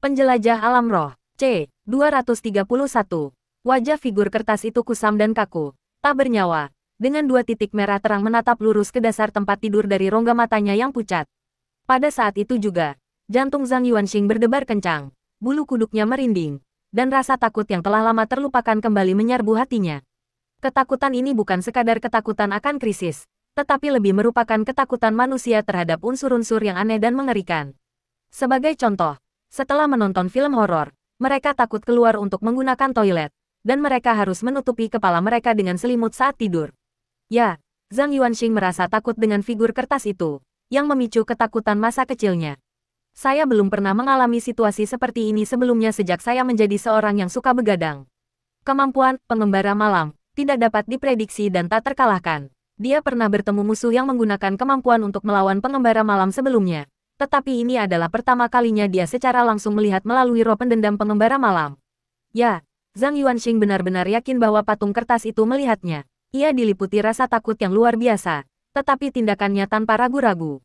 Penjelajah alam roh. C. 231. Wajah figur kertas itu kusam dan kaku, tak bernyawa. Dengan dua titik merah terang menatap lurus ke dasar tempat tidur dari rongga matanya yang pucat. Pada saat itu juga, jantung Zhang Yuanxing berdebar kencang. Bulu kuduknya merinding. Dan rasa takut yang telah lama terlupakan kembali menyerbu hatinya. Ketakutan ini bukan sekadar ketakutan akan krisis, tetapi lebih merupakan ketakutan manusia terhadap unsur-unsur yang aneh dan mengerikan. Sebagai contoh, setelah menonton film horor, mereka takut keluar untuk menggunakan toilet, dan mereka harus menutupi kepala mereka dengan selimut saat tidur. Ya, Zhang Yuanxing merasa takut dengan figur kertas itu, yang memicu ketakutan masa kecilnya. Saya belum pernah mengalami situasi seperti ini sebelumnya sejak saya menjadi seorang yang suka begadang. Kemampuan pengembara malam tidak dapat diprediksi dan tak terkalahkan. Dia pernah bertemu musuh yang menggunakan kemampuan untuk melawan pengembara malam sebelumnya. Tetapi ini adalah pertama kalinya dia secara langsung melihat melalui roh pendendam pengembara malam. Ya, Zhang Yuanxing benar-benar yakin bahwa patung kertas itu melihatnya. Ia diliputi rasa takut yang luar biasa, tetapi tindakannya tanpa ragu-ragu.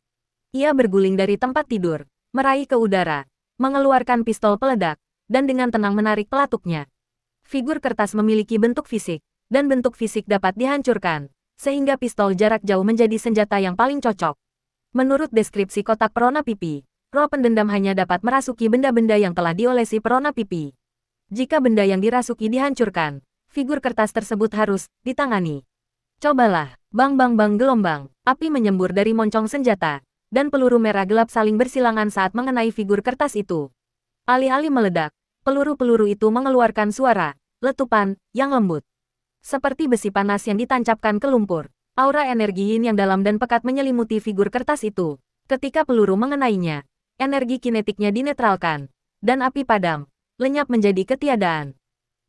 Ia berguling dari tempat tidur, meraih ke udara, mengeluarkan pistol peledak, dan dengan tenang menarik pelatuknya. Figur kertas memiliki bentuk fisik, dan bentuk fisik dapat dihancurkan, sehingga pistol jarak jauh menjadi senjata yang paling cocok. Menurut deskripsi kotak perona pipi, roh pendendam hanya dapat merasuki benda-benda yang telah diolesi perona pipi. Jika benda yang dirasuki dihancurkan, figur kertas tersebut harus ditangani. Cobalah, bang-bang-bang gelombang, api menyembur dari moncong senjata, dan peluru merah gelap saling bersilangan saat mengenai figur kertas itu. Alih-alih meledak, peluru-peluru itu mengeluarkan suara letupan yang lembut. Seperti besi panas yang ditancapkan ke lumpur. Aura energi yin yang dalam dan pekat menyelimuti figur kertas itu. Ketika peluru mengenainya, energi kinetiknya dinetralkan, dan api padam, lenyap menjadi ketiadaan.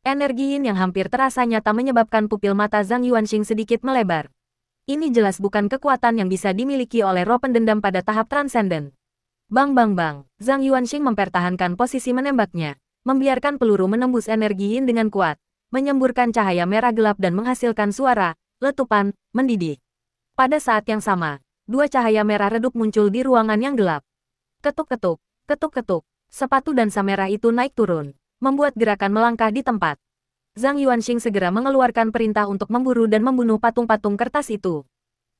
Energi yin yang hampir terasa nyata menyebabkan pupil mata Zhang Yuanxing sedikit melebar. Ini jelas bukan kekuatan yang bisa dimiliki oleh roh pendendam pada tahap transenden. Bang-bang-bang, Zhang Yuanxing mempertahankan posisi menembaknya, membiarkan peluru menembus energi yin dengan kuat, menyemburkan cahaya merah gelap dan menghasilkan suara letupan mendidih. Pada saat yang sama, dua cahaya merah redup muncul di ruangan yang gelap. Ketuk-ketuk, ketuk-ketuk, sepatu dansa merah itu naik turun, membuat gerakan melangkah di tempat. Zhang Yuanxing segera mengeluarkan perintah untuk memburu dan membunuh patung-patung kertas itu.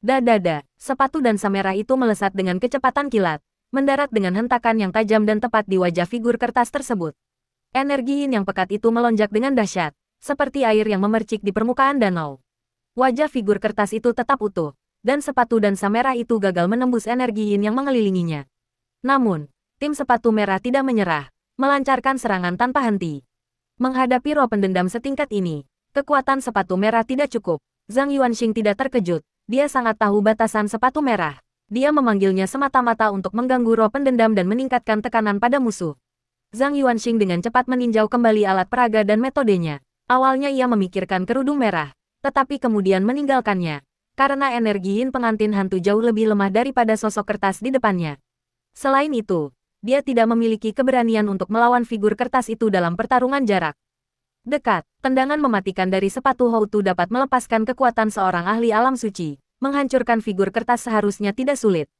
Dadada, sepatu dansa merah itu melesat dengan kecepatan kilat, mendarat dengan hentakan yang tajam dan tepat di wajah figur kertas tersebut. Energi yin yang pekat itu melonjak dengan dahsyat, seperti air yang memercik di permukaan danau. Wajah figur kertas itu tetap utuh, dan sepatu dansa merah itu gagal menembus energi yin yang mengelilinginya. Namun, tim sepatu merah tidak menyerah, melancarkan serangan tanpa henti. Menghadapi roh pendendam setingkat ini, kekuatan sepatu merah tidak cukup. Zhang Yuanxing tidak terkejut, dia sangat tahu batasan sepatu merah. Dia memanggilnya semata-mata untuk mengganggu roh pendendam dan meningkatkan tekanan pada musuh. Zhang Yuanxing dengan cepat meninjau kembali alat peraga dan metodenya. Awalnya ia memikirkan kerudung merah, tetapi kemudian meninggalkannya, karena energi yin pengantin hantu jauh lebih lemah daripada sosok kertas di depannya. Selain itu, dia tidak memiliki keberanian untuk melawan figur kertas itu dalam pertarungan jarak dekat. Tendangan mematikan dari sepatu Houtu dapat melepaskan kekuatan seorang ahli alam suci, menghancurkan figur kertas seharusnya tidak sulit.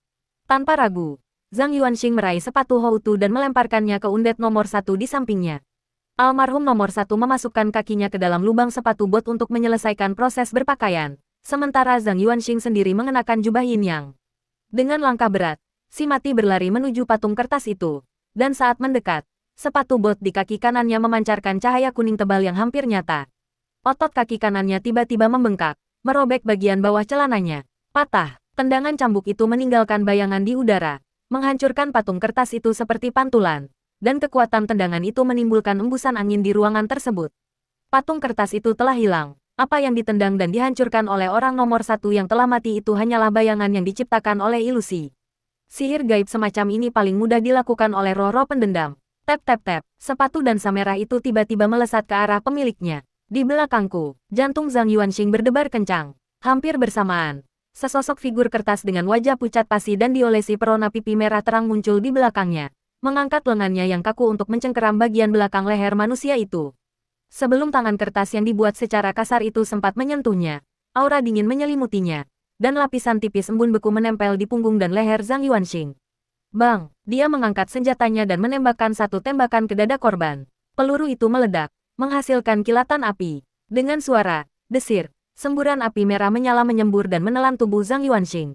Tanpa ragu, Zhang Yuanxing meraih sepatu Houtu dan melemparkannya ke undet nomor 1 di sampingnya. Almarhum nomor 1 memasukkan kakinya ke dalam lubang sepatu bot untuk menyelesaikan proses berpakaian, sementara Zhang Yuanxing sendiri mengenakan jubah yin yang. Dengan langkah berat, si mati berlari menuju patung kertas itu, dan saat mendekat, sepatu bot di kaki kanannya memancarkan cahaya kuning tebal yang hampir nyata. Otot kaki kanannya tiba-tiba membengkak, merobek bagian bawah celananya. Patah, tendangan cambuk itu meninggalkan bayangan di udara, menghancurkan patung kertas itu seperti pantulan, dan kekuatan tendangan itu menimbulkan embusan angin di ruangan tersebut. Patung kertas itu telah hilang. Apa yang ditendang dan dihancurkan oleh orang nomor 1 yang telah mati itu hanyalah bayangan yang diciptakan oleh ilusi. Sihir gaib semacam ini paling mudah dilakukan oleh roh-roh pendendam. Tap-tap-tap, sepatu dansa merah itu tiba-tiba melesat ke arah pemiliknya. Di belakangku, jantung Zhang Yuanxing berdebar kencang. Hampir bersamaan, sesosok figur kertas dengan wajah pucat pasi dan diolesi perona pipi merah terang muncul di belakangnya, mengangkat lengannya yang kaku untuk mencengkeram bagian belakang leher manusia itu. Sebelum tangan kertas yang dibuat secara kasar itu sempat menyentuhnya, aura dingin menyelimutinya, dan lapisan tipis embun beku menempel di punggung dan leher Zhang Yuanxing. Bang, dia mengangkat senjatanya dan menembakkan satu tembakan ke dada korban. Peluru itu meledak, menghasilkan kilatan api. Dengan suara desir, semburan api merah menyala menyembur dan menelan tubuh Zhang Yuanxing.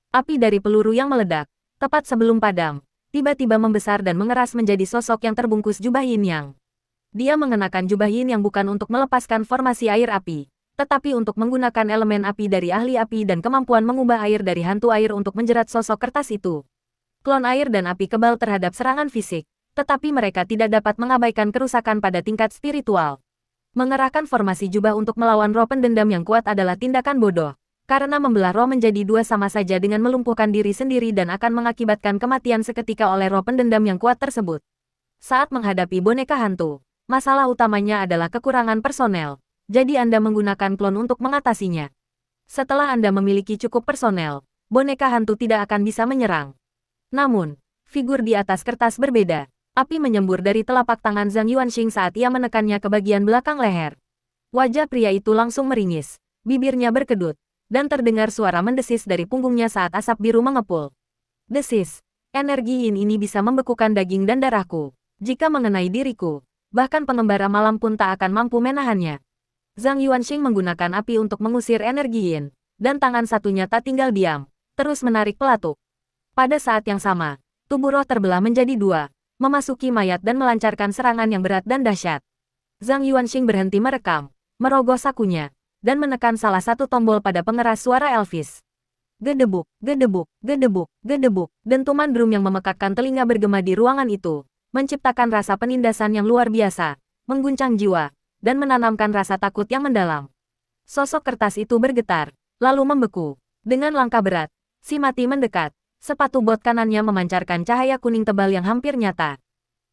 Api dari peluru yang meledak, tepat sebelum padam, tiba-tiba membesar dan mengeras menjadi sosok yang terbungkus jubah yin yang. Dia mengenakan jubah yin yang bukan untuk melepaskan formasi air api, tetapi untuk menggunakan elemen api dari ahli api dan kemampuan mengubah air dari hantu air untuk menjerat sosok kertas itu. Klon air dan api kebal terhadap serangan fisik, tetapi mereka tidak dapat mengabaikan kerusakan pada tingkat spiritual. Mengerahkan formasi jubah untuk melawan roh pendendam yang kuat adalah tindakan bodoh, karena membelah roh menjadi dua sama saja dengan melumpuhkan diri sendiri dan akan mengakibatkan kematian seketika oleh roh pendendam yang kuat tersebut. Saat menghadapi boneka hantu, masalah utamanya adalah kekurangan personel, jadi Anda menggunakan klon untuk mengatasinya. Setelah Anda memiliki cukup personel, boneka hantu tidak akan bisa menyerang. Namun, figur di atas kertas berbeda. Api menyembur dari telapak tangan Zhang Yuanxing saat ia menekannya ke bagian belakang leher. Wajah pria itu langsung meringis, bibirnya berkedut, dan terdengar suara mendesis dari punggungnya saat asap biru mengepul. Desis, energi yin ini bisa membekukan daging dan darahku. Jika mengenai diriku, bahkan pengembara malam pun tak akan mampu menahannya. Zhang Yuanxing menggunakan api untuk mengusir energi yin, dan tangan satunya tak tinggal diam, terus menarik pelatuk. Pada saat yang sama, tubuh roh terbelah menjadi dua, memasuki mayat dan melancarkan serangan yang berat dan dahsyat. Zhang Yuanxing berhenti merekam, merogoh sakunya, dan menekan salah satu tombol pada pengeras suara Elvis. Gedebuk, gedebuk, gedebuk, gedebuk, dentuman drum yang memekakkan telinga bergema di ruangan itu, menciptakan rasa penindasan yang luar biasa, mengguncang jiwa, dan menanamkan rasa takut yang mendalam. Sosok kertas itu bergetar, lalu membeku. Dengan langkah berat, si mati mendekat. Sepatu bot kanannya memancarkan cahaya kuning tebal yang hampir nyata.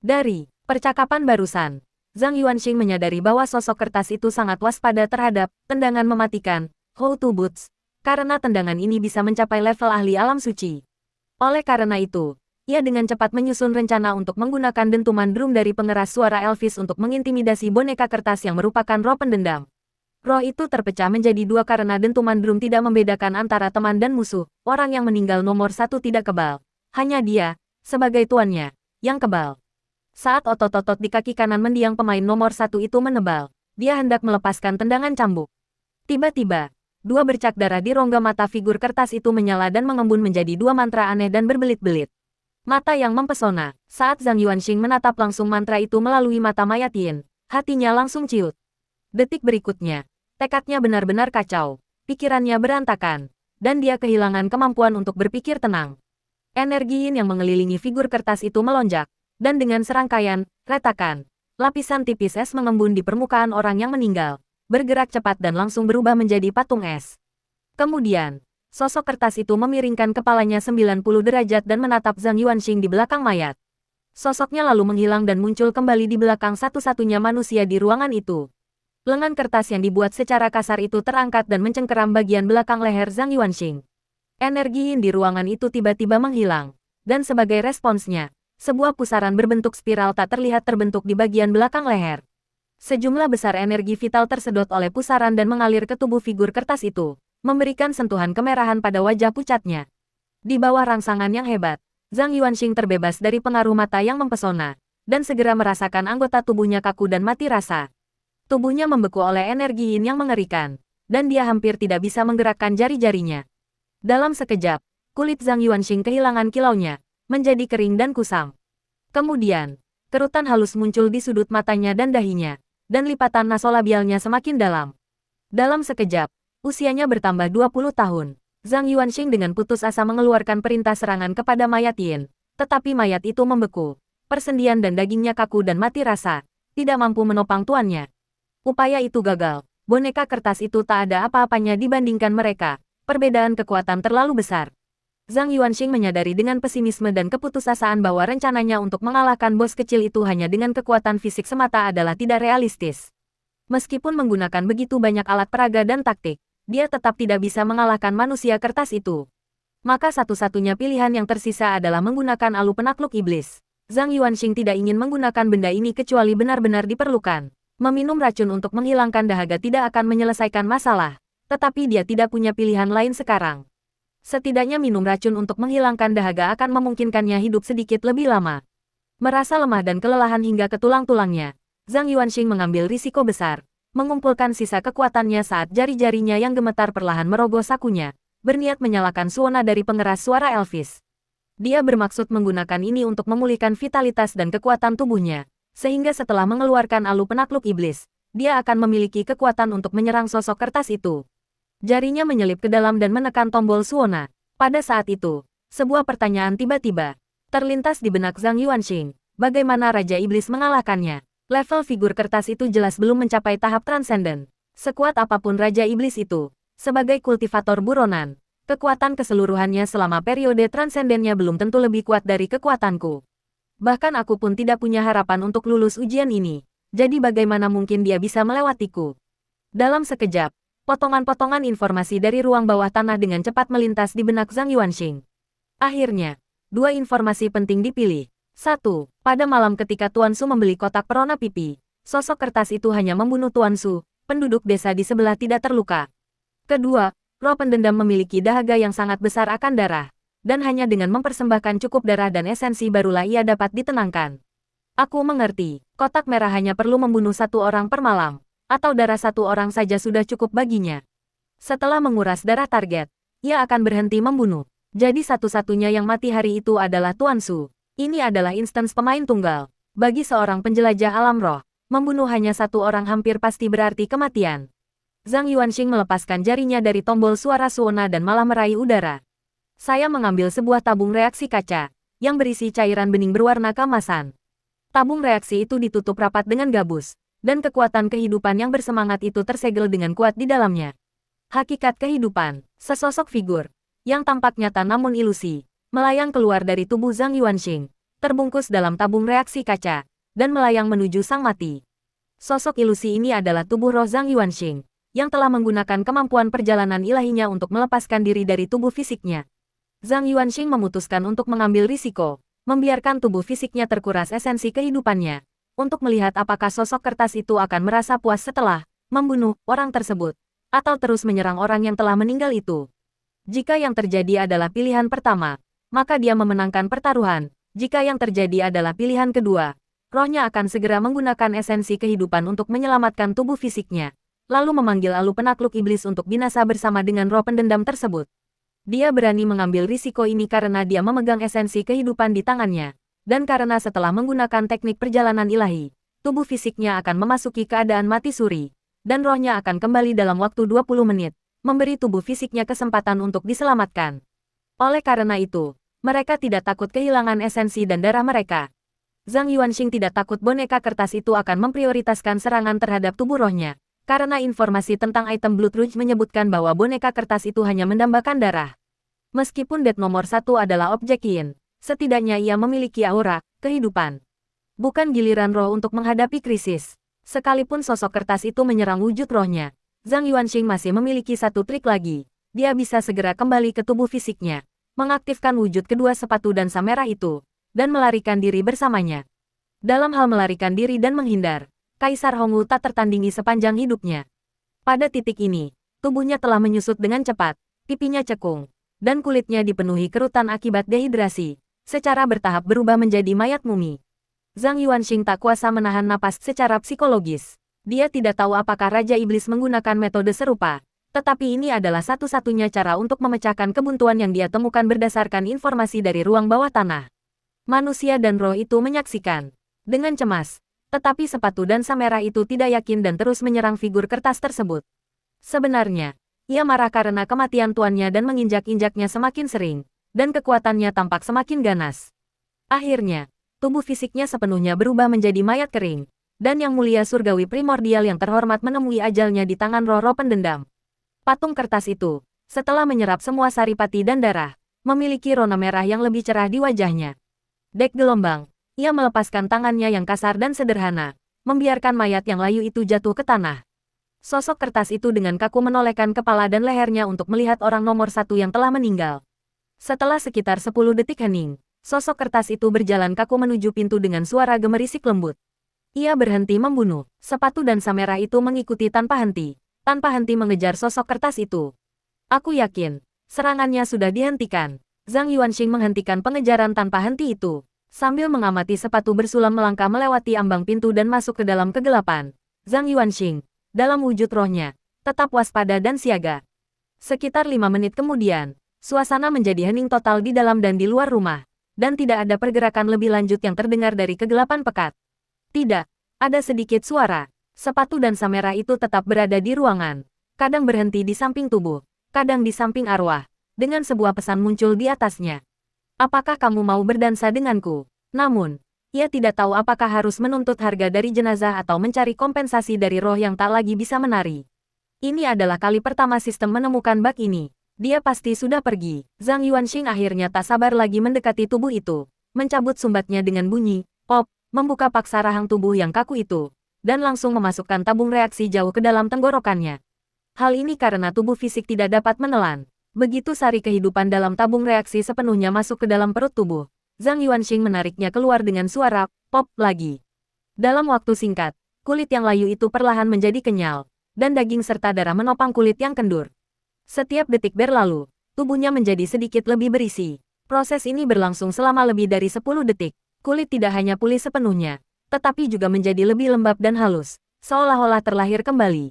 Dari percakapan barusan, Zhang Yuanxing menyadari bahwa sosok kertas itu sangat waspada terhadap tendangan mematikan, How to Boots, karena tendangan ini bisa mencapai level ahli alam suci. Oleh karena itu, ia dengan cepat menyusun rencana untuk menggunakan dentuman drum dari pengeras suara Elvis untuk mengintimidasi boneka kertas yang merupakan roh pendendam. Roh itu terpecah menjadi dua karena dentuman drum tidak membedakan antara teman dan musuh. Orang yang meninggal nomor satu tidak kebal. Hanya dia, sebagai tuannya, yang kebal. Saat otot-otot di kaki kanan mendiang pemain nomor satu itu menebal, dia hendak melepaskan tendangan cambuk. Tiba-tiba, dua bercak darah di rongga mata figur kertas itu menyala dan mengembun menjadi dua mantra aneh dan berbelit-belit. Mata yang mempesona. Saat Zhang Yuanxing menatap langsung mantra itu melalui mata mayat Yin, hatinya langsung ciut. Detik berikutnya, tekadnya benar-benar kacau, pikirannya berantakan, dan dia kehilangan kemampuan untuk berpikir tenang. Energi yin yang mengelilingi figur kertas itu melonjak, dan dengan serangkaian retakan, lapisan tipis es mengembun di permukaan orang yang meninggal, bergerak cepat dan langsung berubah menjadi patung es. Kemudian, sosok kertas itu memiringkan kepalanya 90 derajat dan menatap Zhang Yuanxing di belakang mayat. Sosoknya lalu menghilang dan muncul kembali di belakang satu-satunya manusia di ruangan itu. Lengan kertas yang dibuat secara kasar itu terangkat dan mencengkeram bagian belakang leher Zhang Yuanxing. Energi yin di ruangan itu tiba-tiba menghilang, dan sebagai responsnya, sebuah pusaran berbentuk spiral tak terlihat terbentuk di bagian belakang leher. Sejumlah besar energi vital tersedot oleh pusaran dan mengalir ke tubuh figur kertas itu, memberikan sentuhan kemerahan pada wajah pucatnya. Di bawah rangsangan yang hebat, Zhang Yuanxing terbebas dari pengaruh mata yang mempesona, dan segera merasakan anggota tubuhnya kaku dan mati rasa. Tubuhnya membeku oleh energi yin yang mengerikan, dan dia hampir tidak bisa menggerakkan jari-jarinya. Dalam sekejap, kulit Zhang Yuanxing kehilangan kilaunya, menjadi kering dan kusam. Kemudian, kerutan halus muncul di sudut matanya dan dahinya, dan lipatan nasolabialnya semakin dalam. Dalam sekejap, usianya bertambah 20 tahun. Zhang Yuanxing dengan putus asa mengeluarkan perintah serangan kepada mayat Yin, tetapi mayat itu membeku, persendian dan dagingnya kaku dan mati rasa, tidak mampu menopang tuannya. Upaya itu gagal, boneka kertas itu tak ada apa-apanya dibandingkan mereka, perbedaan kekuatan terlalu besar. Zhang Yuanxing menyadari dengan pesimisme dan keputusasaan bahwa rencananya untuk mengalahkan bos kecil itu hanya dengan kekuatan fisik semata adalah tidak realistis. Meskipun menggunakan begitu banyak alat peraga dan taktik, dia tetap tidak bisa mengalahkan manusia kertas itu. Maka satu-satunya pilihan yang tersisa adalah menggunakan alu penakluk iblis. Zhang Yuanxing tidak ingin menggunakan benda ini kecuali benar-benar diperlukan. Meminum racun untuk menghilangkan dahaga tidak akan menyelesaikan masalah, tetapi dia tidak punya pilihan lain sekarang. Setidaknya minum racun untuk menghilangkan dahaga akan memungkinkannya hidup sedikit lebih lama. Merasa lemah dan kelelahan hingga ke tulang-tulangnya, Zhang Yuanxing mengambil risiko besar, mengumpulkan sisa kekuatannya saat jari-jarinya yang gemetar perlahan merogoh sakunya, berniat menyalakan suona dari pengeras suara Elvis. Dia bermaksud menggunakan ini untuk memulihkan vitalitas dan kekuatan tubuhnya, sehingga setelah mengeluarkan alu penakluk iblis, dia akan memiliki kekuatan untuk menyerang sosok kertas itu. Jarinya menyelip ke dalam dan menekan tombol suona. Pada saat itu, sebuah pertanyaan tiba-tiba terlintas di benak Zhang Yuanxing. Bagaimana Raja Iblis mengalahkannya? Level figur kertas itu jelas belum mencapai tahap transenden. Sekuat apapun Raja Iblis itu, sebagai kultivator buronan, kekuatan keseluruhannya selama periode transendennya belum tentu lebih kuat dari kekuatanku. Bahkan aku pun tidak punya harapan untuk lulus ujian ini. Jadi bagaimana mungkin dia bisa melewatiku? Dalam sekejap, potongan-potongan informasi dari ruang bawah tanah dengan cepat melintas di benak Zhang Yuanxing. Akhirnya, dua informasi penting dipilih. 1. Pada malam ketika Tuan Su membeli kotak perona pipi, sosok kertas itu hanya membunuh Tuan Su, penduduk desa di sebelah tidak terluka. Kedua, roh pendendam memiliki dahaga yang sangat besar akan darah, dan hanya dengan mempersembahkan cukup darah dan esensi barulah ia dapat ditenangkan. Aku mengerti, kotak merah hanya perlu membunuh satu orang per malam, atau darah satu orang saja sudah cukup baginya. Setelah menguras darah target, ia akan berhenti membunuh. Jadi satu-satunya yang mati hari itu adalah Tuan Su. Ini adalah instance pemain tunggal. Bagi seorang penjelajah alam roh, membunuh hanya satu orang hampir pasti berarti kematian. Zhang Yuanxing melepaskan jarinya dari tombol suara suona dan malah meraih udara. Saya mengambil sebuah tabung reaksi kaca, yang berisi cairan bening berwarna keemasan. Tabung reaksi itu ditutup rapat dengan gabus, dan kekuatan kehidupan yang bersemangat itu tersegel dengan kuat di dalamnya. Hakikat kehidupan, sesosok figur, yang tampak nyata namun ilusi, melayang keluar dari tubuh Zhang Yuanxing, terbungkus dalam tabung reaksi kaca, dan melayang menuju sang mati. Sosok ilusi ini adalah tubuh roh Zhang Yuanxing, yang telah menggunakan kemampuan perjalanan ilahinya untuk melepaskan diri dari tubuh fisiknya. Zhang Yuanxing memutuskan untuk mengambil risiko, membiarkan tubuh fisiknya terkuras esensi kehidupannya, untuk melihat apakah sosok kertas itu akan merasa puas setelah membunuh orang tersebut, atau terus menyerang orang yang telah meninggal itu. Jika yang terjadi adalah pilihan pertama, maka dia memenangkan pertaruhan. Jika yang terjadi adalah pilihan kedua, rohnya akan segera menggunakan esensi kehidupan untuk menyelamatkan tubuh fisiknya, lalu memanggil alu penakluk iblis untuk binasa bersama dengan roh pendendam tersebut. Dia berani mengambil risiko ini karena dia memegang esensi kehidupan di tangannya. Dan karena setelah menggunakan teknik perjalanan ilahi, tubuh fisiknya akan memasuki keadaan mati suri, dan rohnya akan kembali dalam waktu 20 menit, memberi tubuh fisiknya kesempatan untuk diselamatkan. Oleh karena itu, mereka tidak takut kehilangan esensi dan darah mereka. Zhang Yuanxing tidak takut boneka kertas itu akan memprioritaskan serangan terhadap tubuh rohnya, karena informasi tentang item Blood Rouge menyebutkan bahwa boneka kertas itu hanya mendambakan darah. Meskipun Death nomor 1 adalah objek yin, setidaknya ia memiliki aura kehidupan. Bukan giliran roh untuk menghadapi krisis. Sekalipun sosok kertas itu menyerang wujud rohnya, Zhang Yuanxing masih memiliki satu trik lagi. Dia bisa segera kembali ke tubuh fisiknya, mengaktifkan wujud kedua sepatu dansa merah itu, dan melarikan diri bersamanya. Dalam hal melarikan diri dan menghindar, Kaisar Hongwu tak tertandingi sepanjang hidupnya. Pada titik ini, tubuhnya telah menyusut dengan cepat, pipinya cekung, dan kulitnya dipenuhi kerutan akibat dehidrasi. Secara bertahap berubah menjadi mayat mumi. Zhang Yuanxing tak kuasa menahan napas secara psikologis. Dia tidak tahu apakah Raja Iblis menggunakan metode serupa, tetapi ini adalah satu-satunya cara untuk memecahkan kebuntuan yang dia temukan berdasarkan informasi dari ruang bawah tanah. Manusia dan roh itu menyaksikan dengan cemas, tetapi sepatu dansa merah itu tidak yakin dan terus menyerang figur kertas tersebut. Sebenarnya, ia marah karena kematian tuannya dan menginjak-injaknya semakin sering, dan kekuatannya tampak semakin ganas. Akhirnya, tubuh fisiknya sepenuhnya berubah menjadi mayat kering, dan yang mulia surgawi primordial yang terhormat menemui ajalnya di tangan roh-roh pendendam. Patung kertas itu, setelah menyerap semua saripati dan darah, memiliki rona merah yang lebih cerah di wajahnya. Dek gelombang, ia melepaskan tangannya yang kasar dan sederhana, membiarkan mayat yang layu itu jatuh ke tanah. Sosok kertas itu dengan kaku menolehkan kepala dan lehernya untuk melihat orang nomor 1 yang telah meninggal. Setelah sekitar 10 detik hening, sosok kertas itu berjalan kaku menuju pintu dengan suara gemerisik lembut. Ia berhenti membunuh. Sepatu dansa merah itu mengikuti tanpa henti mengejar sosok kertas itu. Aku yakin, Serangannya sudah dihentikan. Zhang Yuanxing menghentikan pengejaran tanpa henti itu. Sambil mengamati sepatu bersulam melangkah melewati ambang pintu dan masuk ke dalam kegelapan. Zhang Yuanxing, dalam wujud rohnya, tetap waspada dan siaga. Sekitar 5 menit kemudian, suasana menjadi hening total di dalam dan di luar rumah. Dan tidak ada pergerakan lebih lanjut yang terdengar dari kegelapan pekat. Tidak, ada sedikit suara. Sepatu dansa merah itu tetap berada di ruangan. Kadang berhenti di samping tubuh, kadang di samping arwah. Dengan sebuah pesan muncul di atasnya. Apakah kamu mau berdansa denganku? Namun, ia tidak tahu apakah harus menuntut harga dari jenazah atau mencari kompensasi dari roh yang tak lagi bisa menari. Ini adalah kali pertama sistem menemukan bug ini. Dia pasti sudah pergi. Zhang Yuanxing akhirnya tak sabar lagi mendekati tubuh itu. Mencabut sumbatnya dengan bunyi, pop, membuka paksa rahang tubuh yang kaku itu. Dan langsung memasukkan tabung reaksi jauh ke dalam tenggorokannya. Hal ini karena tubuh fisik tidak dapat menelan. Begitu sari kehidupan dalam tabung reaksi sepenuhnya masuk ke dalam perut tubuh. Zhang Yuanxing menariknya keluar dengan suara, pop, lagi. Dalam waktu singkat, kulit yang layu itu perlahan menjadi kenyal. Dan daging serta darah menopang kulit yang kendur. Setiap detik berlalu, tubuhnya menjadi sedikit lebih berisi. Proses ini berlangsung selama lebih dari 10 detik. Kulit tidak hanya pulih sepenuhnya, tetapi juga menjadi lebih lembab dan halus, seolah-olah terlahir kembali.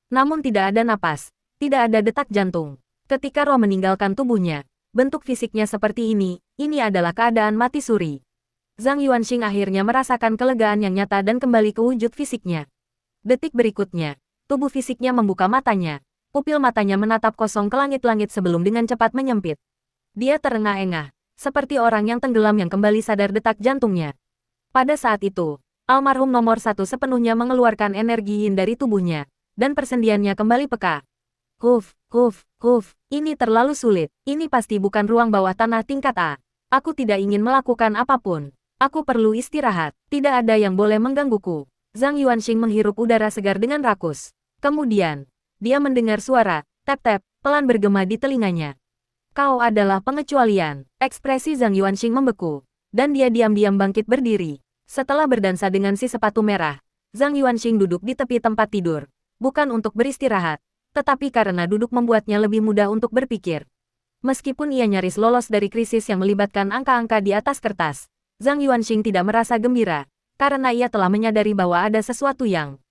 Namun tidak ada napas, tidak ada detak jantung. Ketika roh meninggalkan tubuhnya, bentuk fisiknya seperti ini adalah keadaan mati suri. Zhang Yuanxing akhirnya merasakan kelegaan yang nyata dan kembali ke wujud fisiknya. Detik berikutnya, tubuh fisiknya membuka matanya. Pupil matanya menatap kosong ke langit-langit sebelum dengan cepat menyempit. Dia terengah-engah, seperti orang yang tenggelam yang kembali sadar detak jantungnya. Pada saat itu, almarhum nomor 1 sepenuhnya mengeluarkan energi yin dari tubuhnya, dan persendiannya kembali peka. Ini terlalu sulit. Ini pasti bukan ruang bawah tanah tingkat A. Aku tidak ingin melakukan apapun. Aku perlu istirahat. Tidak ada yang boleh menggangguku. Zhang Yuanxing menghirup udara segar dengan rakus. Kemudian, dia mendengar suara, tap-tap, pelan bergema di telinganya. Kau adalah pengecualian. Ekspresi Zhang Yuanxing membeku, dan dia diam-diam bangkit berdiri. Setelah berdansa dengan si sepatu merah, Zhang Yuanxing duduk di tepi tempat tidur. Bukan untuk beristirahat, tetapi karena duduk membuatnya lebih mudah untuk berpikir. Meskipun ia nyaris lolos dari krisis yang melibatkan angka-angka di atas kertas, Zhang Yuanxing tidak merasa gembira, karena ia telah menyadari bahwa ada sesuatu yang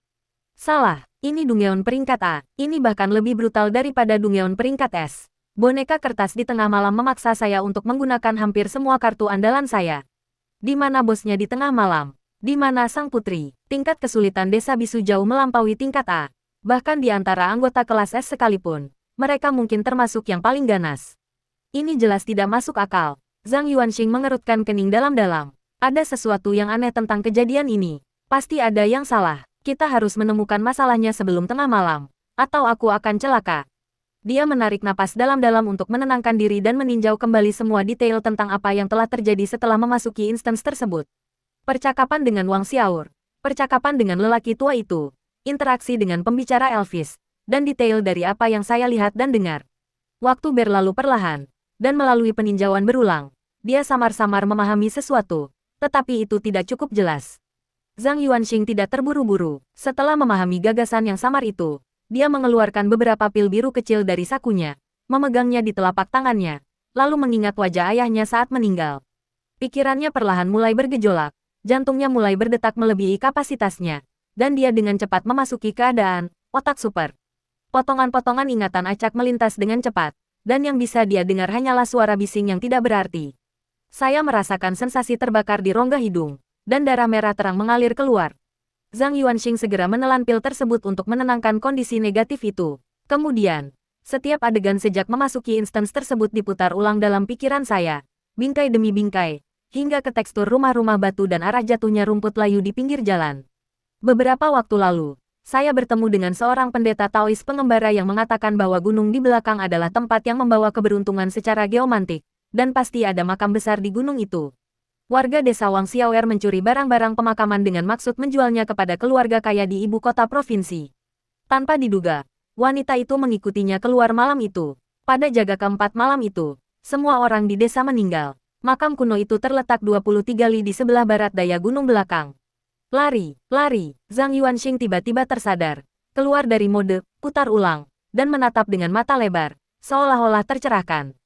salah. Ini Dungeon peringkat A. Ini bahkan lebih brutal daripada Dungeon peringkat S. Boneka kertas di tengah malam memaksa saya untuk menggunakan hampir semua kartu andalan saya. Di mana bosnya di tengah malam? Di mana sang putri? Tingkat kesulitan desa bisu jauh melampaui tingkat A. Bahkan di antara anggota kelas S sekalipun, mereka mungkin termasuk yang paling ganas. Ini jelas tidak masuk akal. Zhang Yuanxing mengerutkan kening dalam-dalam. Ada sesuatu yang aneh tentang kejadian ini. Pasti ada yang salah. Kita harus menemukan masalahnya sebelum tengah malam, atau aku akan celaka. Dia menarik napas dalam-dalam untuk menenangkan diri dan meninjau kembali semua detail tentang apa yang telah terjadi setelah memasuki instance tersebut. Percakapan dengan Wang Xiaor, percakapan dengan lelaki tua itu, interaksi dengan pembicara Elvis, dan detail dari apa yang saya lihat dan dengar. Waktu berlalu perlahan, dan melalui peninjauan berulang, dia samar-samar memahami sesuatu, tetapi itu tidak cukup jelas. Zhang Yuanxing tidak terburu-buru. Setelah memahami gagasan yang samar itu, dia mengeluarkan beberapa pil biru kecil dari sakunya, memegangnya di telapak tangannya, lalu mengingat wajah ayahnya saat meninggal. Pikirannya perlahan mulai bergejolak, jantungnya mulai berdetak melebihi kapasitasnya, dan dia dengan cepat memasuki keadaan otak super. Potongan-potongan ingatan acak melintas dengan cepat, dan yang bisa dia dengar hanyalah suara bising yang tidak berarti. Saya merasakan sensasi terbakar di rongga hidung, dan darah merah terang mengalir keluar. Zhang Yuanxing segera menelan pil tersebut untuk menenangkan kondisi negatif itu. Kemudian, setiap adegan sejak memasuki instance tersebut diputar ulang dalam pikiran saya, bingkai demi bingkai, hingga ke tekstur rumah-rumah batu dan arah jatuhnya rumput layu di pinggir jalan. Beberapa waktu lalu, saya bertemu dengan seorang pendeta Taois pengembara yang mengatakan bahwa gunung di belakang adalah tempat yang membawa keberuntungan secara geomantik, dan pasti ada makam besar di gunung itu. Warga desa Wang Xiaoer mencuri barang-barang pemakaman dengan maksud menjualnya kepada keluarga kaya di ibu kota provinsi. Tanpa diduga, wanita itu mengikutinya keluar malam itu. Pada jaga keempat malam itu, semua orang di desa meninggal. Makam kuno itu terletak 23 li di sebelah barat daya gunung belakang. Lari. Zhang Yuanxing tiba-tiba tersadar, keluar dari mode putar ulang, dan menatap dengan mata lebar. seolah-olah tercerahkan.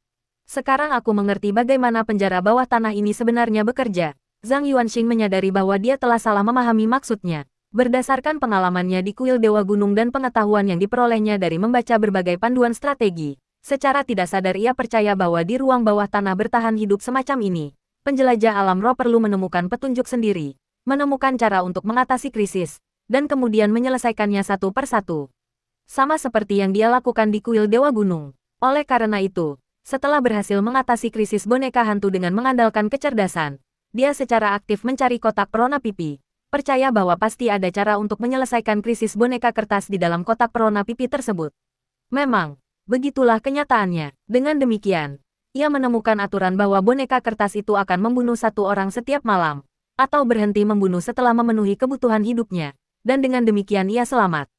Sekarang aku mengerti bagaimana penjara bawah tanah ini sebenarnya bekerja. Zhang Yuanxing menyadari bahwa dia telah salah memahami maksudnya. Berdasarkan pengalamannya di kuil Dewa Gunung dan pengetahuan yang diperolehnya dari membaca berbagai panduan strategi, secara tidak sadar ia percaya bahwa di ruang bawah tanah bertahan hidup semacam ini, penjelajah alam roh perlu menemukan petunjuk sendiri, menemukan cara untuk mengatasi krisis, dan kemudian menyelesaikannya satu persatu. Sama seperti yang dia lakukan di kuil Dewa Gunung. Oleh karena itu, setelah berhasil mengatasi krisis boneka hantu dengan mengandalkan kecerdasan, dia secara aktif mencari kotak perona pipi, percaya bahwa pasti ada cara untuk menyelesaikan krisis boneka kertas di dalam kotak perona pipi tersebut. Memang, begitulah kenyataannya. Dengan demikian, ia menemukan aturan bahwa boneka kertas itu akan membunuh satu orang setiap malam, atau berhenti membunuh setelah memenuhi kebutuhan hidupnya, dan dengan demikian ia selamat.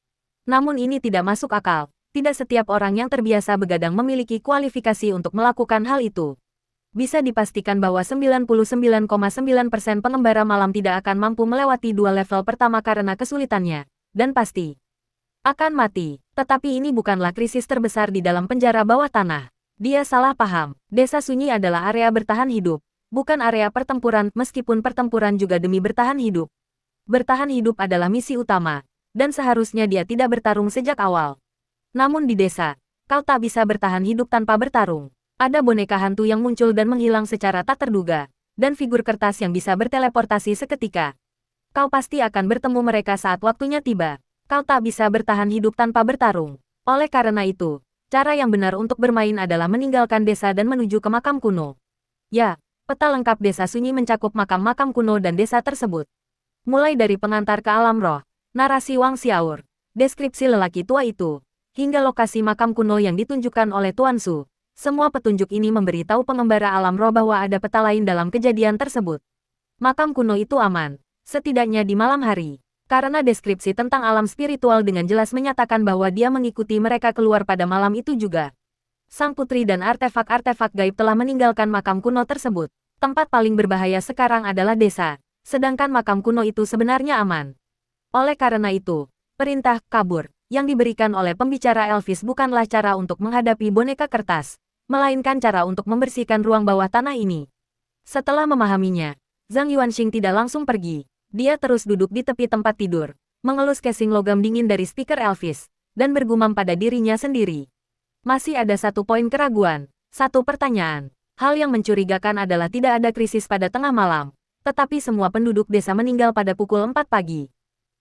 Namun ini tidak masuk akal. Tidak setiap orang yang terbiasa begadang memiliki kualifikasi untuk melakukan hal itu. Bisa dipastikan bahwa 99,9% pengembara malam tidak akan mampu melewati dua level pertama karena kesulitannya, dan pasti akan mati. Tetapi ini bukanlah krisis terbesar di dalam penjara bawah tanah. Dia salah paham. Desa sunyi adalah area bertahan hidup, bukan area pertempuran, meskipun pertempuran juga demi bertahan hidup. Bertahan hidup adalah misi utama, dan seharusnya dia tidak bertarung sejak awal. Namun di desa, kau tak bisa bertahan hidup tanpa bertarung. Ada boneka hantu yang muncul dan menghilang secara tak terduga, dan figur kertas yang bisa berteleportasi seketika. Kau pasti akan bertemu mereka saat waktunya tiba. Kau tak bisa bertahan hidup tanpa bertarung. Oleh karena itu, cara yang benar untuk bermain adalah meninggalkan desa dan menuju ke makam kuno. Ya, peta lengkap desa sunyi mencakup makam-makam kuno dan desa tersebut. Mulai dari pengantar ke alam roh, narasi Wang Xiaor, deskripsi lelaki tua itu, hingga lokasi makam kuno yang ditunjukkan oleh Tuan Su. Semua petunjuk ini memberitahu pengembara alam roh bahwa ada peta lain dalam kejadian tersebut. Makam kuno itu aman, setidaknya di malam hari, karena deskripsi tentang alam spiritual dengan jelas menyatakan bahwa dia mengikuti mereka keluar pada malam itu juga. Sang putri dan artefak-artefak gaib telah meninggalkan makam kuno tersebut. Tempat paling berbahaya sekarang adalah desa, sedangkan makam kuno itu sebenarnya aman. Oleh karena itu, perintah kabur yang diberikan oleh pembicara Elvis bukanlah cara untuk menghadapi boneka kertas, melainkan cara untuk membersihkan ruang bawah tanah ini. Setelah memahaminya, Zhang Yuanxing tidak langsung pergi. Dia terus duduk di tepi tempat tidur, mengelus casing logam dingin dari speaker Elvis, dan bergumam pada dirinya sendiri. Masih ada satu poin keraguan, satu pertanyaan. Hal yang mencurigakan adalah tidak ada krisis pada tengah malam, tetapi semua penduduk desa meninggal pada pukul 4 pagi.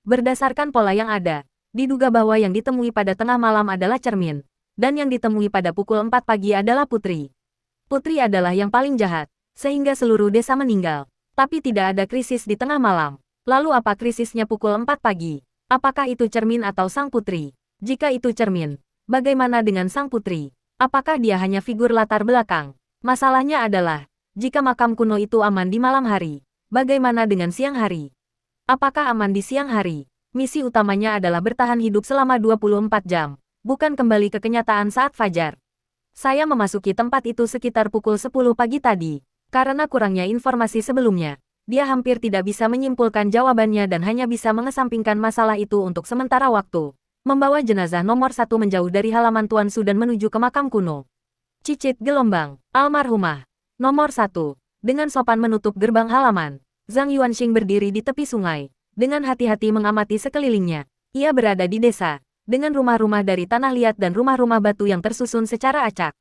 Berdasarkan pola yang ada, diduga bahwa yang ditemui pada tengah malam adalah cermin, dan yang ditemui pada pukul 4 pagi adalah putri. Putri adalah yang paling jahat, sehingga seluruh desa meninggal. Tapi tidak ada krisis di tengah malam. Lalu apa krisisnya pukul 4 pagi? Apakah itu cermin atau sang putri? Jika itu cermin, bagaimana dengan sang putri? Apakah dia hanya figur latar belakang? Masalahnya adalah, jika makam kuno itu aman di malam hari, bagaimana dengan siang hari? Apakah aman di siang hari? Misi utamanya adalah bertahan hidup selama 24 jam, bukan kembali ke kenyataan saat fajar. Saya memasuki tempat itu sekitar pukul 10 pagi tadi. Karena kurangnya informasi sebelumnya, dia hampir tidak bisa menyimpulkan jawabannya dan hanya bisa mengesampingkan masalah itu untuk sementara waktu. Membawa jenazah nomor 1 menjauh dari halaman Tuan Su dan menuju ke makam kuno. Cicit gelombang, almarhumah. Nomor 1. Dengan sopan menutup gerbang halaman, Zhang Yuanxing berdiri di tepi sungai. Dengan hati-hati mengamati sekelilingnya, ia berada di desa, dengan rumah-rumah dari tanah liat dan rumah-rumah batu yang tersusun secara acak.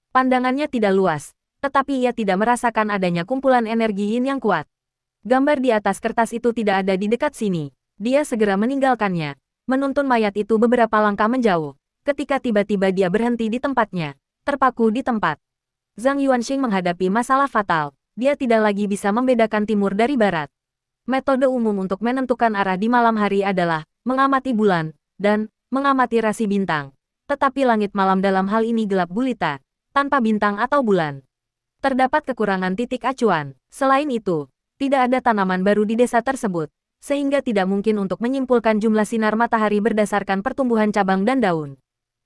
Pandangannya tidak luas, tetapi ia tidak merasakan adanya kumpulan energi yin yang kuat. Gambar di atas kertas itu tidak ada di dekat sini. Dia segera meninggalkannya, menuntun mayat itu beberapa langkah menjauh, ketika tiba-tiba dia berhenti di tempatnya, terpaku di tempat. Zhang Yuanxing menghadapi masalah fatal, dia tidak lagi bisa membedakan timur dari barat. Metode umum untuk menentukan arah di malam hari adalah mengamati bulan dan mengamati rasi bintang. Tetapi langit malam dalam hal ini gelap gulita, tanpa bintang atau bulan. Terdapat kekurangan titik acuan. Selain itu, tidak ada tanaman baru di desa tersebut, sehingga tidak mungkin untuk menyimpulkan jumlah sinar matahari berdasarkan pertumbuhan cabang dan daun.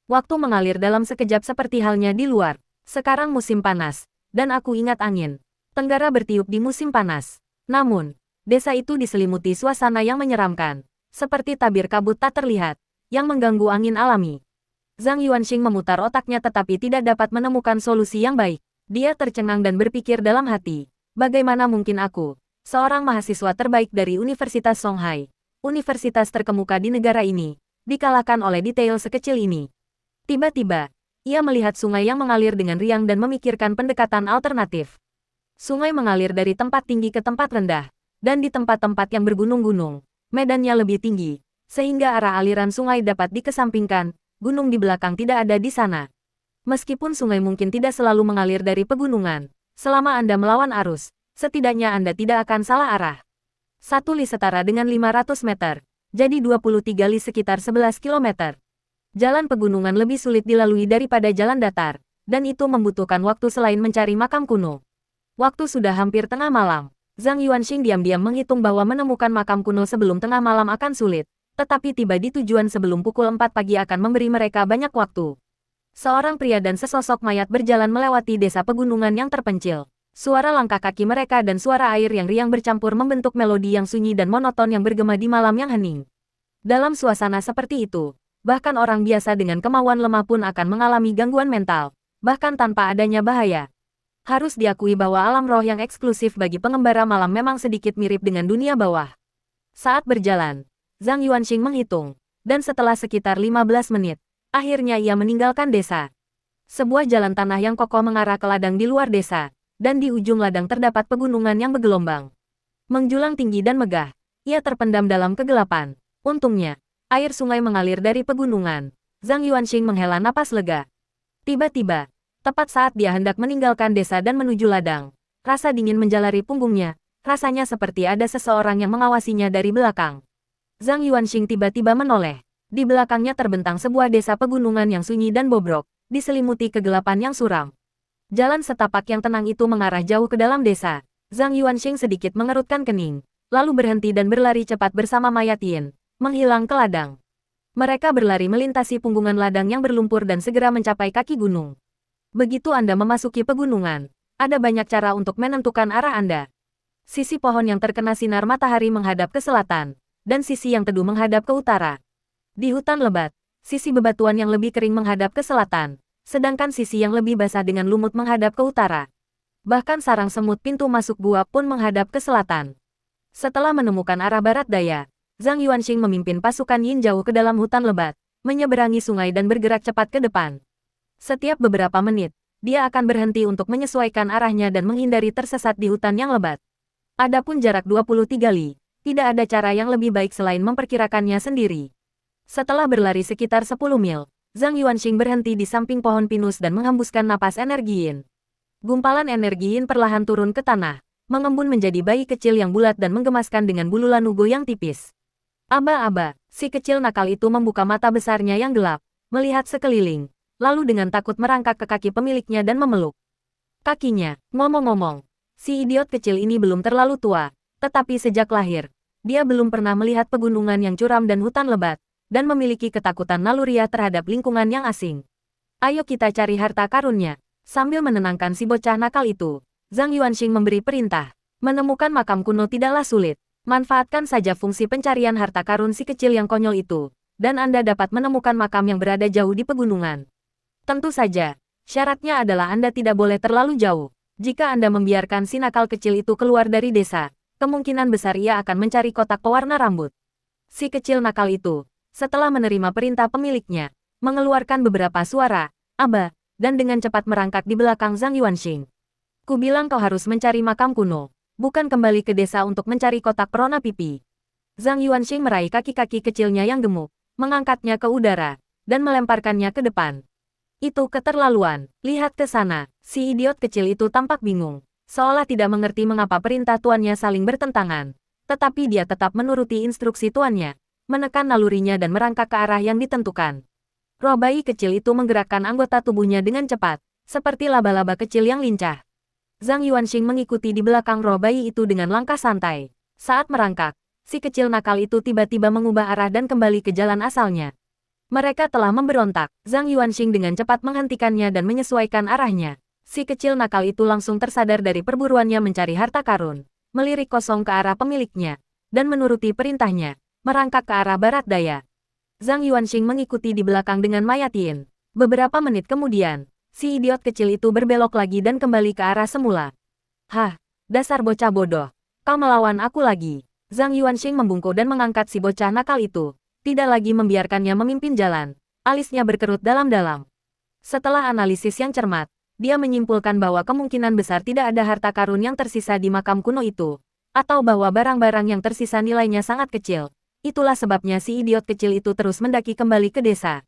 Waktu mengalir dalam sekejap seperti halnya di luar. Sekarang musim panas, dan aku ingat angin tenggara bertiup di musim panas. Namun, desa itu diselimuti suasana yang menyeramkan, seperti tabir kabut tak terlihat, yang mengganggu angin alami. Zhang Yuanxing memutar otaknya tetapi tidak dapat menemukan solusi yang baik. Dia tercengang dan berpikir dalam hati, bagaimana mungkin aku, seorang mahasiswa terbaik dari Universitas Songhai, universitas terkemuka di negara ini, dikalahkan oleh detail sekecil ini. Tiba-tiba, ia melihat sungai yang mengalir dengan riang dan memikirkan pendekatan alternatif. Sungai mengalir dari tempat tinggi ke tempat rendah, dan di tempat-tempat yang bergunung-gunung, medannya lebih tinggi, sehingga arah aliran sungai dapat dikesampingkan, gunung di belakang tidak ada di sana. Meskipun sungai mungkin tidak selalu mengalir dari pegunungan, selama Anda melawan arus, setidaknya Anda tidak akan salah arah. 1 li setara dengan 500 meter, jadi 23 li sekitar 11 kilometer. Jalan pegunungan lebih sulit dilalui daripada jalan datar, dan itu membutuhkan waktu selain mencari makam kuno. Waktu sudah hampir tengah malam. Zhang Yuanxing diam-diam menghitung bahwa menemukan makam kuno sebelum tengah malam akan sulit, tetapi tiba di tujuan sebelum pukul 4 pagi akan memberi mereka banyak waktu. Seorang pria dan sesosok mayat berjalan melewati desa pegunungan yang terpencil. Suara langkah kaki mereka dan suara air yang riang bercampur membentuk melodi yang sunyi dan monoton yang bergema di malam yang hening. Dalam suasana seperti itu, bahkan orang biasa dengan kemauan lemah pun akan mengalami gangguan mental, bahkan tanpa adanya bahaya. Harus diakui bahwa alam roh yang eksklusif bagi pengembara malam memang sedikit mirip dengan dunia bawah. Saat berjalan, Zhang Yuanxing menghitung, dan setelah sekitar 15 menit, akhirnya ia meninggalkan desa. Sebuah jalan tanah yang kokoh mengarah ke ladang di luar desa, dan di ujung ladang terdapat pegunungan yang bergelombang. Menjulang tinggi dan megah, ia terpendam dalam kegelapan. Untungnya, air sungai mengalir dari pegunungan. Zhang Yuanxing menghela napas lega. Tiba-tiba, tepat saat dia hendak meninggalkan desa dan menuju ladang, rasa dingin menjalari punggungnya, rasanya seperti ada seseorang yang mengawasinya dari belakang. Zhang Yuanxing tiba-tiba menoleh. Di belakangnya terbentang sebuah desa pegunungan yang sunyi dan bobrok, diselimuti kegelapan yang suram. Jalan setapak yang tenang itu mengarah jauh ke dalam desa. Zhang Yuanxing sedikit mengerutkan kening, lalu berhenti dan berlari cepat bersama Maya Tian, menghilang ke ladang. Mereka berlari melintasi punggungan ladang yang berlumpur dan segera mencapai kaki gunung. Begitu Anda memasuki pegunungan, ada banyak cara untuk menentukan arah Anda. Sisi pohon yang terkena sinar matahari menghadap ke selatan, dan sisi yang teduh menghadap ke utara. Di hutan lebat, sisi bebatuan yang lebih kering menghadap ke selatan, sedangkan sisi yang lebih basah dengan lumut menghadap ke utara. Bahkan sarang semut pintu masuk gua pun menghadap ke selatan. Setelah menemukan arah barat daya, Zhang Yuanxing memimpin pasukan Yin jauh ke dalam hutan lebat, menyeberangi sungai dan bergerak cepat ke depan. Setiap beberapa menit, dia akan berhenti untuk menyesuaikan arahnya dan menghindari tersesat di hutan yang lebat. Adapun jarak 23 li, tidak ada cara yang lebih baik selain memperkirakannya sendiri. Setelah berlari sekitar 10 mil, Zhang Yuanxing berhenti di samping pohon pinus dan menghembuskan napas energi Yin. Gumpalan energi Yin perlahan turun ke tanah, mengembun menjadi bayi kecil yang bulat dan menggemaskan dengan bulu lanugo yang tipis. Aba-aba, si kecil nakal itu membuka mata besarnya yang gelap, melihat sekeliling, lalu dengan takut merangkak ke kaki pemiliknya dan memeluk kakinya. Ngomong-ngomong, si idiot kecil ini belum terlalu tua, tetapi sejak lahir, dia belum pernah melihat pegunungan yang curam dan hutan lebat, dan memiliki ketakutan naluriah terhadap lingkungan yang asing. Ayo kita cari harta karunnya. Sambil menenangkan si bocah nakal itu, Zhang Yuanxing memberi perintah. Menemukan makam kuno tidaklah sulit. Manfaatkan saja fungsi pencarian harta karun si kecil yang konyol itu, dan Anda dapat menemukan makam yang berada jauh di pegunungan. Tentu saja, syaratnya adalah Anda tidak boleh terlalu jauh. Jika Anda membiarkan si nakal kecil itu keluar dari desa, kemungkinan besar ia akan mencari kotak pewarna rambut. Si kecil nakal itu, setelah menerima perintah pemiliknya, mengeluarkan beberapa suara, aba, dan dengan cepat merangkak di belakang Zhang Yuanxing. Kubilang kau harus mencari makam kuno, bukan kembali ke desa untuk mencari kotak perona pipi. Zhang Yuanxing meraih kaki-kaki kecilnya yang gemuk, mengangkatnya ke udara, dan melemparkannya ke depan. Itu keterlaluan, lihat ke sana, si idiot kecil itu tampak bingung, seolah tidak mengerti mengapa perintah tuannya saling bertentangan, tetapi dia tetap menuruti instruksi tuannya, menekan nalurinya dan merangkak ke arah yang ditentukan. Roh bayi kecil itu menggerakkan anggota tubuhnya dengan cepat, seperti laba-laba kecil yang lincah. Zhang Yuanxing mengikuti di belakang roh bayi itu dengan langkah santai. Saat merangkak, si kecil nakal itu tiba-tiba mengubah arah dan kembali ke jalan asalnya. Mereka telah memberontak. Zhang Yuanxing dengan cepat menghentikannya dan menyesuaikan arahnya. Si kecil nakal itu langsung tersadar dari perburuannya mencari harta karun, melirik kosong ke arah pemiliknya, dan menuruti perintahnya, merangkak ke arah barat daya. Zhang Yuanxing mengikuti di belakang dengan Maya Tian. Beberapa menit kemudian, si idiot kecil itu berbelok lagi dan kembali ke arah semula. Hah, dasar bocah bodoh. Kau melawan aku lagi. Zhang Yuanxing membungkuk dan mengangkat si bocah nakal itu. Tidak lagi membiarkannya memimpin jalan. Alisnya berkerut dalam-dalam. Setelah analisis yang cermat, dia menyimpulkan bahwa kemungkinan besar tidak ada harta karun yang tersisa di makam kuno itu. Atau bahwa barang-barang yang tersisa nilainya sangat kecil. Itulah sebabnya si idiot kecil itu terus mendaki kembali ke desa.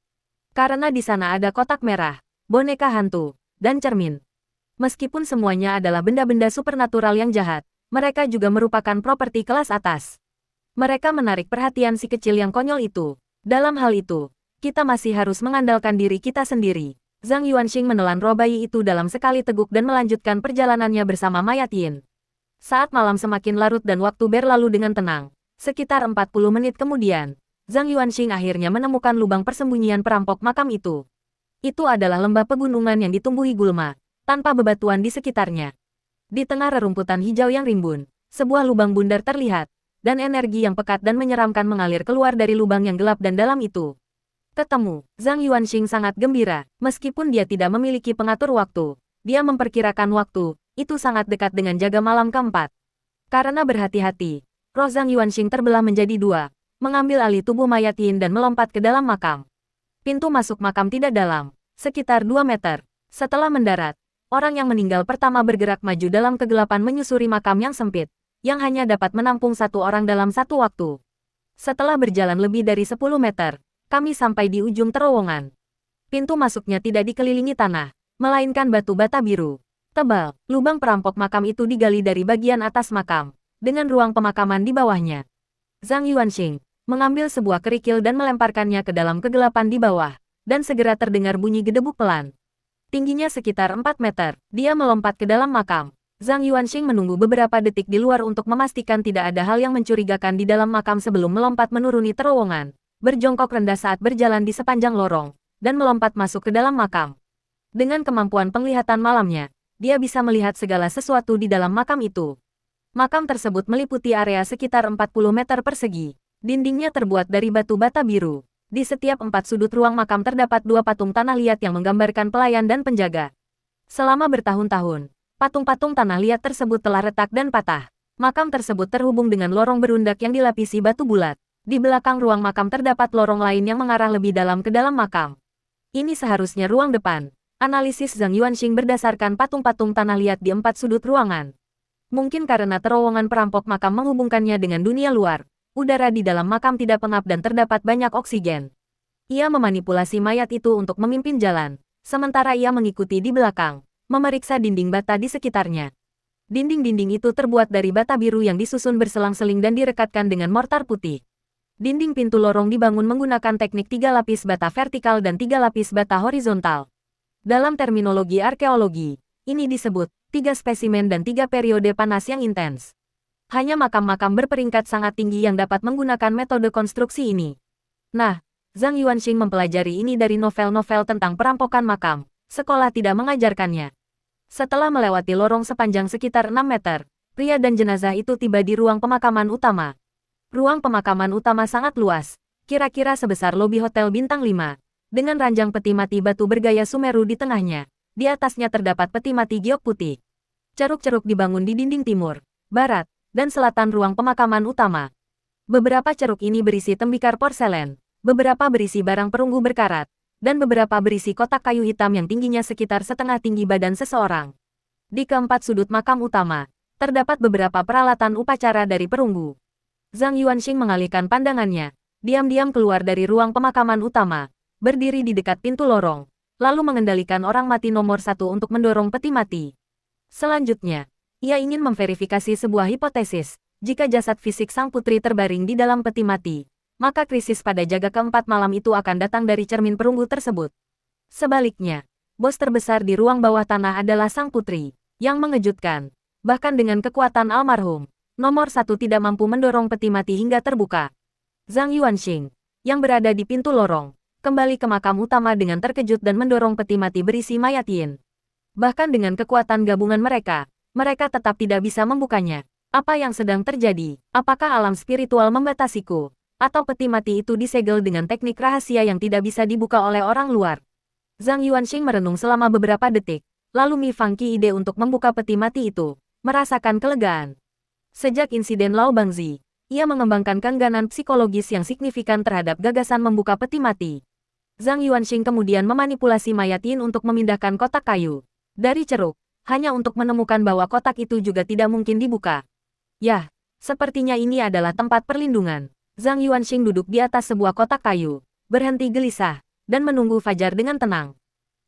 Karena di sana ada kotak merah, boneka hantu, dan cermin. Meskipun semuanya adalah benda-benda supernatural yang jahat, mereka juga merupakan properti kelas atas. Mereka menarik perhatian si kecil yang konyol itu. Dalam hal itu, kita masih harus mengandalkan diri kita sendiri. Zhang Yuanxing menelan roh bayi itu dalam sekali teguk dan melanjutkan perjalanannya bersama mayat Yin. Saat malam semakin larut dan waktu berlalu dengan tenang, sekitar 40 menit kemudian, Zhang Yuanxing akhirnya menemukan lubang persembunyian perampok makam itu. Itu adalah lembah pegunungan yang ditumbuhi gulma, tanpa bebatuan di sekitarnya. Di tengah rerumputan hijau yang rimbun, sebuah lubang bundar terlihat, dan energi yang pekat dan menyeramkan mengalir keluar dari lubang yang gelap dan dalam itu. Ketemu, Zhang Yuanxing sangat gembira, meskipun dia tidak memiliki pengatur waktu. Dia memperkirakan waktu, itu sangat dekat dengan jaga malam keempat. Karena berhati-hati, roh Zhang Yuanxing terbelah menjadi dua, mengambil alih tubuh mayat Yin dan melompat ke dalam makam. Pintu masuk makam tidak dalam, sekitar 2 meter. Setelah mendarat, orang yang meninggal pertama bergerak maju dalam kegelapan menyusuri makam yang sempit, yang hanya dapat menampung satu orang dalam satu waktu. Setelah berjalan lebih dari 10 meter, kami sampai di ujung terowongan. Pintu masuknya tidak dikelilingi tanah, melainkan batu bata biru. Tebal, lubang perampok makam itu digali dari bagian atas makam, dengan ruang pemakaman di bawahnya. Zhang Yuanxing mengambil sebuah kerikil dan melemparkannya ke dalam kegelapan di bawah, dan segera terdengar bunyi gedebuk pelan. Tingginya sekitar 4 meter, dia melompat ke dalam makam. Zhang Yuanxing menunggu beberapa detik di luar untuk memastikan tidak ada hal yang mencurigakan di dalam makam sebelum melompat menuruni terowongan, berjongkok rendah saat berjalan di sepanjang lorong, dan melompat masuk ke dalam makam. Dengan kemampuan penglihatan malamnya, dia bisa melihat segala sesuatu di dalam makam itu. Makam tersebut meliputi area sekitar 40 meter persegi. Dindingnya terbuat dari batu bata biru. Di setiap 4 sudut ruang makam terdapat 2 patung tanah liat yang menggambarkan pelayan dan penjaga. Selama bertahun-tahun, patung-patung tanah liat tersebut telah retak dan patah. Makam tersebut terhubung dengan lorong berundak yang dilapisi batu bulat. Di belakang ruang makam terdapat lorong lain yang mengarah lebih dalam ke dalam makam. Ini seharusnya ruang depan. Analisis Zhang Yuanxing berdasarkan patung-patung tanah liat di 4 sudut ruangan. Mungkin karena terowongan perampok makam menghubungkannya dengan dunia luar, udara di dalam makam tidak pengap dan terdapat banyak oksigen. Ia memanipulasi mayat itu untuk memimpin jalan, sementara ia mengikuti di belakang, memeriksa dinding bata di sekitarnya. Dinding-dinding itu terbuat dari bata biru yang disusun berselang-seling dan direkatkan dengan mortar putih. Dinding pintu lorong dibangun menggunakan teknik 3 lapis bata vertikal dan 3 lapis bata horizontal. Dalam terminologi arkeologi, ini disebut 3 spesimen dan 3 periode panas yang intens. Hanya makam-makam berperingkat sangat tinggi yang dapat menggunakan metode konstruksi ini. Nah, Zhang Yuanxing mempelajari ini dari novel-novel tentang perampokan makam. Sekolah tidak mengajarkannya. Setelah melewati lorong sepanjang sekitar 6 meter, pria dan jenazah itu tiba di ruang pemakaman utama. Ruang pemakaman utama sangat luas, kira-kira sebesar lobi hotel bintang 5, dengan ranjang peti mati batu bergaya Sumeru di tengahnya. Di atasnya terdapat peti mati giok putih. Ceruk-ceruk dibangun di dinding timur, barat, dan selatan ruang pemakaman utama. Beberapa ceruk ini berisi tembikar porselen, beberapa berisi barang perunggu berkarat, dan beberapa berisi kotak kayu hitam yang tingginya sekitar setengah tinggi badan seseorang. Di keempat sudut makam utama, terdapat beberapa peralatan upacara dari perunggu. Zhang Yuanxing mengalihkan pandangannya, diam-diam keluar dari ruang pemakaman utama, berdiri di dekat pintu lorong, lalu mengendalikan orang mati nomor 1 untuk mendorong peti mati. Selanjutnya, ia ingin memverifikasi sebuah hipotesis. Jika jasad fisik sang putri terbaring di dalam peti mati, maka krisis pada jaga keempat malam itu akan datang dari cermin perunggu tersebut. Sebaliknya, bos terbesar di ruang bawah tanah adalah sang putri. Yang mengejutkan, bahkan dengan kekuatan almarhum, nomor 1 tidak mampu mendorong peti mati hingga terbuka. Zhang Yuanxing, yang berada di pintu lorong, kembali ke makam utama dengan terkejut dan mendorong peti mati berisi mayat Yin. Bahkan dengan kekuatan gabungan mereka tetap tidak bisa membukanya. Apa yang sedang terjadi? Apakah alam spiritual membatasiku? Atau peti mati itu disegel dengan teknik rahasia yang tidak bisa dibuka oleh orang luar? Zhang Yuanxing merenung selama beberapa detik, lalu Mi Fangqi ide untuk membuka peti mati itu, merasakan kelegaan. Sejak insiden Lao Bangzi, ia mengembangkan keengganan psikologis yang signifikan terhadap gagasan membuka peti mati. Zhang Yuanxing kemudian memanipulasi mayat Yin untuk memindahkan kotak kayu dari ceruk, hanya untuk menemukan bahwa kotak itu juga tidak mungkin dibuka. Yah, sepertinya ini adalah tempat perlindungan. Zhang Yuanxing duduk di atas sebuah kotak kayu, berhenti gelisah, dan menunggu fajar dengan tenang.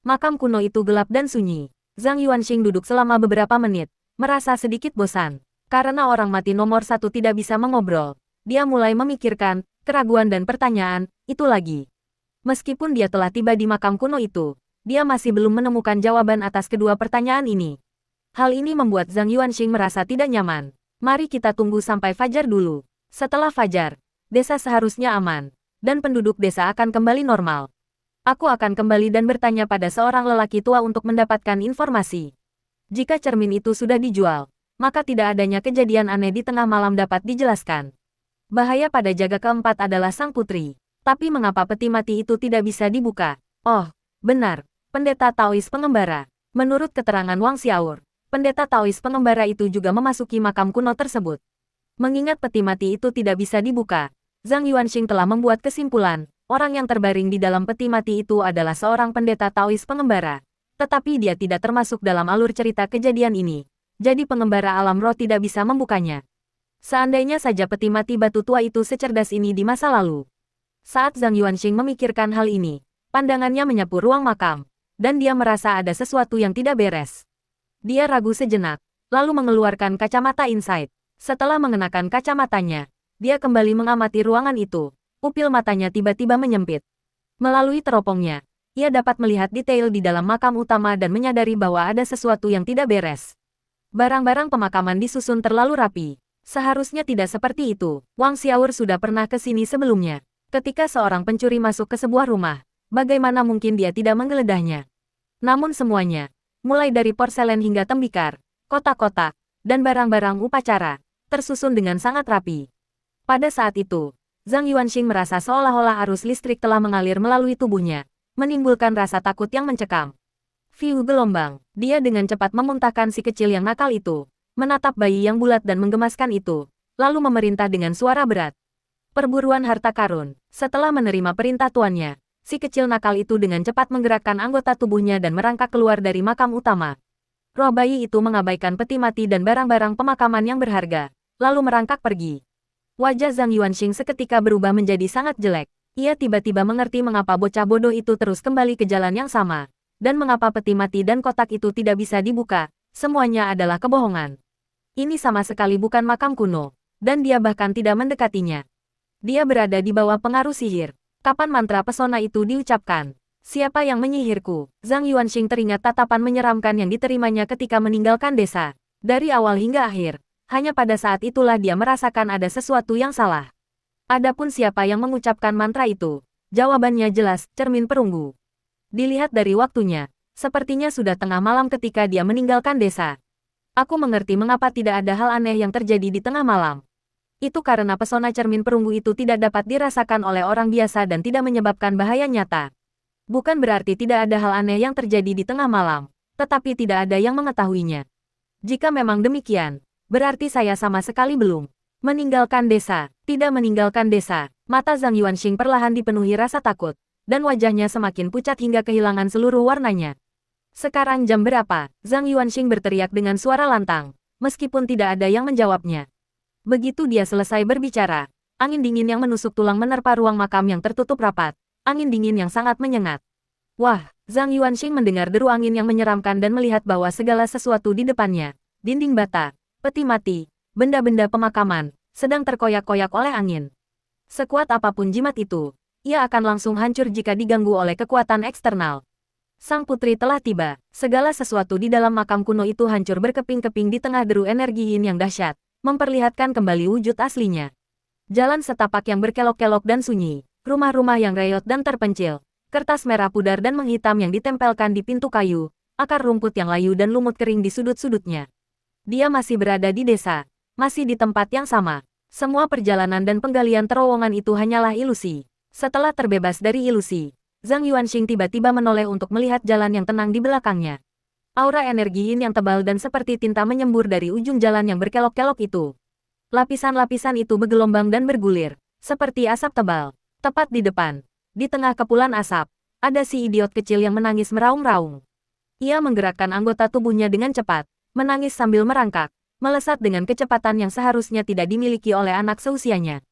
Makam kuno itu gelap dan sunyi. Zhang Yuanxing duduk selama beberapa menit, merasa sedikit bosan. Karena orang mati nomor satu tidak bisa mengobrol, dia mulai memikirkan, keraguan dan pertanyaan, itu lagi. Meskipun dia telah tiba di makam kuno itu, dia masih belum menemukan jawaban atas kedua pertanyaan ini. Hal ini membuat Zhang Yuanxing merasa tidak nyaman. Mari kita tunggu sampai fajar dulu. Setelah fajar, desa seharusnya aman, dan penduduk desa akan kembali normal. Aku akan kembali dan bertanya pada seorang lelaki tua untuk mendapatkan informasi. Jika cermin itu sudah dijual, maka tidak adanya kejadian aneh di tengah malam dapat dijelaskan. Bahaya pada jaga keempat adalah sang putri. Tapi mengapa peti mati itu tidak bisa dibuka? Oh, benar, pendeta Taois pengembara. Menurut keterangan Wang Xiaor, pendeta Taois pengembara itu juga memasuki makam kuno tersebut. Mengingat peti mati itu tidak bisa dibuka, Zhang Yuanxing telah membuat kesimpulan, orang yang terbaring di dalam peti mati itu adalah seorang pendeta Taois pengembara. Tetapi dia tidak termasuk dalam alur cerita kejadian ini. Jadi pengembara alam roh tidak bisa membukanya. Seandainya saja peti mati batu tua itu secerdas ini di masa lalu. Saat Zhang Yuanxing memikirkan hal ini, pandangannya menyapu ruang makam, dan dia merasa ada sesuatu yang tidak beres. Dia ragu sejenak, lalu mengeluarkan kacamata insight. Setelah mengenakan kacamatanya, dia kembali mengamati ruangan itu. Pupil matanya tiba-tiba menyempit. Melalui teropongnya, ia dapat melihat detail di dalam makam utama dan menyadari bahwa ada sesuatu yang tidak beres. Barang-barang pemakaman disusun terlalu rapi. Seharusnya tidak seperti itu. Wang Xiaor sudah pernah ke sini sebelumnya. Ketika seorang pencuri masuk ke sebuah rumah, bagaimana mungkin dia tidak menggeledahnya? Namun semuanya, mulai dari porselen hingga tembikar, kotak-kotak, dan barang-barang upacara, tersusun dengan sangat rapi. Pada saat itu, Zhang Yuanxing merasa seolah-olah arus listrik telah mengalir melalui tubuhnya, menimbulkan rasa takut yang mencekam. Viu gelombang, dia dengan cepat memuntahkan si kecil yang nakal itu, menatap bayi yang bulat dan menggemaskan itu, lalu memerintah dengan suara berat. Perburuan harta karun. Setelah menerima perintah tuannya, si kecil nakal itu dengan cepat menggerakkan anggota tubuhnya dan merangkak keluar dari makam utama. Roh bayi itu mengabaikan peti mati dan barang-barang pemakaman yang berharga, lalu merangkak pergi. Wajah Zhang Yuanxing seketika berubah menjadi sangat jelek. Ia tiba-tiba mengerti mengapa bocah bodoh itu terus kembali ke jalan yang sama. Dan mengapa peti mati dan kotak itu tidak bisa dibuka, semuanya adalah kebohongan. Ini sama sekali bukan makam kuno, dan dia bahkan tidak mendekatinya. Dia berada di bawah pengaruh sihir. Kapan mantra pesona itu diucapkan? Siapa yang menyihirku? Zhang Yuanxing teringat tatapan menyeramkan yang diterimanya ketika meninggalkan desa. Dari awal hingga akhir, hanya pada saat itulah dia merasakan ada sesuatu yang salah. Adapun siapa yang mengucapkan mantra itu? Jawabannya jelas, cermin perunggu. Dilihat dari waktunya, sepertinya sudah tengah malam ketika dia meninggalkan desa. Aku mengerti mengapa tidak ada hal aneh yang terjadi di tengah malam. Itu karena pesona cermin perunggu itu tidak dapat dirasakan oleh orang biasa dan tidak menyebabkan bahaya nyata. Bukan berarti tidak ada hal aneh yang terjadi di tengah malam, tetapi tidak ada yang mengetahuinya. Jika memang demikian, berarti saya sama sekali belum meninggalkan desa. Tidak meninggalkan desa. Mata Zhang Yuanxing perlahan dipenuhi rasa takut. Dan wajahnya semakin pucat hingga kehilangan seluruh warnanya. Sekarang jam berapa? Zhang Yuanxing berteriak dengan suara lantang, meskipun tidak ada yang menjawabnya. Begitu dia selesai berbicara, angin dingin yang menusuk tulang menerpa ruang makam yang tertutup rapat, angin dingin yang sangat menyengat. Wah, Zhang Yuanxing mendengar deru angin yang menyeramkan dan melihat bahwa segala sesuatu di depannya, dinding bata, peti mati, benda-benda pemakaman, sedang terkoyak-koyak oleh angin. Sekuat apapun jimat itu, ia akan langsung hancur jika diganggu oleh kekuatan eksternal. Sang putri telah tiba. Segala sesuatu di dalam makam kuno itu hancur berkeping-keping di tengah deru energi yin yang dahsyat, memperlihatkan kembali wujud aslinya. Jalan setapak yang berkelok-kelok dan sunyi, rumah-rumah yang reot dan terpencil, kertas merah pudar dan menghitam yang ditempelkan di pintu kayu, akar rumput yang layu dan lumut kering di sudut-sudutnya. Dia masih berada di desa, masih di tempat yang sama. Semua perjalanan dan penggalian terowongan itu hanyalah ilusi. Setelah terbebas dari ilusi, Zhang Yuanxing tiba-tiba menoleh untuk melihat jalan yang tenang di belakangnya. Aura energi yin yang tebal dan seperti tinta menyembur dari ujung jalan yang berkelok-kelok itu. Lapisan-lapisan itu bergelombang dan bergulir, seperti asap tebal. Tepat di depan, di tengah kepulan asap, ada si idiot kecil yang menangis meraung-raung. Ia menggerakkan anggota tubuhnya dengan cepat, menangis sambil merangkak, melesat dengan kecepatan yang seharusnya tidak dimiliki oleh anak seusianya.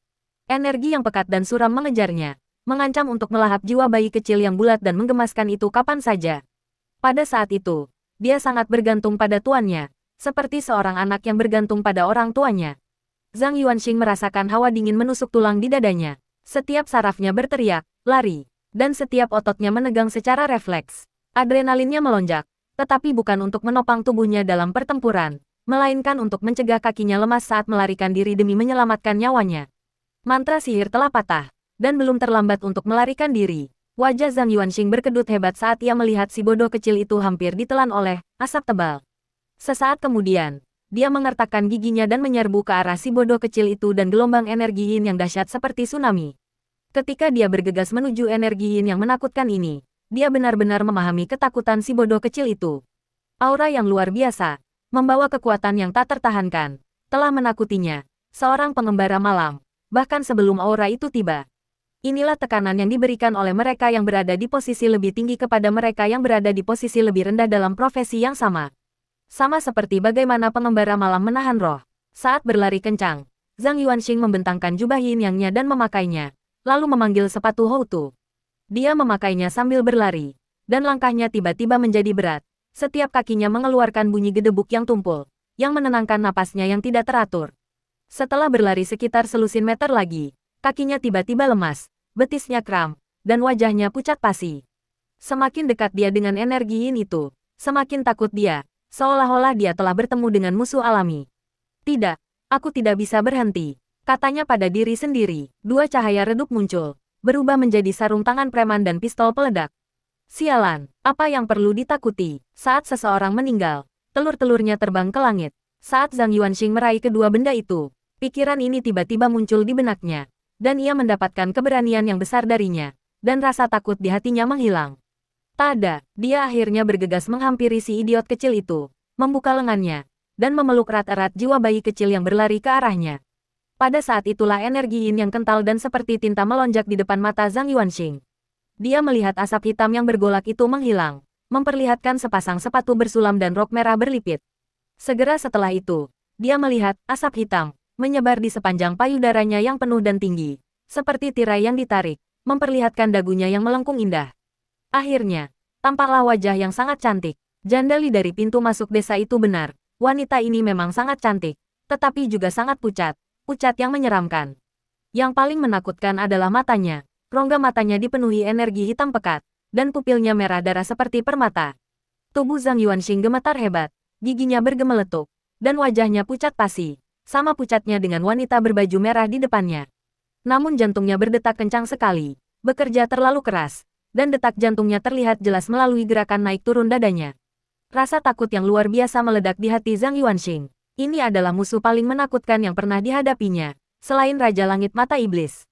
Energi yang pekat dan suram mengejarnya, mengancam untuk melahap jiwa bayi kecil yang bulat dan menggemaskan itu kapan saja. Pada saat itu, dia sangat bergantung pada tuannya, seperti seorang anak yang bergantung pada orang tuanya. Zhang Yuanxing merasakan hawa dingin menusuk tulang di dadanya. Setiap sarafnya berteriak, lari, dan setiap ototnya menegang secara refleks. Adrenalinnya melonjak, tetapi bukan untuk menopang tubuhnya dalam pertempuran, melainkan untuk mencegah kakinya lemas saat melarikan diri demi menyelamatkan nyawanya. Mantra sihir telah patah, dan belum terlambat untuk melarikan diri. Wajah Zhang Yuanxing berkedut hebat saat ia melihat si bodoh kecil itu hampir ditelan oleh asap tebal. Sesaat kemudian, dia mengertakkan giginya dan menyerbu ke arah si bodoh kecil itu dan gelombang energi yin yang dahsyat seperti tsunami. Ketika dia bergegas menuju energi yin yang menakutkan ini, dia benar-benar memahami ketakutan si bodoh kecil itu. Aura yang luar biasa, membawa kekuatan yang tak tertahankan, telah menakutinya, seorang pengembara malam, bahkan sebelum aura itu tiba. Inilah tekanan yang diberikan oleh mereka yang berada di posisi lebih tinggi kepada mereka yang berada di posisi lebih rendah dalam profesi yang sama. Sama seperti bagaimana pengembara malam menahan roh. Saat berlari kencang, Zhang Yuanxing membentangkan jubah yin yang-nya dan memakainya, lalu memanggil sepatu Houtu. Dia memakainya sambil berlari, dan langkahnya tiba-tiba menjadi berat. Setiap kakinya mengeluarkan bunyi gedebuk yang tumpul, yang menenangkan napasnya yang tidak teratur. Setelah berlari sekitar selusin meter lagi, kakinya tiba-tiba lemas, betisnya kram, dan wajahnya pucat pasi. Semakin dekat dia dengan energi yin itu, semakin takut dia, seolah-olah dia telah bertemu dengan musuh alami. Tidak, aku tidak bisa berhenti, katanya pada diri sendiri. Dua cahaya redup muncul, berubah menjadi sarung tangan preman dan pistol peledak. Sialan, apa yang perlu ditakuti? Saat seseorang meninggal, telur-telurnya terbang ke langit. Saat Zhang Yuanxing meraih kedua benda itu, pikiran ini tiba-tiba muncul di benaknya. Dan ia mendapatkan keberanian yang besar darinya, dan rasa takut di hatinya menghilang. Tak ada, dia akhirnya bergegas menghampiri si idiot kecil itu, membuka lengannya, dan memeluk erat-erat jiwa bayi kecil yang berlari ke arahnya. Pada saat itulah energi yin yang kental dan seperti tinta melonjak di depan mata Zhang Yuanxing. Dia melihat asap hitam yang bergolak itu menghilang, memperlihatkan sepasang sepatu bersulam dan rok merah berlipit. Segera setelah itu, dia melihat asap hitam menyebar di sepanjang payudaranya yang penuh dan tinggi, seperti tirai yang ditarik, memperlihatkan dagunya yang melengkung indah. Akhirnya, tampaklah wajah yang sangat cantik. Jandali dari pintu masuk desa itu benar, wanita ini memang sangat cantik, tetapi juga sangat pucat, pucat yang menyeramkan. Yang paling menakutkan adalah matanya, rongga matanya dipenuhi energi hitam pekat, dan pupilnya merah darah seperti permata. Tubuh Zhang Yuanxing gemetar hebat, giginya bergemeletuk, dan wajahnya pucat pasi. Sama pucatnya dengan wanita berbaju merah di depannya. Namun jantungnya berdetak kencang sekali, bekerja terlalu keras, dan detak jantungnya terlihat jelas melalui gerakan naik turun dadanya. Rasa takut yang luar biasa meledak di hati Zhang Yuanxing. Ini adalah musuh paling menakutkan yang pernah dihadapinya, selain Raja Langit Mata Iblis.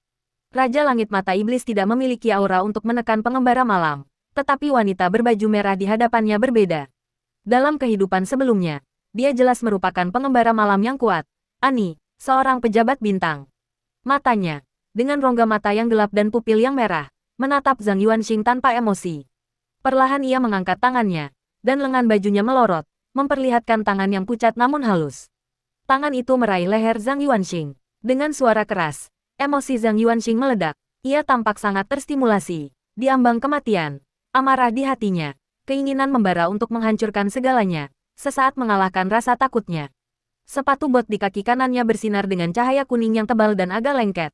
Raja Langit Mata Iblis tidak memiliki aura untuk menekan pengembara malam, tetapi wanita berbaju merah di hadapannya berbeda. Dalam kehidupan sebelumnya, dia jelas merupakan pengembara malam yang kuat. Ani, seorang pejabat bintang. Matanya, dengan rongga mata yang gelap dan pupil yang merah, menatap Zhang Yuanxing tanpa emosi. Perlahan ia mengangkat tangannya, dan lengan bajunya melorot, memperlihatkan tangan yang pucat namun halus. Tangan itu meraih leher Zhang Yuanxing. Dengan suara keras, emosi Zhang Yuanxing meledak. Ia tampak sangat terstimulasi, diambang kematian, amarah di hatinya, keinginan membara untuk menghancurkan segalanya, sesaat mengalahkan rasa takutnya. Sepatu bot di kaki kanannya bersinar dengan cahaya kuning yang tebal dan agak lengket.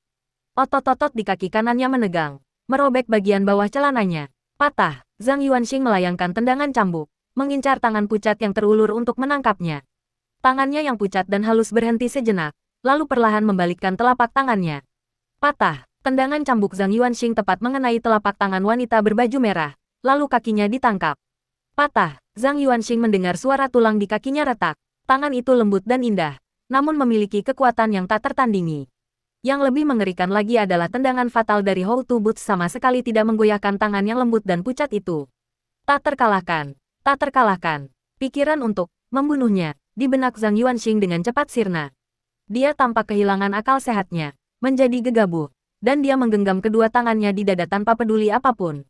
Otot-otot di kaki kanannya menegang, merobek bagian bawah celananya. Patah, Zhang Yuanxing melayangkan tendangan cambuk, mengincar tangan pucat yang terulur untuk menangkapnya. Tangannya yang pucat dan halus berhenti sejenak, lalu perlahan membalikkan telapak tangannya. Patah, tendangan cambuk Zhang Yuanxing tepat mengenai telapak tangan wanita berbaju merah, lalu kakinya ditangkap. Patah, Zhang Yuanxing mendengar suara tulang di kakinya retak. Tangan itu lembut dan indah, namun memiliki kekuatan yang tak tertandingi. Yang lebih mengerikan lagi adalah tendangan fatal dari How To Boots sama sekali tidak menggoyahkan tangan yang lembut dan pucat itu. Tak terkalahkan, tak terkalahkan. Pikiran untuk membunuhnya di benak Zhang Yuanxing dengan cepat sirna. Dia tampak kehilangan akal sehatnya, menjadi gegabah, dan dia menggenggam kedua tangannya di dada tanpa peduli apapun.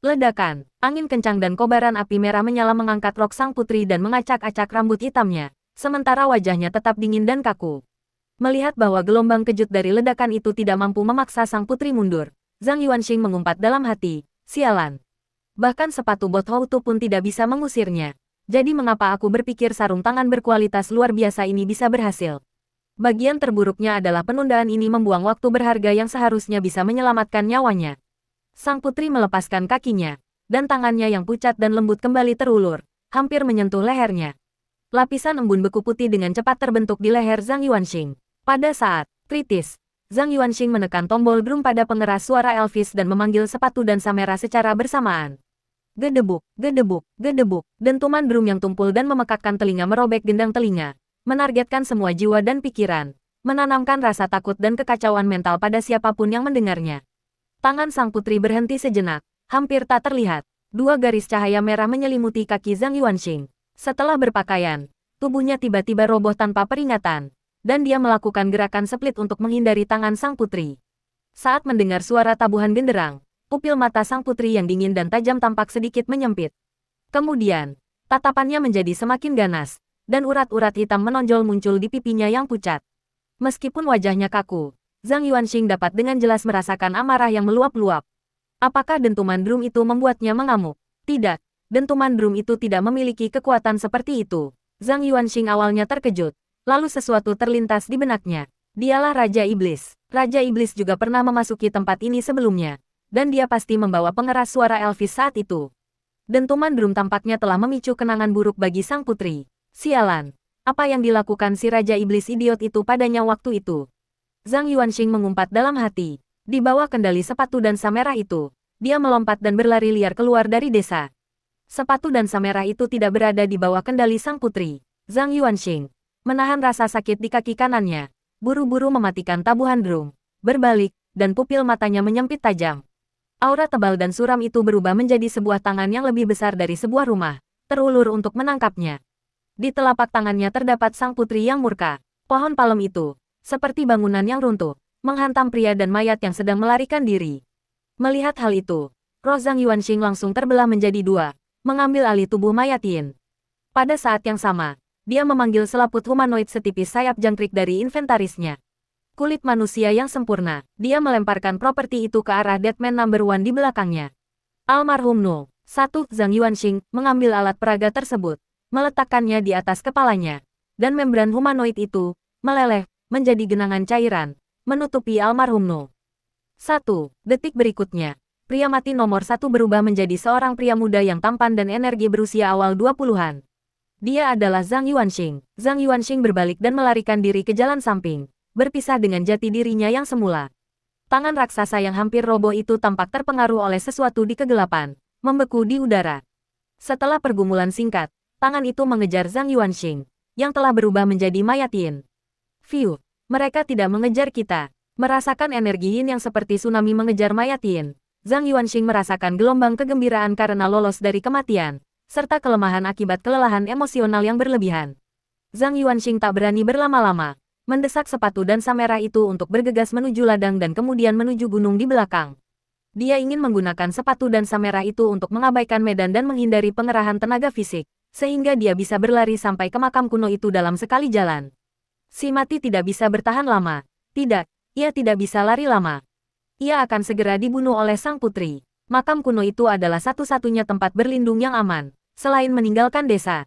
Ledakan, angin kencang dan kobaran api merah menyala mengangkat rok sang putri dan mengacak-acak rambut hitamnya, sementara wajahnya tetap dingin dan kaku. Melihat bahwa gelombang kejut dari ledakan itu tidak mampu memaksa sang putri mundur, Zhang Yuanxing mengumpat dalam hati, sialan. Bahkan sepatu bot How To pun tidak bisa mengusirnya. Jadi mengapa aku berpikir sarung tangan berkualitas luar biasa ini bisa berhasil? Bagian terburuknya adalah penundaan ini membuang waktu berharga yang seharusnya bisa menyelamatkan nyawanya. Sang putri melepaskan kakinya, dan tangannya yang pucat dan lembut kembali terulur, hampir menyentuh lehernya. Lapisan embun beku putih dengan cepat terbentuk di leher Zhang Yuanxing. Pada saat kritis, Zhang Yuanxing menekan tombol drum pada pengeras suara Elvis dan memanggil sepatu dan Samera secara bersamaan. Gedebuk, gedebuk, gedebuk, dentuman drum yang tumpul dan memekakkan telinga merobek gendang telinga, menargetkan semua jiwa dan pikiran, menanamkan rasa takut dan kekacauan mental pada siapapun yang mendengarnya. Tangan sang putri berhenti sejenak, hampir tak terlihat. Dua garis cahaya merah menyelimuti kaki Zhang Yuanxing. Setelah berpakaian, tubuhnya tiba-tiba roboh tanpa peringatan, dan dia melakukan gerakan split untuk menghindari tangan sang putri. Saat mendengar suara tabuhan genderang, pupil mata sang putri yang dingin dan tajam tampak sedikit menyempit. Kemudian, tatapannya menjadi semakin ganas, dan urat-urat hitam menonjol muncul di pipinya yang pucat. Meskipun wajahnya kaku, Zhang Yuanxing dapat dengan jelas merasakan amarah yang meluap-luap. Apakah dentuman drum itu membuatnya mengamuk? Tidak, dentuman drum itu tidak memiliki kekuatan seperti itu. Zhang Yuanxing awalnya terkejut. Lalu sesuatu terlintas di benaknya. Dialah Raja Iblis. Raja Iblis juga pernah memasuki tempat ini sebelumnya. Dan dia pasti membawa pengeras suara Elvis saat itu. Dentuman drum tampaknya telah memicu kenangan buruk bagi sang putri. Sialan. Apa yang dilakukan si Raja Iblis idiot itu padanya waktu itu? Zhang Yuanxing mengumpat dalam hati. Di bawah kendali sepatu dan Samera itu, dia melompat dan berlari liar keluar dari desa. Sepatu dan Samera itu tidak berada di bawah kendali sang putri. Zhang Yuanxing menahan rasa sakit di kaki kanannya, buru-buru mematikan tabuhan drum, berbalik, dan pupil matanya menyempit tajam. Aura tebal dan suram itu berubah menjadi sebuah tangan yang lebih besar dari sebuah rumah, terulur untuk menangkapnya. Di telapak tangannya terdapat sang putri yang murka. Pohon palem itu, seperti bangunan yang runtuh, menghantam pria dan mayat yang sedang melarikan diri. Melihat hal itu, roh Zhang Yuanxing langsung terbelah menjadi dua, mengambil alih tubuh mayat Yin. Pada saat yang sama, dia memanggil selaput humanoid setipis sayap jangkrik dari inventarisnya. Kulit manusia yang sempurna, dia melemparkan properti itu ke arah Deadman Number One di belakangnya. Almarhum No. 1. Zhang Yuanxing mengambil alat peraga tersebut, meletakkannya di atas kepalanya, dan membran humanoid itu meleleh menjadi genangan cairan, menutupi almarhum No. 1. Detik berikutnya, pria mati nomor 1 berubah menjadi seorang pria muda yang tampan dan energi berusia awal 20-an. Dia adalah Zhang Yuanxing. Zhang Yuanxing berbalik dan melarikan diri ke jalan samping, berpisah dengan jati dirinya yang semula. Tangan raksasa yang hampir roboh itu tampak terpengaruh oleh sesuatu di kegelapan, membeku di udara. Setelah pergumulan singkat, tangan itu mengejar Zhang Yuanxing, yang telah berubah menjadi mayat Yin. Fiu, mereka tidak mengejar kita. Merasakan energi Yin yang seperti tsunami mengejar mayat Yin, Zhang Yuanxing merasakan gelombang kegembiraan karena lolos dari kematian, serta kelemahan akibat kelelahan emosional yang berlebihan. Zhang Yuanxing tak berani berlama-lama, mendesak sepatu dan Samera itu untuk bergegas menuju ladang dan kemudian menuju gunung di belakang. Dia ingin menggunakan sepatu dan Samera itu untuk mengabaikan medan dan menghindari pengerahan tenaga fisik, sehingga dia bisa berlari sampai ke makam kuno itu dalam sekali jalan. Si mati tidak bisa bertahan lama. Tidak, ia tidak bisa lari lama. Ia akan segera dibunuh oleh sang putri. Makam kuno itu adalah satu-satunya tempat berlindung yang aman, selain meninggalkan desa.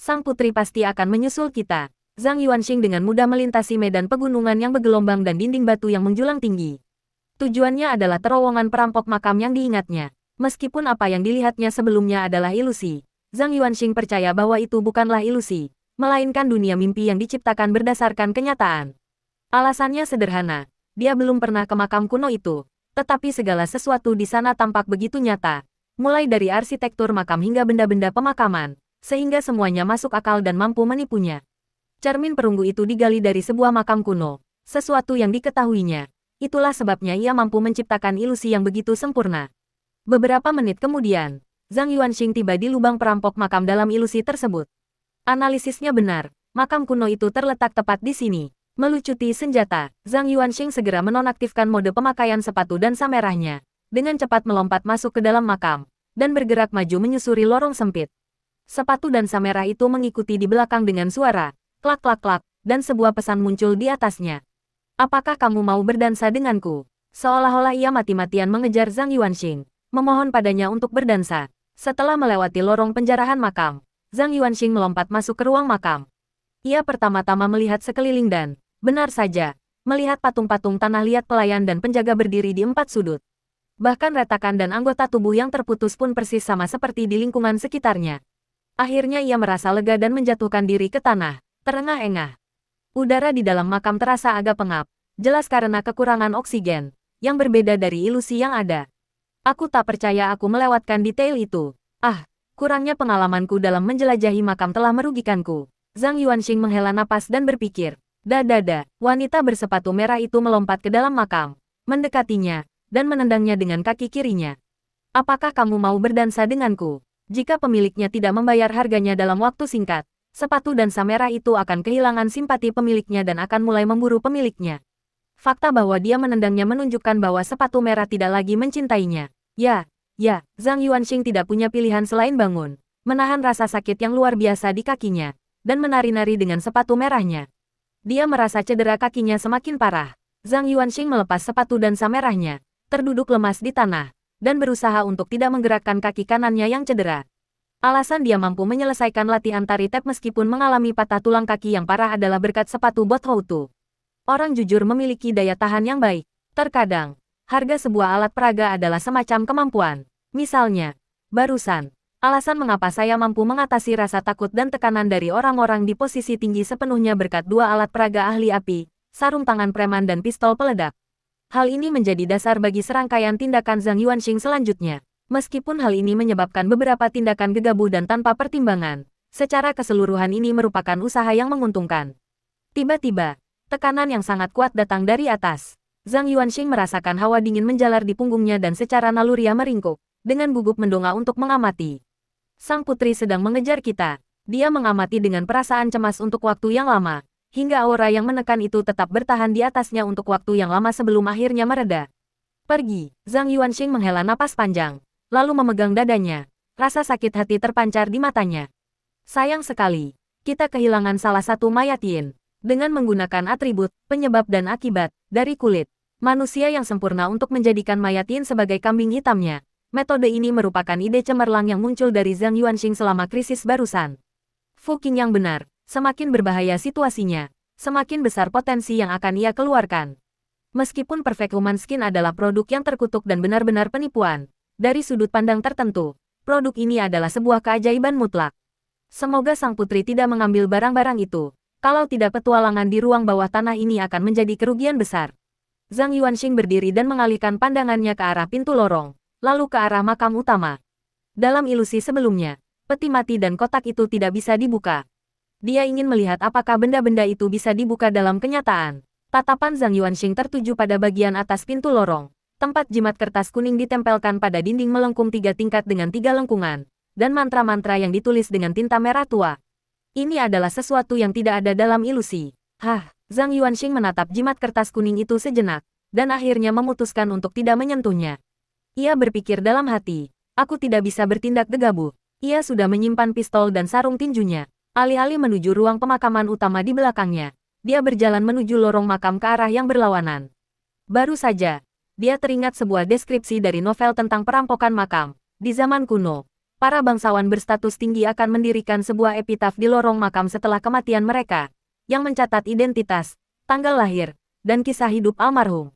Sang putri pasti akan menyusul kita. Zhang Yuanxing dengan mudah melintasi medan pegunungan yang bergelombang dan dinding batu yang menjulang tinggi. Tujuannya adalah terowongan perampok makam yang diingatnya. Meskipun apa yang dilihatnya sebelumnya adalah ilusi, Zhang Yuanxing percaya bahwa itu bukanlah ilusi, melainkan dunia mimpi yang diciptakan berdasarkan kenyataan. Alasannya sederhana, dia belum pernah ke makam kuno itu. Tetapi segala sesuatu di sana tampak begitu nyata, mulai dari arsitektur makam hingga benda-benda pemakaman, sehingga semuanya masuk akal dan mampu menipunya. Cermin perunggu itu digali dari sebuah makam kuno, sesuatu yang diketahuinya. Itulah sebabnya ia mampu menciptakan ilusi yang begitu sempurna. Beberapa menit kemudian, Zhang Yuanxing tiba di lubang perampok makam dalam ilusi tersebut. Analisisnya benar, makam kuno itu terletak tepat di sini. Melucuti senjata, Zhang Yuanxing segera menonaktifkan mode pemakaian sepatu dansa merahnya. Dengan cepat melompat masuk ke dalam makam, dan bergerak maju menyusuri lorong sempit. Sepatu dansa merah itu mengikuti di belakang dengan suara, klak-klak-klak, dan sebuah pesan muncul di atasnya. Apakah kamu mau berdansa denganku? Seolah-olah ia mati-matian mengejar Zhang Yuanxing, memohon padanya untuk berdansa. Setelah melewati lorong penjarahan makam, Zhang Yuanxing melompat masuk ke ruang makam. Ia pertama-tama melihat sekeliling dan, benar saja, melihat patung-patung tanah liat pelayan dan penjaga berdiri di empat sudut. Bahkan retakan dan anggota tubuh yang terputus pun persis sama seperti di lingkungan sekitarnya. Akhirnya ia merasa lega dan menjatuhkan diri ke tanah, terengah-engah. Udara di dalam makam terasa agak pengap, jelas karena kekurangan oksigen, yang berbeda dari ilusi yang ada. Aku tak percaya aku melewatkan detail itu. Ah, kurangnya pengalamanku dalam menjelajahi makam telah merugikanku. Zhang Yuanxing menghela napas dan berpikir. Wanita bersepatu merah itu melompat ke dalam makam, mendekatinya, dan menendangnya dengan kaki kirinya. Apakah kamu mau berdansa denganku? Jika pemiliknya tidak membayar harganya dalam waktu singkat, sepatu dansa merah itu akan kehilangan simpati pemiliknya dan akan mulai memburu pemiliknya. Fakta bahwa dia menendangnya menunjukkan bahwa sepatu merah tidak lagi mencintainya. Ya, Zhang Yuanxing tidak punya pilihan selain bangun, menahan rasa sakit yang luar biasa di kakinya, dan menari-nari dengan sepatu merahnya. Dia merasa cedera kakinya semakin parah. Zhang Yuanxing melepas sepatu dansa merahnya, terduduk lemas di tanah, dan berusaha untuk tidak menggerakkan kaki kanannya yang cedera. Alasan dia mampu menyelesaikan latihan tari tap meskipun mengalami patah tulang kaki yang parah adalah berkat sepatu bot Houtu. Orang jujur memiliki daya tahan yang baik. Terkadang, harga sebuah alat peraga adalah semacam kemampuan. Misalnya, barusan, alasan mengapa saya mampu mengatasi rasa takut dan tekanan dari orang-orang di posisi tinggi sepenuhnya berkat dua alat peraga ahli api, sarung tangan preman dan pistol peledak. Hal ini menjadi dasar bagi serangkaian tindakan Zhang Yuanxing selanjutnya. Meskipun hal ini menyebabkan beberapa tindakan gegabah dan tanpa pertimbangan, secara keseluruhan ini merupakan usaha yang menguntungkan. Tiba-tiba, tekanan yang sangat kuat datang dari atas. Zhang Yuanxing merasakan hawa dingin menjalar di punggungnya dan secara naluriah meringkuk, dengan gugup mendongak untuk mengamati. Sang putri sedang mengejar kita. Dia mengamati dengan perasaan cemas untuk waktu yang lama. Hingga aura yang menekan itu tetap bertahan di atasnya untuk waktu yang lama sebelum akhirnya mereda. Pergi, Zhang Yuanxing menghela napas panjang, lalu memegang dadanya. Rasa sakit hati terpancar di matanya. Sayang sekali, kita kehilangan salah satu mayat Yin. Dengan menggunakan atribut, penyebab dan akibat, dari kulit manusia yang sempurna untuk menjadikan mayat Yin sebagai kambing hitamnya. Metode ini merupakan ide cemerlang yang muncul dari Zhang Yuanxing selama krisis barusan. Fu Qing yang benar. Semakin berbahaya situasinya, semakin besar potensi yang akan ia keluarkan. Meskipun Perfect Human Skin adalah produk yang terkutuk dan benar-benar penipuan, dari sudut pandang tertentu, produk ini adalah sebuah keajaiban mutlak. Semoga sang putri tidak mengambil barang-barang itu, kalau tidak petualangan di ruang bawah tanah ini akan menjadi kerugian besar. Zhang Yuanxing berdiri dan mengalihkan pandangannya ke arah pintu lorong, lalu ke arah makam utama. Dalam ilusi sebelumnya, peti mati dan kotak itu tidak bisa dibuka. Dia ingin melihat apakah benda-benda itu bisa dibuka dalam kenyataan. Tatapan Zhang Yuanxing tertuju pada bagian atas pintu lorong. Tempat jimat kertas kuning ditempelkan pada dinding melengkung 3 tingkat dengan 3 lengkungan. Dan mantra-mantra yang ditulis dengan tinta merah tua. Ini adalah sesuatu yang tidak ada dalam ilusi. Zhang Yuanxing menatap jimat kertas kuning itu sejenak. Dan akhirnya memutuskan untuk tidak menyentuhnya. Ia berpikir dalam hati. Aku tidak bisa bertindak gegabah. Ia sudah menyimpan pistol dan sarung tinjunya. Alih-alih menuju ruang pemakaman utama di belakangnya, dia berjalan menuju lorong makam ke arah yang berlawanan. Baru saja, dia teringat sebuah deskripsi dari novel tentang perampokan makam. Di zaman kuno, para bangsawan berstatus tinggi akan mendirikan sebuah epitaf di lorong makam setelah kematian mereka, yang mencatat identitas, tanggal lahir, dan kisah hidup almarhum.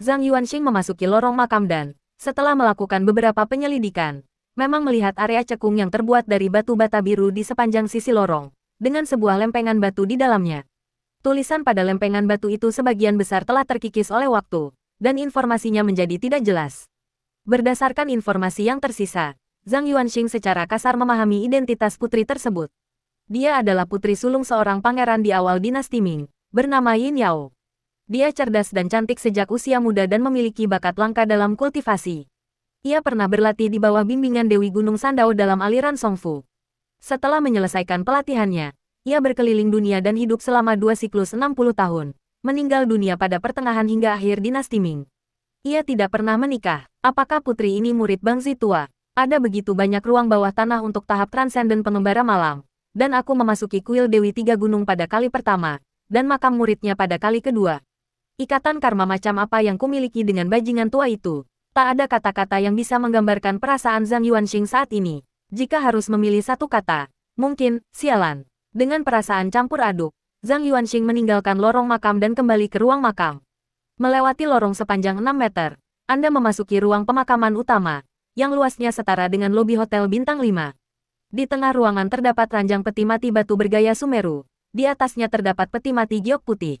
Zhang Yuanxing memasuki lorong makam dan, setelah melakukan beberapa penyelidikan, memang melihat area cekung yang terbuat dari batu bata biru di sepanjang sisi lorong, dengan sebuah lempengan batu di dalamnya. Tulisan pada lempengan batu itu sebagian besar telah terkikis oleh waktu, dan informasinya menjadi tidak jelas. Berdasarkan informasi yang tersisa, Zhang Yuanxing secara kasar memahami identitas putri tersebut. Dia adalah putri sulung seorang pangeran di awal dinasti Ming, bernama Yin Yao. Dia cerdas dan cantik sejak usia muda dan memiliki bakat langka dalam kultivasi. Ia pernah berlatih di bawah bimbingan Dewi Gunung Sandao dalam aliran Songfu. Setelah menyelesaikan pelatihannya, ia berkeliling dunia dan hidup selama 2 siklus 60 tahun, meninggal dunia pada pertengahan hingga akhir dinasti Ming. Ia tidak pernah menikah. Apakah putri ini murid Bang Zitua? Ada begitu banyak ruang bawah tanah untuk tahap transenden pengembara malam. Dan aku memasuki kuil Dewi Tiga Gunung pada kali pertama, dan makam muridnya pada kali kedua. Ikatan karma macam apa yang kumiliki dengan bajingan tua itu? Tak ada kata-kata yang bisa menggambarkan perasaan Zhang Yuanxing saat ini. Jika harus memilih satu kata, mungkin, sialan. Dengan perasaan campur aduk, Zhang Yuanxing meninggalkan lorong makam dan kembali ke ruang makam. Melewati lorong sepanjang 6 meter, Anda memasuki ruang pemakaman utama, yang luasnya setara dengan lobi hotel bintang 5. Di tengah ruangan terdapat ranjang peti mati batu bergaya Sumeru. Di atasnya terdapat peti mati giok putih.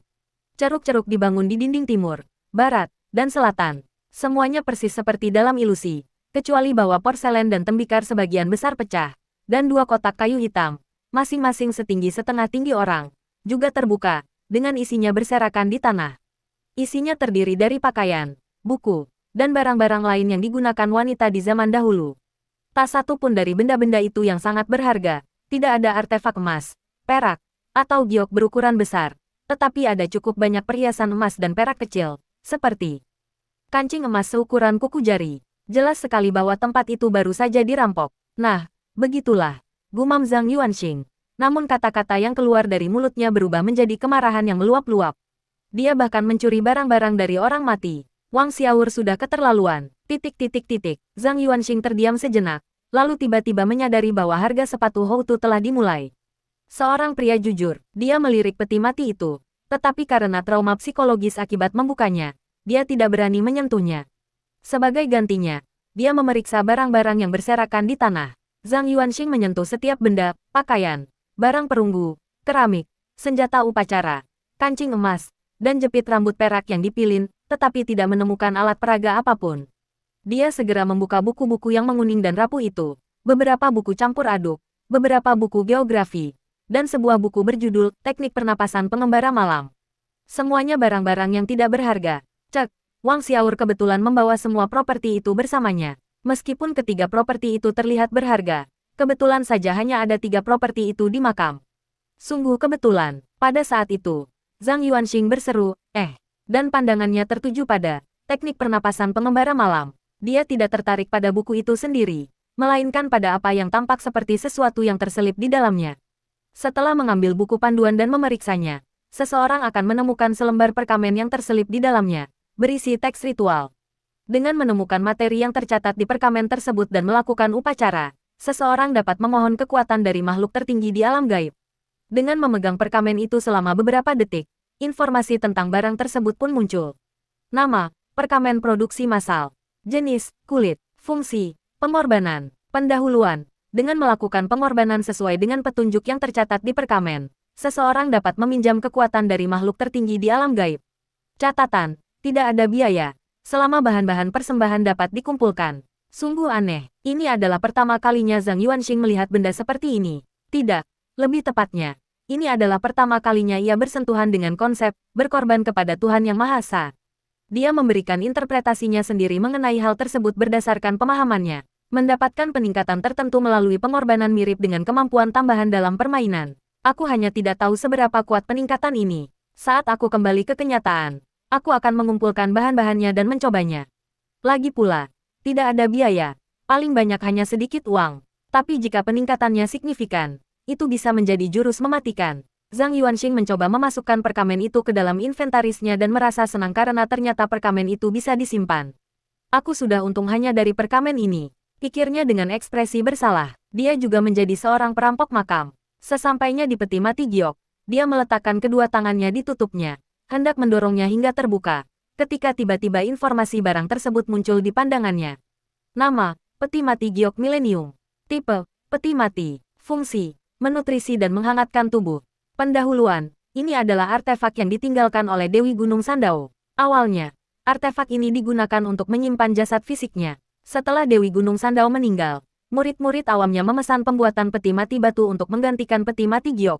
Ceruk-ceruk dibangun di dinding timur, barat, dan selatan. Semuanya persis seperti dalam ilusi, kecuali bahwa porselen dan tembikar sebagian besar pecah, dan 2 kotak kayu hitam, masing-masing setinggi setengah tinggi orang, juga terbuka, dengan isinya berserakan di tanah. Isinya terdiri dari pakaian, buku, dan barang-barang lain yang digunakan wanita di zaman dahulu. Tak satu pun dari benda-benda itu yang sangat berharga, tidak ada artefak emas, perak, atau giok berukuran besar. Tetapi ada cukup banyak perhiasan emas dan perak kecil, seperti kancing emas seukuran kuku jari. Jelas sekali bahwa tempat itu baru saja dirampok. Nah, begitulah, gumam Zhang Yuanxing. Namun kata-kata yang keluar dari mulutnya berubah menjadi kemarahan yang meluap-luap. Dia bahkan mencuri barang-barang dari orang mati. Wang Xiaour sudah keterlaluan. Zhang Yuanxing terdiam sejenak, lalu tiba-tiba menyadari bahwa harga sepatu Houtu telah dimulai. Seorang pria jujur, dia melirik peti mati itu. Tetapi karena trauma psikologis akibat membukanya, dia tidak berani menyentuhnya. Sebagai gantinya, dia memeriksa barang-barang yang berserakan di tanah. Zhang Yuanxing menyentuh setiap benda, pakaian, barang perunggu, keramik, senjata upacara, kancing emas, dan jepit rambut perak yang dipilin, tetapi tidak menemukan alat peraga apapun. Dia segera membuka buku-buku yang menguning dan rapuh itu, beberapa buku campur aduk, beberapa buku geografi, dan sebuah buku berjudul Teknik Pernapasan Pengembara Malam. Semuanya barang-barang yang tidak berharga. Cek, Wang Xiaour kebetulan membawa semua properti itu bersamanya. Meskipun ketiga properti itu terlihat berharga, kebetulan saja hanya ada 3 properti itu di makam. Sungguh kebetulan, pada saat itu, Zhang Yuanxing berseru, dan pandangannya tertuju pada teknik pernapasan pengembara malam. Dia tidak tertarik pada buku itu sendiri, melainkan pada apa yang tampak seperti sesuatu yang terselip di dalamnya. Setelah mengambil buku panduan dan memeriksanya, seseorang akan menemukan selembar perkamen yang terselip di dalamnya, berisi teks ritual. Dengan menemukan materi yang tercatat di perkamen tersebut dan melakukan upacara, seseorang dapat memohon kekuatan dari makhluk tertinggi di alam gaib. Dengan memegang perkamen itu selama beberapa detik, informasi tentang barang tersebut pun muncul. Nama, perkamen produksi massal, jenis, kulit, fungsi, pengorbanan, pendahuluan. Dengan melakukan pengorbanan sesuai dengan petunjuk yang tercatat di perkamen, seseorang dapat meminjam kekuatan dari makhluk tertinggi di alam gaib. Catatan, tidak ada biaya, selama bahan-bahan persembahan dapat dikumpulkan. Sungguh aneh, ini adalah pertama kalinya Zhang Yuanxing melihat benda seperti ini. Tidak, lebih tepatnya, ini adalah pertama kalinya ia bersentuhan dengan konsep berkorban kepada Tuhan Yang Maha Esa. Dia memberikan interpretasinya sendiri mengenai hal tersebut berdasarkan pemahamannya. Mendapatkan peningkatan tertentu melalui pengorbanan mirip dengan kemampuan tambahan dalam permainan. Aku hanya tidak tahu seberapa kuat peningkatan ini. Saat aku kembali ke kenyataan, aku akan mengumpulkan bahan-bahannya dan mencobanya. Lagi pula, tidak ada biaya, paling banyak hanya sedikit uang. Tapi jika peningkatannya signifikan, itu bisa menjadi jurus mematikan. Zhang Yuanxing mencoba memasukkan perkamen itu ke dalam inventarisnya dan merasa senang karena ternyata perkamen itu bisa disimpan. Aku sudah untung hanya dari perkamen ini. Pikirnya dengan ekspresi bersalah. Dia juga menjadi seorang perampok makam. Sesampainya di peti mati giok, dia meletakkan kedua tangannya di tutupnya, hendak mendorongnya hingga terbuka, ketika tiba-tiba informasi barang tersebut muncul di pandangannya. Nama, peti mati giok milenium. Tipe, peti mati. Fungsi, menutrisi dan menghangatkan tubuh. Pendahuluan, ini adalah artefak yang ditinggalkan oleh Dewi Gunung Sandao. Awalnya, artefak ini digunakan untuk menyimpan jasad fisiknya. Setelah Dewi Gunung Sandao meninggal, murid-murid awamnya memesan pembuatan peti mati batu untuk menggantikan peti mati giok.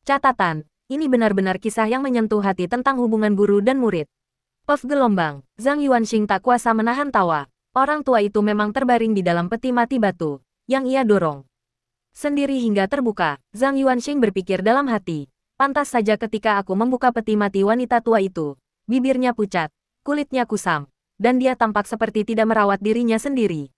Catatan, Ini benar-benar kisah yang menyentuh hati tentang hubungan guru dan murid. Puff gelombang, Zhang Yuanxing tak kuasa menahan tawa. Orang tua itu memang terbaring di dalam peti mati batu, yang ia dorong sendiri hingga terbuka. Zhang Yuanxing berpikir dalam hati. Pantas saja ketika aku membuka peti mati wanita tua itu, bibirnya pucat, kulitnya kusam, dan dia tampak seperti tidak merawat dirinya sendiri.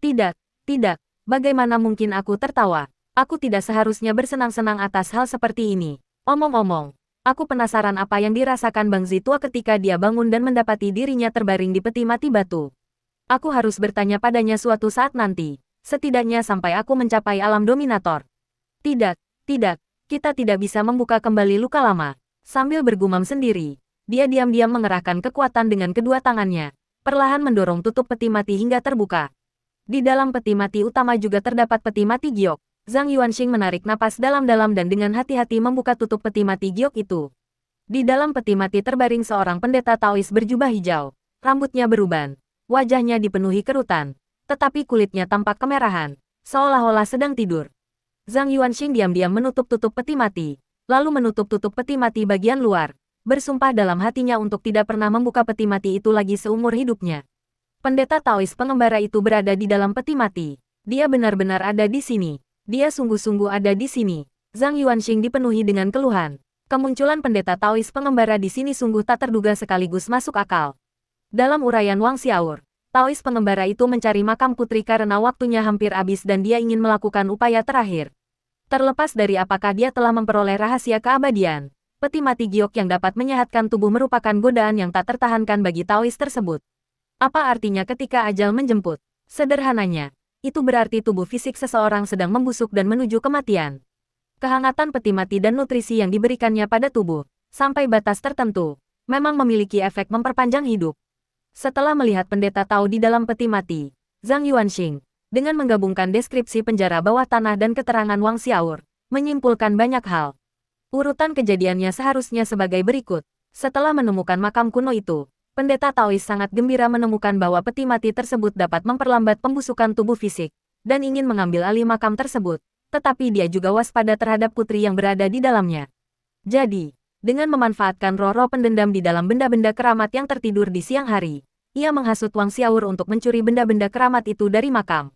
Tidak, tidak, bagaimana mungkin aku tertawa? Aku tidak seharusnya bersenang-senang atas hal seperti ini. Omong-omong, aku penasaran apa yang dirasakan Bang Zi tua ketika dia bangun dan mendapati dirinya terbaring di peti mati batu. Aku harus bertanya padanya suatu saat nanti, setidaknya sampai aku mencapai alam dominator. Tidak, tidak. Kita tidak bisa membuka kembali luka lama. Sambil bergumam sendiri, dia diam-diam mengerahkan kekuatan dengan kedua tangannya, perlahan mendorong tutup peti mati hingga terbuka. Di dalam peti mati utama juga terdapat peti mati giok. Zhang Yuanxing menarik napas dalam-dalam dan dengan hati-hati membuka tutup peti mati giok itu. Di dalam peti mati terbaring seorang pendeta Taois berjubah hijau. Rambutnya beruban, wajahnya dipenuhi kerutan, tetapi kulitnya tampak kemerahan, seolah-olah sedang tidur. Zhang Yuanxing diam-diam menutup-tutup peti mati, lalu menutup-tutup peti mati bagian luar, bersumpah dalam hatinya untuk tidak pernah membuka peti mati itu lagi seumur hidupnya. Pendeta Taois pengembara itu berada di dalam peti mati. Dia benar-benar ada di sini. Dia sungguh-sungguh ada di sini. Zhang Yuanxing dipenuhi dengan keluhan. Kemunculan pendeta Taois pengembara di sini sungguh tak terduga sekaligus masuk akal. Dalam uraian Wang Xiaor, Taois pengembara itu mencari makam putri karena waktunya hampir habis dan dia ingin melakukan upaya terakhir. Terlepas dari apakah dia telah memperoleh rahasia keabadian, peti mati giok yang dapat menyehatkan tubuh merupakan godaan yang tak tertahankan bagi Taois tersebut. Apa artinya ketika ajal menjemput? Sederhananya, itu berarti tubuh fisik seseorang sedang membusuk dan menuju kematian. Kehangatan peti mati dan nutrisi yang diberikannya pada tubuh, sampai batas tertentu, memang memiliki efek memperpanjang hidup. Setelah melihat pendeta Tao di dalam peti mati, Zhang Yuanxing, dengan menggabungkan deskripsi penjara bawah tanah dan keterangan Wang Xiaor, menyimpulkan banyak hal. Urutan kejadiannya seharusnya sebagai berikut. Setelah menemukan makam kuno itu, pendeta Taois sangat gembira menemukan bahwa peti mati tersebut dapat memperlambat pembusukan tubuh fisik, dan ingin mengambil alih makam tersebut, tetapi dia juga waspada terhadap putri yang berada di dalamnya. Jadi, dengan memanfaatkan roh-roh pendendam di dalam benda-benda keramat yang tertidur di siang hari, ia menghasut Wang Xiaor untuk mencuri benda-benda keramat itu dari makam.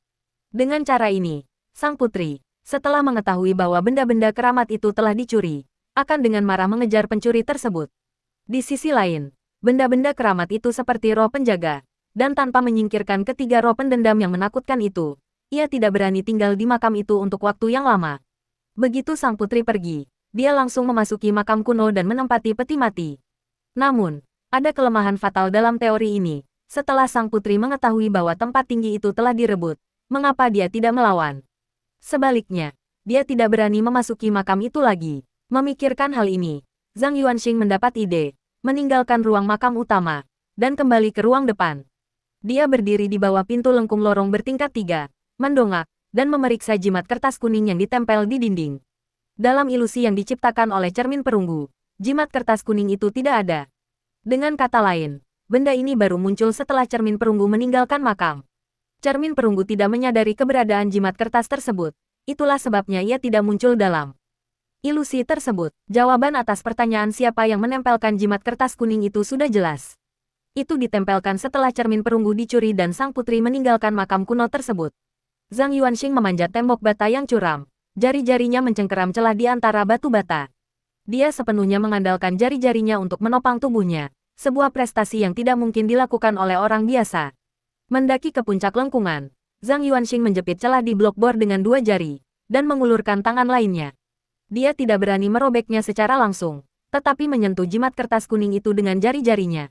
Dengan cara ini, sang putri, setelah mengetahui bahwa benda-benda keramat itu telah dicuri, akan dengan marah mengejar pencuri tersebut. Di sisi lain, benda-benda keramat itu seperti roh penjaga, dan tanpa menyingkirkan ketiga roh pendendam yang menakutkan itu, ia tidak berani tinggal di makam itu untuk waktu yang lama. Begitu sang putri pergi, dia langsung memasuki makam kuno dan menempati peti mati. Namun, ada kelemahan fatal dalam teori ini. Setelah sang putri mengetahui bahwa tempat tinggi itu telah direbut, mengapa dia tidak melawan? Sebaliknya, dia tidak berani memasuki makam itu lagi. Memikirkan hal ini, Zhang Yuanxing mendapat ide, meninggalkan ruang makam utama, dan kembali ke ruang depan. Dia berdiri di bawah pintu lengkung lorong bertingkat 3, mendongak, dan memeriksa jimat kertas kuning yang ditempel di dinding. Dalam ilusi yang diciptakan oleh cermin perunggu, jimat kertas kuning itu tidak ada. Dengan kata lain, benda ini baru muncul setelah cermin perunggu meninggalkan makam. Cermin perunggu tidak menyadari keberadaan jimat kertas tersebut. Itulah sebabnya ia tidak muncul dalam ilusi tersebut. Jawaban atas pertanyaan siapa yang menempelkan jimat kertas kuning itu sudah jelas. Itu ditempelkan setelah cermin perunggu dicuri dan sang putri meninggalkan makam kuno tersebut. Zhang Yuanxing memanjat tembok bata yang curam. Jari-jarinya mencengkeram celah di antara batu bata. Dia sepenuhnya mengandalkan jari-jarinya untuk menopang tubuhnya. Sebuah prestasi yang tidak mungkin dilakukan oleh orang biasa. Mendaki ke puncak lengkungan, Zhang Yuanxing menjepit celah di blok bor dengan dua jari, dan mengulurkan tangan lainnya. Dia tidak berani merobeknya secara langsung, tetapi menyentuh jimat kertas kuning itu dengan jari-jarinya.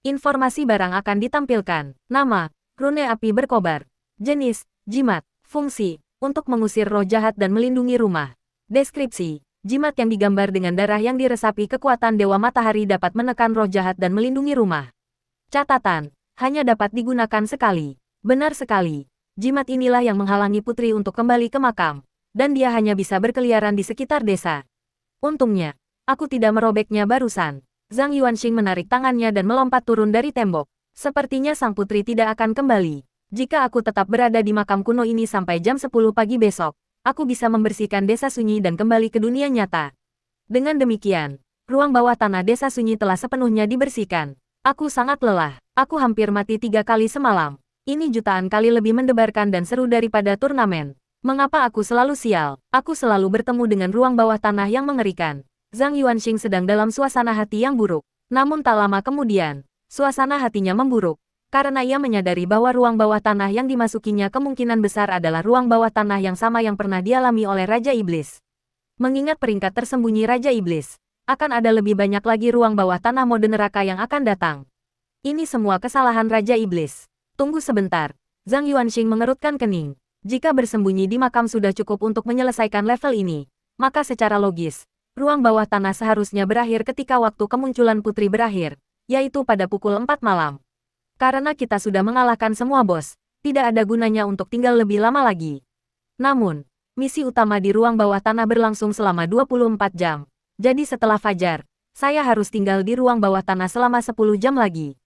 Informasi barang akan ditampilkan. Nama, rune api berkobar. Jenis, jimat. Fungsi, untuk mengusir roh jahat dan melindungi rumah. Deskripsi, jimat yang digambar dengan darah yang diresapi kekuatan Dewa Matahari dapat menekan roh jahat dan melindungi rumah. Catatan, hanya dapat digunakan sekali. Benar sekali. Jimat inilah yang menghalangi putri untuk kembali ke makam. Dan dia hanya bisa berkeliaran di sekitar desa. Untungnya, aku tidak merobeknya barusan. Zhang Yuanxing menarik tangannya dan melompat turun dari tembok. Sepertinya sang putri tidak akan kembali. Jika aku tetap berada di makam kuno ini sampai jam 10 pagi besok, aku bisa membersihkan desa sunyi dan kembali ke dunia nyata. Dengan demikian, ruang bawah tanah desa sunyi telah sepenuhnya dibersihkan. Aku sangat lelah. Aku hampir mati 3 kali semalam. Ini jutaan kali lebih mendebarkan dan seru daripada turnamen. Mengapa aku selalu sial? Aku selalu bertemu dengan ruang bawah tanah yang mengerikan. Zhang Yuanxing sedang dalam suasana hati yang buruk. Namun tak lama kemudian, suasana hatinya memburuk. Karena ia menyadari bahwa ruang bawah tanah yang dimasukinya kemungkinan besar adalah ruang bawah tanah yang sama yang pernah dialami oleh Raja Iblis. Mengingat peringkat tersembunyi Raja Iblis, akan ada lebih banyak lagi ruang bawah tanah mode neraka yang akan datang. Ini semua kesalahan Raja Iblis. Tunggu sebentar. Zhang Yuanxing mengerutkan kening. Jika bersembunyi di makam sudah cukup untuk menyelesaikan level ini, maka secara logis, ruang bawah tanah seharusnya berakhir ketika waktu kemunculan putri berakhir, yaitu pada pukul 4 malam. Karena kita sudah mengalahkan semua bos, tidak ada gunanya untuk tinggal lebih lama lagi. Namun, misi utama di ruang bawah tanah berlangsung selama 24 jam. Jadi setelah fajar, saya harus tinggal di ruang bawah tanah selama 10 jam lagi.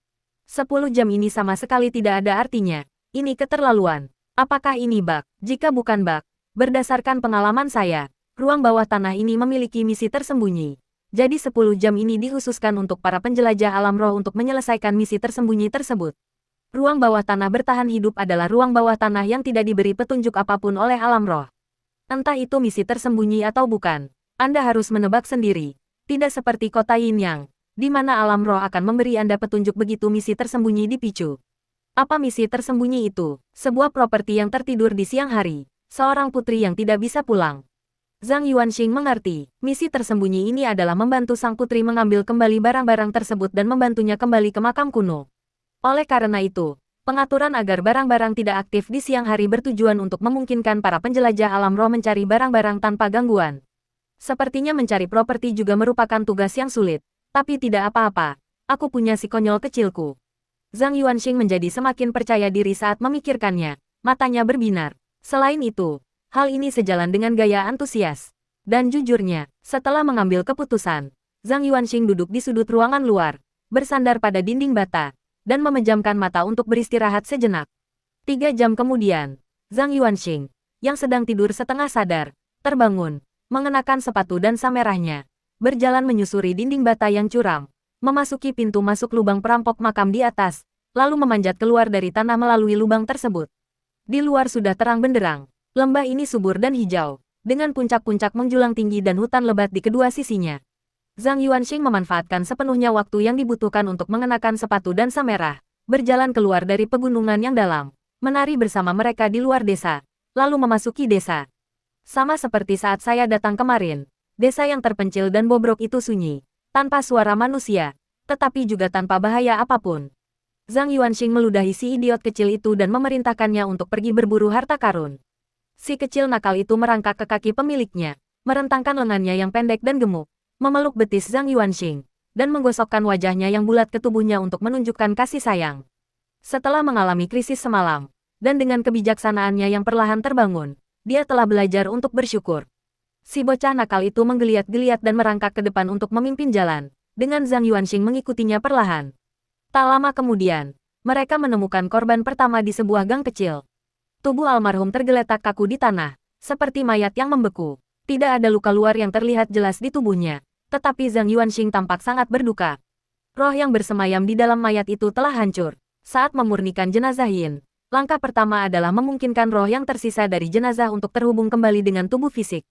10 jam ini sama sekali tidak ada artinya. Ini keterlaluan. Apakah ini bug? Jika bukan bug, berdasarkan pengalaman saya, ruang bawah tanah ini memiliki misi tersembunyi. Jadi 10 jam ini dikhususkan untuk para penjelajah alam roh untuk menyelesaikan misi tersembunyi tersebut. Ruang bawah tanah bertahan hidup adalah ruang bawah tanah yang tidak diberi petunjuk apapun oleh alam roh. Entah itu misi tersembunyi atau bukan, Anda harus menebak sendiri. Tidak seperti kota Yin Yang, di mana alam roh akan memberi Anda petunjuk begitu misi tersembunyi dipicu. Apa misi tersembunyi itu? Sebuah properti yang tertidur di siang hari. Seorang putri yang tidak bisa pulang. Zhang Yuanxing mengerti, misi tersembunyi ini adalah membantu sang putri mengambil kembali barang-barang tersebut dan membantunya kembali ke makam kuno. Oleh karena itu, pengaturan agar barang-barang tidak aktif di siang hari bertujuan untuk memungkinkan para penjelajah alam roh mencari barang-barang tanpa gangguan. Sepertinya mencari properti juga merupakan tugas yang sulit, tapi tidak apa-apa. Aku punya si konyol kecilku. Zhang Yuanxing menjadi semakin percaya diri saat memikirkannya, matanya berbinar. Selain itu, hal ini sejalan dengan gaya antusias. Dan jujurnya, setelah mengambil keputusan, Zhang Yuanxing duduk di sudut ruangan luar, bersandar pada dinding bata, dan memejamkan mata untuk beristirahat sejenak. 3 jam kemudian, Zhang Yuanxing, yang sedang tidur setengah sadar, terbangun, mengenakan sepatu dan samerahnya, berjalan menyusuri dinding bata yang curam, memasuki pintu masuk lubang perampok makam di atas, lalu memanjat keluar dari tanah melalui lubang tersebut. Di luar sudah terang benderang, lembah ini subur dan hijau, dengan puncak-puncak menjulang tinggi dan hutan lebat di kedua sisinya. Zhang Yuanxing memanfaatkan sepenuhnya waktu yang dibutuhkan untuk mengenakan sepatu dan samerah, berjalan keluar dari pegunungan yang dalam, menari bersama mereka di luar desa, lalu memasuki desa. Sama seperti saat saya datang kemarin, desa yang terpencil dan bobrok itu sunyi, tanpa suara manusia, tetapi juga tanpa bahaya apapun. Zhang Yuanxing meludahi si idiot kecil itu dan memerintahkannya untuk pergi berburu harta karun. Si kecil nakal itu merangkak ke kaki pemiliknya, merentangkan lengannya yang pendek dan gemuk, memeluk betis Zhang Yuanxing, dan menggosokkan wajahnya yang bulat ke tubuhnya untuk menunjukkan kasih sayang. Setelah mengalami krisis semalam, dan dengan kebijaksanaannya yang perlahan terbangun, dia telah belajar untuk bersyukur. Si bocah nakal itu menggeliat-geliat dan merangkak ke depan untuk memimpin jalan, dengan Zhang Yuanxing mengikutinya perlahan. Tak lama kemudian, mereka menemukan korban pertama di sebuah gang kecil. Tubuh almarhum tergeletak kaku di tanah, seperti mayat yang membeku. Tidak ada luka luar yang terlihat jelas di tubuhnya, tetapi Zhang Yuanxing tampak sangat berduka. Roh yang bersemayam di dalam mayat itu telah hancur. Saat memurnikan jenazah Yin, langkah pertama adalah memungkinkan roh yang tersisa dari jenazah untuk terhubung kembali dengan tubuh fisik.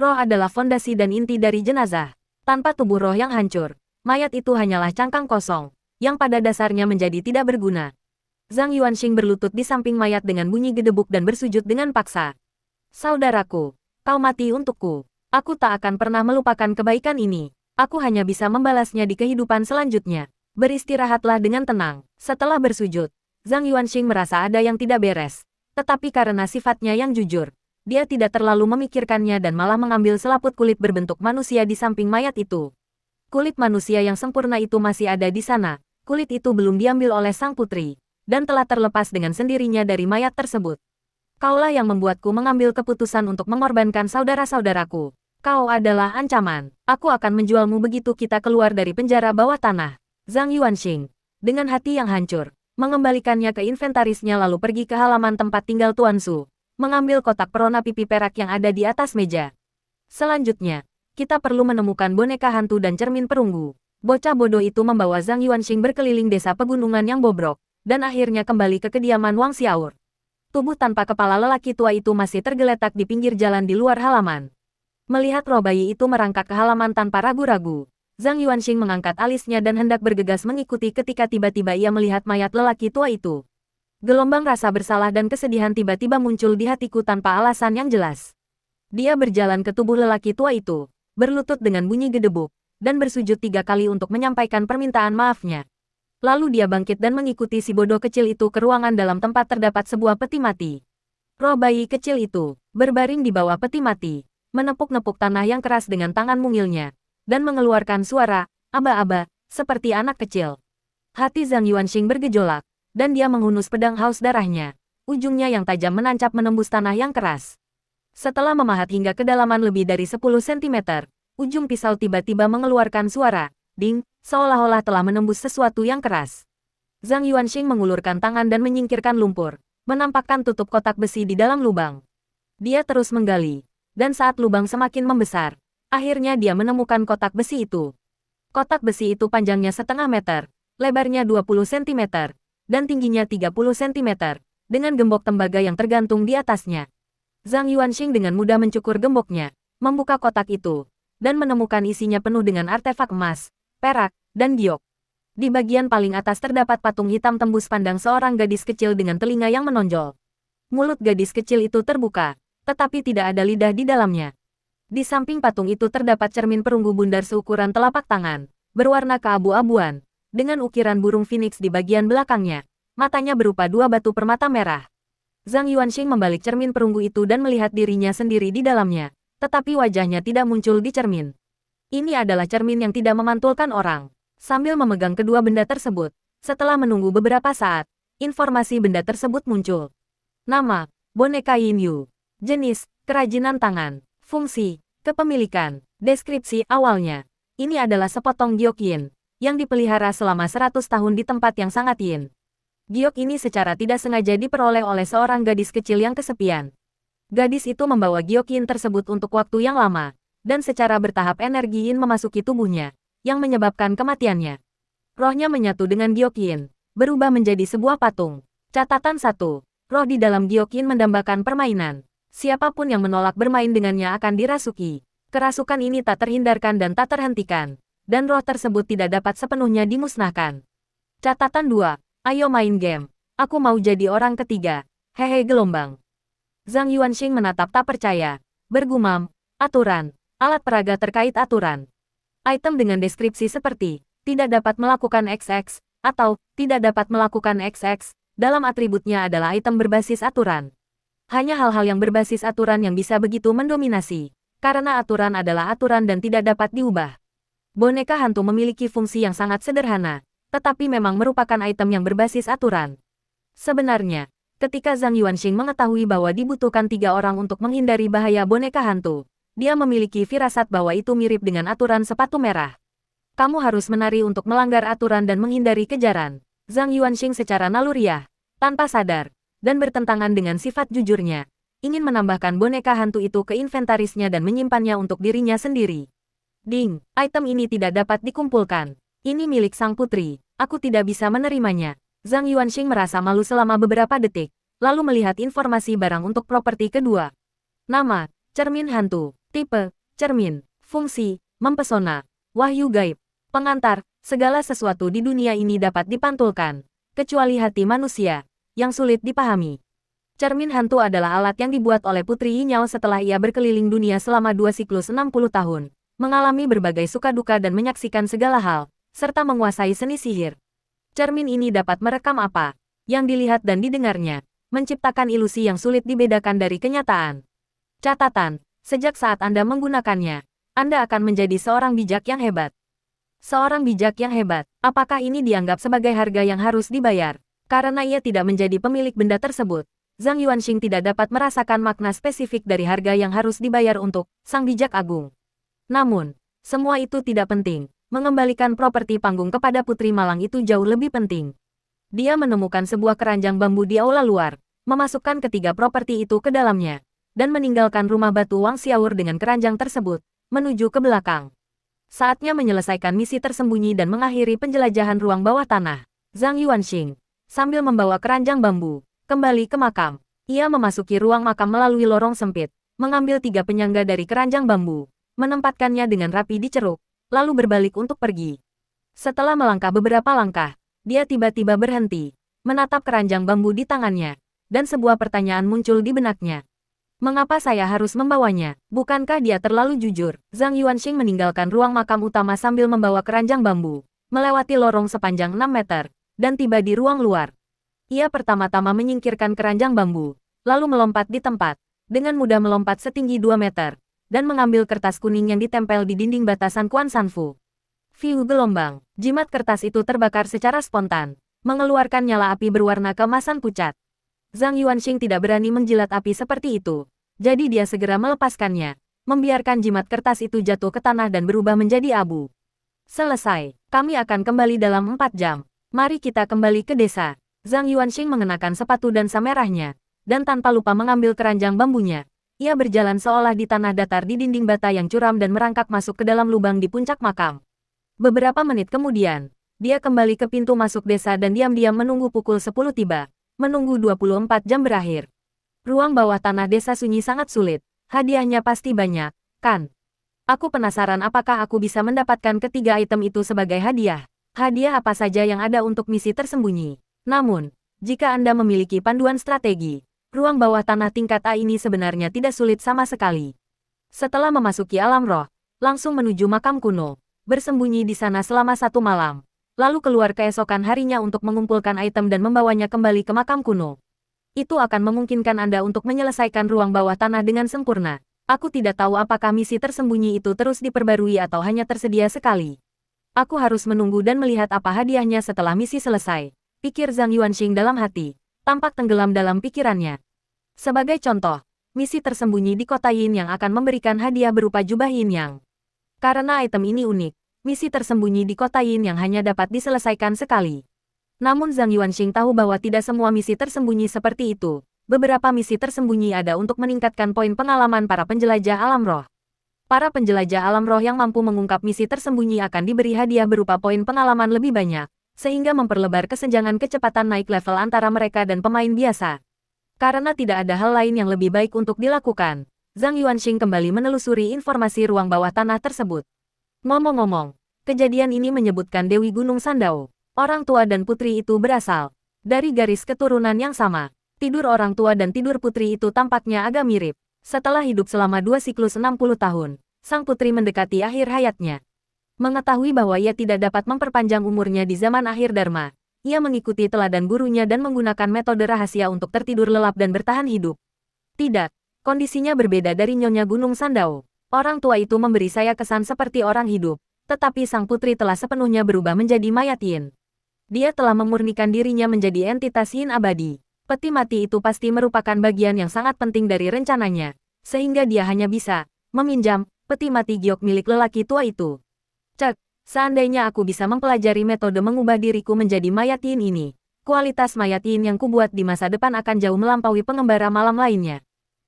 Roh adalah fondasi dan inti dari jenazah. Tanpa tubuh roh yang hancur, mayat itu hanyalah cangkang kosong, yang pada dasarnya menjadi tidak berguna. Zhang Yuanxing berlutut di samping mayat dengan bunyi gedebuk dan bersujud dengan paksa. Saudaraku, kau mati untukku. Aku tak akan pernah melupakan kebaikan ini. Aku hanya bisa membalasnya di kehidupan selanjutnya. Beristirahatlah dengan tenang. Setelah bersujud, Zhang Yuanxing merasa ada yang tidak beres. Tetapi karena sifatnya yang jujur, dia tidak terlalu memikirkannya dan malah mengambil selaput kulit berbentuk manusia di samping mayat itu. Kulit manusia yang sempurna itu masih ada di sana. Kulit itu belum diambil oleh sang putri, dan telah terlepas dengan sendirinya dari mayat tersebut. Kaulah yang membuatku mengambil keputusan untuk mengorbankan saudara-saudaraku. Kau adalah ancaman. Aku akan menjualmu begitu kita keluar dari penjara bawah tanah. Zhang Yuanxing, dengan hati yang hancur, mengembalikannya ke inventarisnya lalu pergi ke halaman tempat tinggal Tuan Su, mengambil kotak perona pipi perak yang ada di atas meja. Selanjutnya, Kita perlu menemukan boneka hantu dan cermin perunggu. Bocah bodoh itu membawa Zhang Yuanxing berkeliling desa pegunungan yang bobrok, dan akhirnya kembali ke kediaman Wang Xiaor. Tubuh tanpa kepala lelaki tua itu masih tergeletak di pinggir jalan di luar halaman. Melihat roh bayi itu merangkak ke halaman tanpa ragu-ragu, Zhang Yuanxing mengangkat alisnya dan hendak bergegas mengikuti ketika tiba-tiba ia melihat mayat lelaki tua itu. Gelombang rasa bersalah dan kesedihan tiba-tiba muncul di hatiku tanpa alasan yang jelas. Dia berjalan ke tubuh lelaki tua itu, berlutut dengan bunyi gedebuk, dan bersujud 3 kali untuk menyampaikan permintaan maafnya. Lalu dia bangkit dan mengikuti si bodoh kecil itu ke ruangan dalam tempat terdapat sebuah peti mati. Roh bayi kecil itu berbaring di bawah peti mati, menepuk-nepuk tanah yang keras dengan tangan mungilnya, dan mengeluarkan suara aba-aba seperti anak kecil. Hati Zhang Yuanxing bergejolak, dan dia menghunus pedang haus darahnya. Ujungnya yang tajam menancap menembus tanah yang keras. Setelah memahat hingga kedalaman lebih dari 10 cm, ujung pisau tiba-tiba mengeluarkan suara ding, seolah-olah telah menembus sesuatu yang keras. Zhang Yuanxing mengulurkan tangan dan menyingkirkan lumpur, menampakkan tutup kotak besi di dalam lubang. Dia terus menggali, dan saat lubang semakin membesar, akhirnya dia menemukan kotak besi itu. Kotak besi itu panjangnya setengah meter, lebarnya 20 cm, dan tingginya 30 cm, dengan gembok tembaga yang tergantung di atasnya. Zhang Yuanxing dengan mudah mencukur gemboknya, membuka kotak itu, dan menemukan isinya penuh dengan artefak emas, perak, dan giok. Di bagian paling atas terdapat patung hitam tembus pandang seorang gadis kecil dengan telinga yang menonjol. Mulut gadis kecil itu terbuka, tetapi tidak ada lidah di dalamnya. Di samping patung itu terdapat cermin perunggu bundar seukuran telapak tangan, berwarna keabu-abuan, dengan ukiran burung phoenix di bagian belakangnya. Matanya berupa 2 batu permata merah. Zhang Yuanxing membalik cermin perunggu itu dan melihat dirinya sendiri di dalamnya, tetapi wajahnya tidak muncul di cermin. Ini adalah cermin yang tidak memantulkan orang. Sambil memegang kedua benda tersebut, setelah menunggu beberapa saat, informasi benda tersebut muncul. Nama, boneka Yin Yu. Jenis, kerajinan tangan. Fungsi, kepemilikan. Deskripsi awalnya. Ini adalah sepotong giok yin, yang dipelihara selama 100 tahun di tempat yang sangat yin. Giok ini secara tidak sengaja diperoleh oleh seorang gadis kecil yang kesepian. Gadis itu membawa giok yin tersebut untuk waktu yang lama, dan secara bertahap energi yin memasuki tubuhnya, yang menyebabkan kematiannya. Rohnya menyatu dengan giok yin, berubah menjadi sebuah patung. Catatan 1. Roh di dalam giok yin mendambakan permainan. Siapapun yang menolak bermain dengannya akan dirasuki. Kerasukan ini tak terhindarkan dan tak terhentikan, dan roh tersebut tidak dapat sepenuhnya dimusnahkan. Catatan 2. Ayo main game. Aku mau jadi orang ketiga. Hehe gelombang. Zhang Yuanxing menatap tak percaya. Bergumam, aturan, alat peraga terkait aturan. Item dengan deskripsi seperti, tidak dapat melakukan XX, atau, tidak dapat melakukan XX, dalam atributnya adalah item berbasis aturan. Hanya hal-hal yang berbasis aturan yang bisa begitu mendominasi, karena aturan adalah aturan dan tidak dapat diubah. Boneka hantu memiliki fungsi yang sangat sederhana, tetapi memang merupakan item yang berbasis aturan. Sebenarnya, ketika Zhang Yuanxing mengetahui bahwa dibutuhkan 3 orang untuk menghindari bahaya boneka hantu, dia memiliki firasat bahwa itu mirip dengan aturan sepatu merah. Kamu harus menari untuk melanggar aturan dan menghindari kejaran. Zhang Yuanxing secara naluriah, tanpa sadar, dan bertentangan dengan sifat jujurnya, ingin menambahkan boneka hantu itu ke inventarisnya dan menyimpannya untuk dirinya sendiri. Ding, item ini tidak dapat dikumpulkan. Ini milik sang putri, aku tidak bisa menerimanya. Zhang Yuanxing merasa malu selama beberapa detik, lalu melihat informasi barang untuk properti kedua. Nama, cermin hantu. Tipe, cermin. Fungsi, mempesona. Wahyu gaib. Pengantar, segala sesuatu di dunia ini dapat dipantulkan, kecuali hati manusia, yang sulit dipahami. Cermin hantu adalah alat yang dibuat oleh Putri Yinyao setelah ia berkeliling dunia selama 2 siklus 60 tahun, mengalami berbagai suka duka dan menyaksikan segala hal, serta menguasai seni sihir. Cermin ini dapat merekam apa yang dilihat dan didengarnya, menciptakan ilusi yang sulit dibedakan dari kenyataan. Catatan, sejak saat Anda menggunakannya, Anda akan menjadi seorang bijak yang hebat. Seorang bijak yang hebat, apakah ini dianggap sebagai harga yang harus dibayar? Karena ia tidak menjadi pemilik benda tersebut, Zhang Yuanxing tidak dapat merasakan makna spesifik dari harga yang harus dibayar untuk sang bijak agung. Namun, semua itu tidak penting. Mengembalikan properti panggung kepada Putri Malang itu jauh lebih penting. Dia menemukan sebuah keranjang bambu di aula luar, memasukkan ketiga properti itu ke dalamnya, dan meninggalkan rumah batu Wang Xiaor dengan keranjang tersebut, menuju ke belakang. Saatnya menyelesaikan misi tersembunyi dan mengakhiri penjelajahan ruang bawah tanah. Zhang Yuanxing, sambil membawa keranjang bambu, kembali ke makam. Ia memasuki ruang makam melalui lorong sempit, mengambil 3 penyangga dari keranjang bambu, menempatkannya dengan rapi di ceruk, lalu berbalik untuk pergi. Setelah melangkah beberapa langkah, dia tiba-tiba berhenti, menatap keranjang bambu di tangannya, dan sebuah pertanyaan muncul di benaknya. Mengapa saya harus membawanya? Bukankah dia terlalu jujur? Zhang Yuanxing meninggalkan ruang makam utama sambil membawa keranjang bambu, melewati lorong sepanjang 6 meter, dan tiba di ruang luar. Ia pertama-tama menyingkirkan keranjang bambu, lalu melompat di tempat, dengan mudah melompat setinggi 2 meter, dan mengambil kertas kuning yang ditempel di dinding batasan Quan Sanfu. View gelombang, jimat kertas itu terbakar secara spontan, mengeluarkan nyala api berwarna keemasan pucat. Zhang Yuanxing tidak berani menjilat api seperti itu, jadi dia segera melepaskannya, membiarkan jimat kertas itu jatuh ke tanah dan berubah menjadi abu. Selesai, kami akan kembali dalam 4 jam. Mari kita kembali ke desa. Zhang Yuanxing mengenakan sepatu dansa merahnya, dan tanpa lupa mengambil keranjang bambunya. Ia berjalan seolah di tanah datar di dinding bata yang curam dan merangkak masuk ke dalam lubang di puncak makam. Beberapa menit kemudian, dia kembali ke pintu masuk desa dan diam-diam menunggu pukul 10 tiba. Menunggu 24 jam berakhir. Ruang bawah tanah desa sunyi sangat sulit. Hadiahnya pasti banyak, kan? Aku penasaran apakah aku bisa mendapatkan ketiga item itu sebagai hadiah. Hadiah apa saja yang ada untuk misi tersembunyi. Namun, jika Anda memiliki panduan strategi, ruang bawah tanah tingkat A ini sebenarnya tidak sulit sama sekali. Setelah memasuki alam roh, langsung menuju makam kuno, bersembunyi di sana selama 1 malam. Lalu keluar keesokan harinya untuk mengumpulkan item dan membawanya kembali ke makam kuno. Itu akan memungkinkan Anda untuk menyelesaikan ruang bawah tanah dengan sempurna. Aku tidak tahu apakah misi tersembunyi itu terus diperbarui atau hanya tersedia sekali. Aku harus menunggu dan melihat apa hadiahnya setelah misi selesai, pikir Zhang Yuanxing dalam hati, tampak tenggelam dalam pikirannya. Sebagai contoh, misi tersembunyi di kota Yin yang akan memberikan hadiah berupa jubah Yin Yang. Karena item ini unik, misi tersembunyi di kota Yin yang hanya dapat diselesaikan sekali. Namun Zhang Yuanxing tahu bahwa tidak semua misi tersembunyi seperti itu. Beberapa misi tersembunyi ada untuk meningkatkan poin pengalaman para penjelajah alam roh. Para penjelajah alam roh yang mampu mengungkap misi tersembunyi akan diberi hadiah berupa poin pengalaman lebih banyak, sehingga memperlebar kesenjangan kecepatan naik level antara mereka dan pemain biasa. Karena tidak ada hal lain yang lebih baik untuk dilakukan, Zhang Yuanxing kembali menelusuri informasi ruang bawah tanah tersebut. Ngomong-ngomong, kejadian ini menyebutkan Dewi Gunung Sandao. Orang tua dan putri itu berasal dari garis keturunan yang sama. Tidur orang tua dan tidur putri itu tampaknya agak mirip. Setelah hidup selama 2 siklus 60 tahun, sang putri mendekati akhir hayatnya. Mengetahui bahwa ia tidak dapat memperpanjang umurnya di zaman akhir Dharma, ia mengikuti teladan gurunya dan menggunakan metode rahasia untuk tertidur lelap dan bertahan hidup. Tidak, kondisinya berbeda dari Nyonya Gunung Sandao. Orang tua itu memberi saya kesan seperti orang hidup, tetapi sang putri telah sepenuhnya berubah menjadi mayat Yin. Dia telah memurnikan dirinya menjadi entitas Yin abadi. Peti mati itu pasti merupakan bagian yang sangat penting dari rencananya, sehingga dia hanya bisa meminjam peti mati giok milik lelaki tua itu. Cek, seandainya aku bisa mempelajari metode mengubah diriku menjadi mayat Yin ini, kualitas mayat Yin yang kubuat di masa depan akan jauh melampaui pengembara malam lainnya.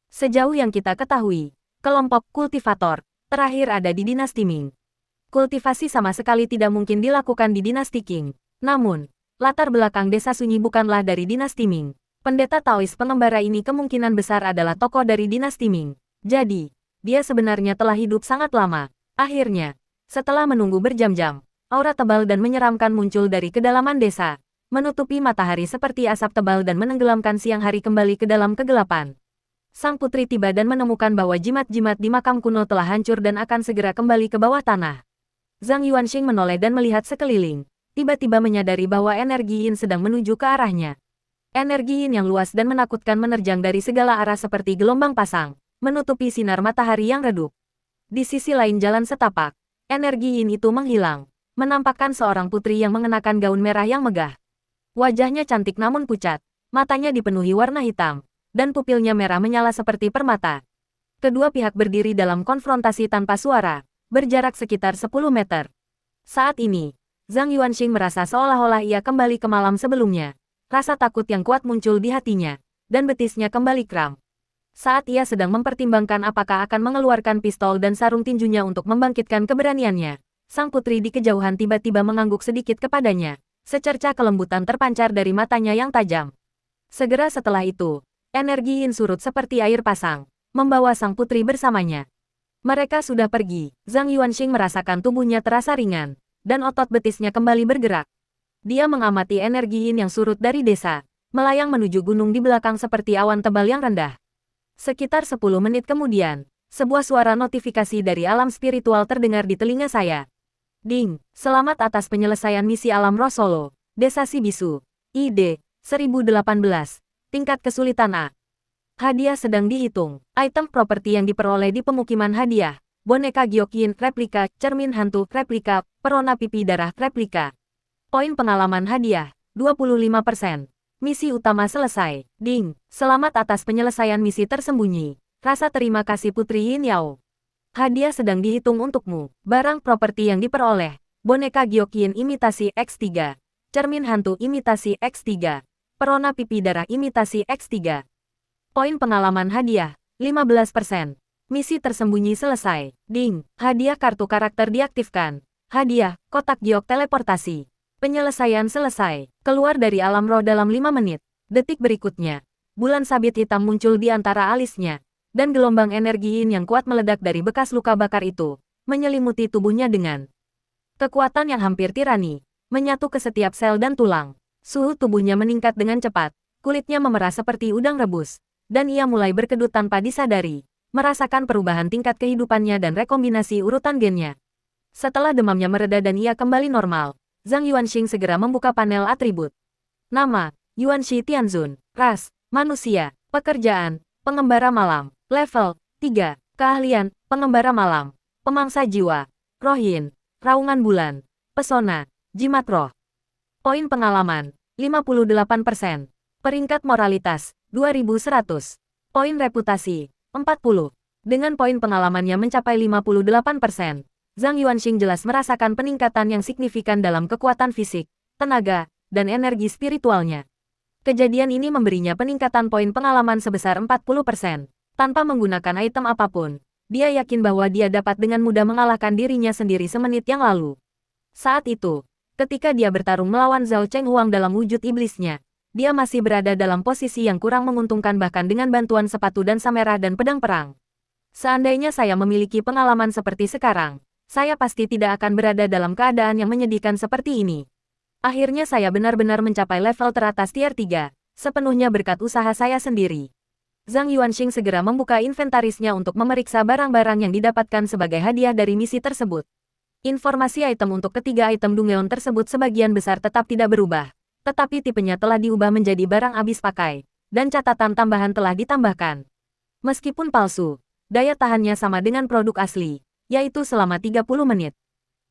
Sejauh yang kita ketahui, kelompok kultivator terakhir ada di dinasti Ming. Kultivasi sama sekali tidak mungkin dilakukan di dinasti Qing. Namun, latar belakang desa sunyi bukanlah dari dinasti Ming. Pendeta Taois pengembara ini kemungkinan besar adalah tokoh dari dinasti Ming. Jadi, dia sebenarnya telah hidup sangat lama. Akhirnya, setelah menunggu berjam-jam, aura tebal dan menyeramkan muncul dari kedalaman desa, menutupi matahari seperti asap tebal dan menenggelamkan siang hari kembali ke dalam kegelapan. Sang putri tiba dan menemukan bahwa jimat-jimat di makam kuno telah hancur dan akan segera kembali ke bawah tanah. Zhang Yuanxing menoleh dan melihat sekeliling, tiba-tiba menyadari bahwa energi Yin sedang menuju ke arahnya. Energi Yin yang luas dan menakutkan menerjang dari segala arah seperti gelombang pasang, menutupi sinar matahari yang redup. Di sisi lain jalan setapak, energi Yin itu menghilang, menampakkan seorang putri yang mengenakan gaun merah yang megah. Wajahnya cantik namun pucat, matanya dipenuhi warna hitam, dan pupilnya merah menyala seperti permata. Kedua pihak berdiri dalam konfrontasi tanpa suara, berjarak sekitar 10 meter. Saat ini, Zhang Yuanxing merasa seolah-olah ia kembali ke malam sebelumnya. Rasa takut yang kuat muncul di hatinya, dan betisnya kembali kram. Saat ia sedang mempertimbangkan apakah akan mengeluarkan pistol dan sarung tinjunya untuk membangkitkan keberaniannya, sang putri di kejauhan tiba-tiba mengangguk sedikit kepadanya. Secerca kelembutan terpancar dari matanya yang tajam. Segera setelah itu, energi Yin surut seperti air pasang, membawa sang putri bersamanya. Mereka sudah pergi. Zhang Yuanxing merasakan tubuhnya terasa ringan, dan otot betisnya kembali bergerak. Dia mengamati energi Yin yang surut dari desa, melayang menuju gunung di belakang seperti awan tebal yang rendah. Sekitar 10 menit kemudian, sebuah suara notifikasi dari alam spiritual terdengar di telinga saya. Ding, selamat atas penyelesaian misi alam roh Solo, Desa Shibisu. ID, 1018, tingkat kesulitan A. Hadiah sedang dihitung. Item properti yang diperoleh di pemukiman hadiah. Boneka Gyokyin replika, cermin hantu replika, perona pipi darah replika. Poin pengalaman hadiah, 25%. Misi utama selesai. Ding, selamat atas penyelesaian misi tersembunyi. Rasa terima kasih Putri Yin Yao. Hadiah sedang dihitung untukmu. Barang properti yang diperoleh. Boneka Gyokyin imitasi X3. Cermin hantu imitasi X3. Perona pipi darah imitasi X3. Poin pengalaman hadiah, 15%. Misi tersembunyi selesai. Ding, hadiah kartu karakter diaktifkan. Hadiah, kotak giok teleportasi. Penyelesaian selesai. Keluar dari alam roh dalam 5 menit. Detik berikutnya, bulan sabit hitam muncul di antara alisnya. Dan gelombang energi Yin yang kuat meledak dari bekas luka bakar itu, menyelimuti tubuhnya dengan kekuatan yang hampir tirani, menyatu ke setiap sel dan tulang. Suhu tubuhnya meningkat dengan cepat, kulitnya memerah seperti udang rebus. Dan ia mulai berkedut tanpa disadari, merasakan perubahan tingkat kehidupannya dan rekombinasi urutan gennya. Setelah demamnya mereda dan ia kembali normal, Zhang Yuanxing segera membuka panel atribut. Nama, Yuanxi Tianzun. Ras, manusia. Pekerjaan, pengembara malam. Level, 3. Keahlian, pengembara malam. Pemangsa jiwa. Roh Yin, raungan bulan. Pesona, jimat roh. Poin pengalaman, 58%. Peringkat moralitas, 2100. Poin reputasi, 40. Dengan poin pengalamannya mencapai 58%, Zhang Yuanxing jelas merasakan peningkatan yang signifikan dalam kekuatan fisik, tenaga, dan energi spiritualnya. Kejadian ini memberinya peningkatan poin pengalaman sebesar 40%. Tanpa menggunakan item apapun, dia yakin bahwa dia dapat dengan mudah mengalahkan dirinya sendiri semenit yang lalu. Saat itu, ketika dia bertarung melawan Zhao Chenghuang dalam wujud iblisnya, dia masih berada dalam posisi yang kurang menguntungkan bahkan dengan bantuan sepatu dansa merah dan pedang perang. Seandainya saya memiliki pengalaman seperti sekarang, saya pasti tidak akan berada dalam keadaan yang menyedihkan seperti ini. Akhirnya saya benar-benar mencapai level teratas tier 3, sepenuhnya berkat usaha saya sendiri. Zhang Yuanxing segera membuka inventarisnya untuk memeriksa barang-barang yang didapatkan sebagai hadiah dari misi tersebut. Informasi item untuk ketiga item Dungeon tersebut sebagian besar tetap tidak berubah. Tetapi tipenya telah diubah menjadi barang habis pakai, dan catatan tambahan telah ditambahkan. Meskipun palsu, daya tahannya sama dengan produk asli, yaitu selama 30 menit.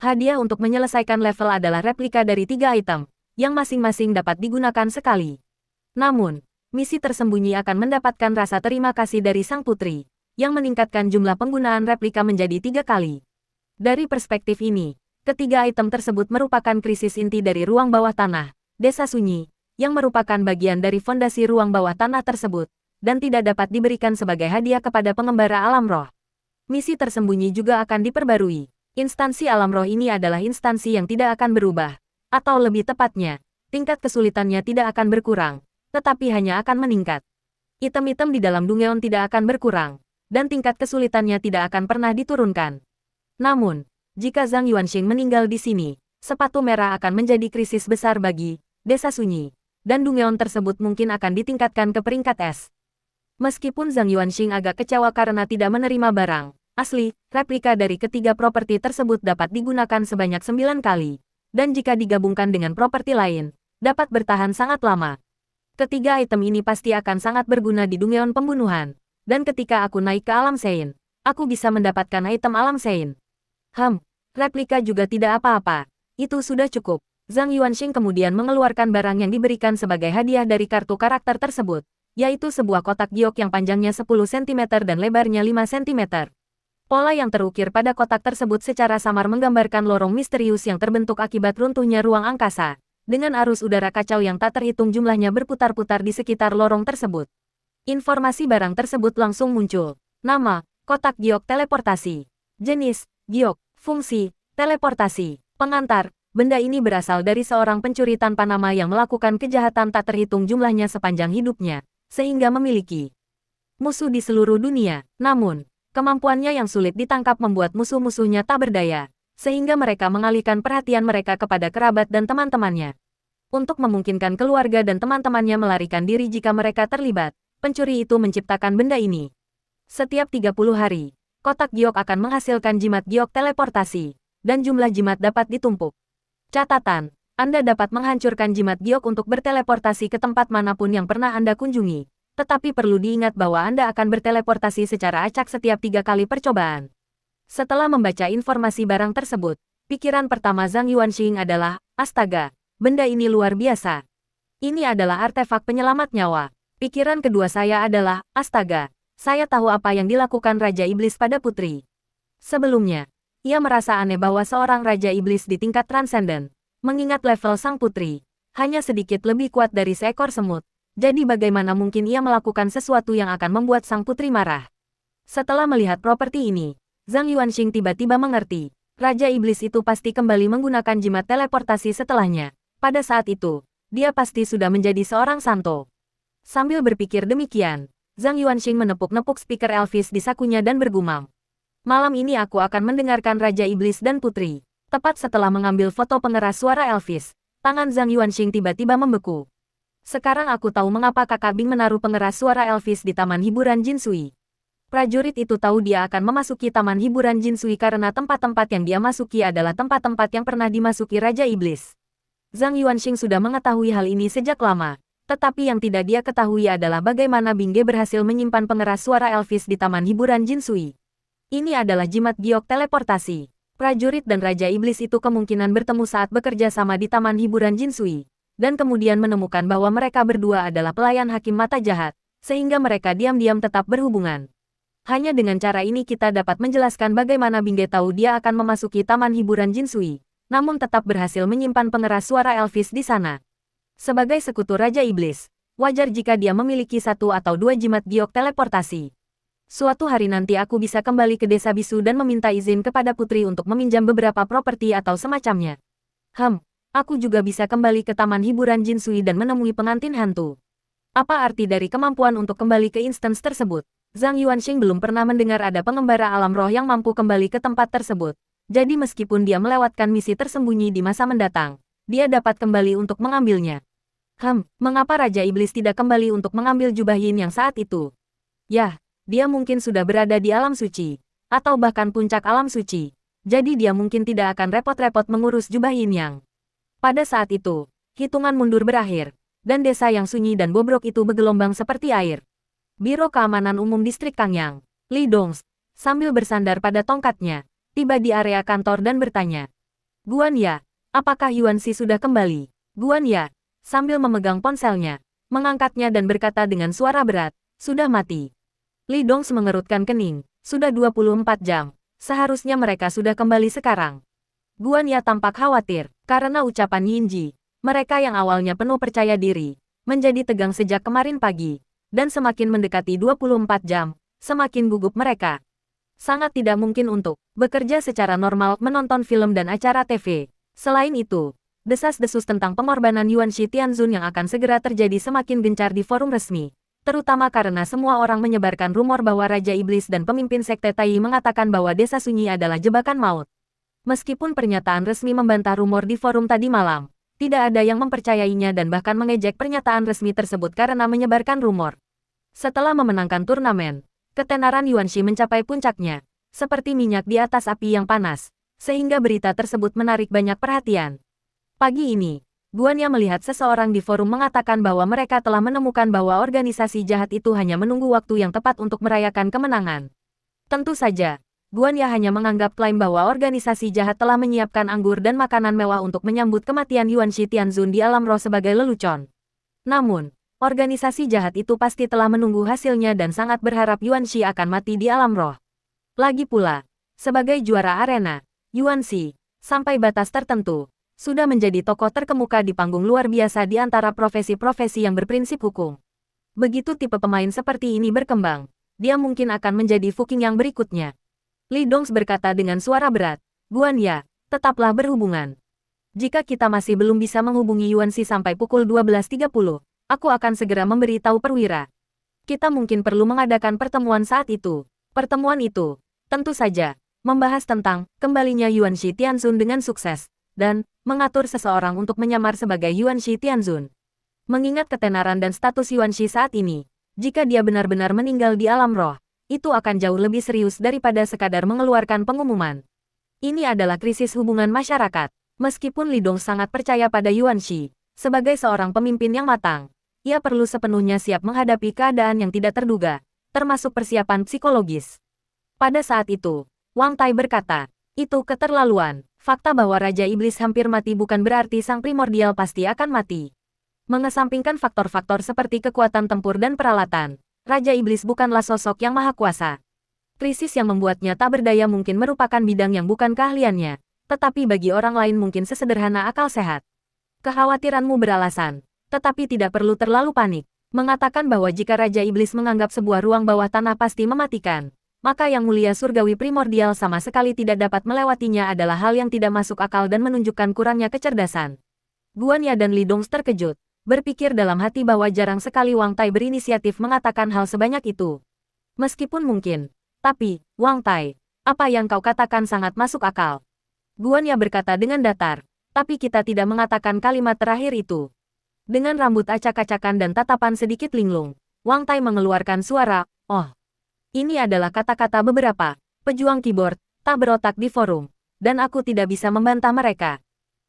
Hadiah untuk menyelesaikan level adalah replika dari 3 item, yang masing-masing dapat digunakan sekali. Namun, misi tersembunyi akan mendapatkan rasa terima kasih dari sang putri, yang meningkatkan jumlah penggunaan replika menjadi 3 kali. Dari perspektif ini, ketiga item tersebut merupakan krisis inti dari ruang bawah tanah, Desa Sunyi, yang merupakan bagian dari fondasi ruang bawah tanah tersebut, dan tidak dapat diberikan sebagai hadiah kepada pengembara alam roh. Misi tersembunyi juga akan diperbarui. Instansi alam roh ini adalah instansi yang tidak akan berubah, atau lebih tepatnya, tingkat kesulitannya tidak akan berkurang, tetapi hanya akan meningkat. Item-item di dalam Dungeon tidak akan berkurang, dan tingkat kesulitannya tidak akan pernah diturunkan. Namun, jika Zhang Yuanxing meninggal di sini, sepatu merah akan menjadi krisis besar bagi Desa Sunyi, dan Dungeon tersebut mungkin akan ditingkatkan ke peringkat S. Meskipun Zhang Yuanxing agak kecewa karena tidak menerima barang asli, replika dari ketiga properti tersebut dapat digunakan sebanyak 9 kali, dan jika digabungkan dengan properti lain, dapat bertahan sangat lama. Ketiga item ini pasti akan sangat berguna di Dungeon pembunuhan, dan ketika aku naik ke alam Sein, aku bisa mendapatkan item alam Sein. Replika juga tidak apa-apa, itu sudah cukup. Zhang Yuanxing kemudian mengeluarkan barang yang diberikan sebagai hadiah dari kartu karakter tersebut, yaitu sebuah kotak giok yang panjangnya 10 cm dan lebarnya 5 cm. Pola yang terukir pada kotak tersebut secara samar menggambarkan lorong misterius yang terbentuk akibat runtuhnya ruang angkasa, dengan arus udara kacau yang tak terhitung jumlahnya berputar-putar di sekitar lorong tersebut. Informasi barang tersebut langsung muncul. Nama, kotak giok teleportasi. Jenis, giok. Fungsi, teleportasi. Pengantar, benda ini berasal dari seorang pencuri tanpa nama yang melakukan kejahatan tak terhitung jumlahnya sepanjang hidupnya, sehingga memiliki musuh di seluruh dunia. Namun, kemampuannya yang sulit ditangkap membuat musuh-musuhnya tak berdaya, sehingga mereka mengalihkan perhatian mereka kepada kerabat dan teman-temannya. Untuk memungkinkan keluarga dan teman-temannya melarikan diri jika mereka terlibat, pencuri itu menciptakan benda ini. Setiap 30 hari, kotak giok akan menghasilkan jimat giok teleportasi, dan jumlah jimat dapat ditumpuk. Catatan, Anda dapat menghancurkan jimat giok untuk berteleportasi ke tempat manapun yang pernah Anda kunjungi, tetapi perlu diingat bahwa Anda akan berteleportasi secara acak setiap 3 kali percobaan. Setelah membaca informasi barang tersebut, pikiran pertama Zhang Yuanxing adalah, astaga, benda ini luar biasa. Ini adalah artefak penyelamat nyawa. Pikiran kedua saya adalah, astaga, saya tahu apa yang dilakukan Raja Iblis pada putri. Sebelumnya, ia merasa aneh bahwa seorang Raja Iblis di tingkat transenden, mengingat level sang putri, hanya sedikit lebih kuat dari seekor semut. Jadi bagaimana mungkin ia melakukan sesuatu yang akan membuat sang putri marah? Setelah melihat properti ini, Zhang Yuanxing tiba-tiba mengerti. Raja Iblis itu pasti kembali menggunakan jimat teleportasi setelahnya. Pada saat itu, dia pasti sudah menjadi seorang santo. Sambil berpikir demikian, Zhang Yuanxing menepuk-nepuk speaker Elvis di sakunya dan bergumam. Malam ini aku akan mendengarkan Raja Iblis dan Putri. Tepat setelah mengambil foto pengeras suara Elvis, tangan Zhang Yuanxing tiba-tiba membeku. Sekarang aku tahu mengapa Kakak Bing menaruh pengeras suara Elvis di taman hiburan Jinsui. Prajurit itu tahu dia akan memasuki taman hiburan Jinsui karena tempat-tempat yang dia masuki adalah tempat-tempat yang pernah dimasuki Raja Iblis. Zhang Yuanxing sudah mengetahui hal ini sejak lama. Tetapi yang tidak dia ketahui adalah bagaimana Bing Ge berhasil menyimpan pengeras suara Elvis di taman hiburan Jinsui. Ini adalah jimat giok teleportasi. Prajurit dan Raja Iblis itu kemungkinan bertemu saat bekerja sama di taman hiburan Jinsui, dan kemudian menemukan bahwa mereka berdua adalah pelayan hakim mata jahat, sehingga mereka diam-diam tetap berhubungan. Hanya dengan cara ini kita dapat menjelaskan bagaimana Bing Ge tahu dia akan memasuki taman hiburan Jinsui, namun tetap berhasil menyimpan pengeras suara Elvis di sana. Sebagai sekutu Raja Iblis, wajar jika dia memiliki 1 atau 2 jimat giok teleportasi. Suatu hari nanti aku bisa kembali ke desa bisu dan meminta izin kepada putri untuk meminjam beberapa properti atau semacamnya. Aku juga bisa kembali ke taman hiburan Jinsui dan menemui pengantin hantu. Apa arti dari kemampuan untuk kembali ke instance tersebut? Zhang Yuanxing belum pernah mendengar ada pengembara alam roh yang mampu kembali ke tempat tersebut. Jadi meskipun dia melewatkan misi tersembunyi di masa mendatang, dia dapat kembali untuk mengambilnya. Mengapa Raja Iblis tidak kembali untuk mengambil jubah yin yang saat itu? Yah, dia mungkin sudah berada di alam suci, atau bahkan puncak alam suci. Jadi dia mungkin tidak akan repot-repot mengurus jubah yin yang. Pada saat itu, hitungan mundur berakhir, dan desa yang sunyi dan bobrok itu bergelombang seperti air. Biro Keamanan Umum Distrik Kangyang, Li Dongs, sambil bersandar pada tongkatnya, tiba di area kantor dan bertanya. Guan Ya, apakah Yuanxi sudah kembali? Guan Ya, sambil memegang ponselnya, mengangkatnya dan berkata dengan suara berat, sudah mati. Li Dongs mengerutkan kening, sudah 24 jam, seharusnya mereka sudah kembali sekarang. Guan Ya tampak khawatir, karena ucapan Yinji, mereka yang awalnya penuh percaya diri, menjadi tegang sejak kemarin pagi, dan semakin mendekati 24 jam, semakin gugup mereka. Sangat tidak mungkin untuk bekerja secara normal menonton film dan acara TV. Selain itu, desas-desus tentang pengorbanan Yuanxi Tianzun yang akan segera terjadi semakin gencar di forum resmi, terutama karena semua orang menyebarkan rumor bahwa Raja Iblis dan pemimpin sekte Tai mengatakan bahwa desa sunyi adalah jebakan maut. Meskipun pernyataan resmi membantah rumor di forum tadi malam, tidak ada yang mempercayainya dan bahkan mengejek pernyataan resmi tersebut karena menyebarkan rumor. Setelah memenangkan turnamen, ketenaran Yuanxi mencapai puncaknya, seperti minyak di atas api yang panas, sehingga berita tersebut menarik banyak perhatian. Pagi ini, Guan Ya melihat seseorang di forum mengatakan bahwa mereka telah menemukan bahwa organisasi jahat itu hanya menunggu waktu yang tepat untuk merayakan kemenangan. Tentu saja, Guan Ya hanya menganggap klaim bahwa organisasi jahat telah menyiapkan anggur dan makanan mewah untuk menyambut kematian Yuanxi Tianzun di alam roh sebagai lelucon. Namun, organisasi jahat itu pasti telah menunggu hasilnya dan sangat berharap Yuanxi akan mati di alam roh. Lagi pula, sebagai juara arena, Yuanxi, sampai batas tertentu, sudah menjadi tokoh terkemuka di panggung luar biasa di antara profesi-profesi yang berprinsip hukum. Begitu tipe pemain seperti ini berkembang, dia mungkin akan menjadi Fuking yang berikutnya. Li Dongs berkata dengan suara berat, Guan Ya, tetaplah berhubungan. Jika kita masih belum bisa menghubungi Yuan Shi sampai pukul 12.30, aku akan segera memberi tahu perwira. Kita mungkin perlu mengadakan pertemuan saat itu. Pertemuan itu, tentu saja, membahas tentang kembalinya Yuan Shi Tianzun dengan sukses, dan mengatur seseorang untuk menyamar sebagai Yuan Shi Tianzun. Mengingat ketenaran dan status Yuan Shi saat ini, jika dia benar-benar meninggal di alam roh, itu akan jauh lebih serius daripada sekadar mengeluarkan pengumuman. Ini adalah krisis hubungan masyarakat. Meskipun Li Dong sangat percaya pada Yuan Shi, sebagai seorang pemimpin yang matang, ia perlu sepenuhnya siap menghadapi keadaan yang tidak terduga, termasuk persiapan psikologis. Pada saat itu, Wang Tai berkata, itu keterlaluan. Fakta bahwa Raja Iblis hampir mati bukan berarti sang primordial pasti akan mati. Mengesampingkan faktor-faktor seperti kekuatan tempur dan peralatan, Raja Iblis bukanlah sosok yang maha kuasa. Krisis yang membuatnya tak berdaya mungkin merupakan bidang yang bukan keahliannya, tetapi bagi orang lain mungkin sesederhana akal sehat. Kekhawatiranmu beralasan, tetapi tidak perlu terlalu panik. Mengatakan bahwa jika Raja Iblis menganggap sebuah ruang bawah tanah pasti mematikan, maka yang mulia surgawi primordial sama sekali tidak dapat melewatinya adalah hal yang tidak masuk akal dan menunjukkan kurangnya kecerdasan. Guan Ya dan Li Dongs terkejut, berpikir dalam hati bahwa jarang sekali Wang Tai berinisiatif mengatakan hal sebanyak itu. Meskipun mungkin, tapi, Wang Tai, apa yang kau katakan sangat masuk akal. Guan Ya berkata dengan datar, tapi kita tidak mengatakan kalimat terakhir itu. Dengan rambut acak-acakan dan tatapan sedikit linglung, Wang Tai mengeluarkan suara, oh. Ini adalah kata-kata beberapa pejuang keyboard tak berotak di forum, dan aku tidak bisa membantah mereka.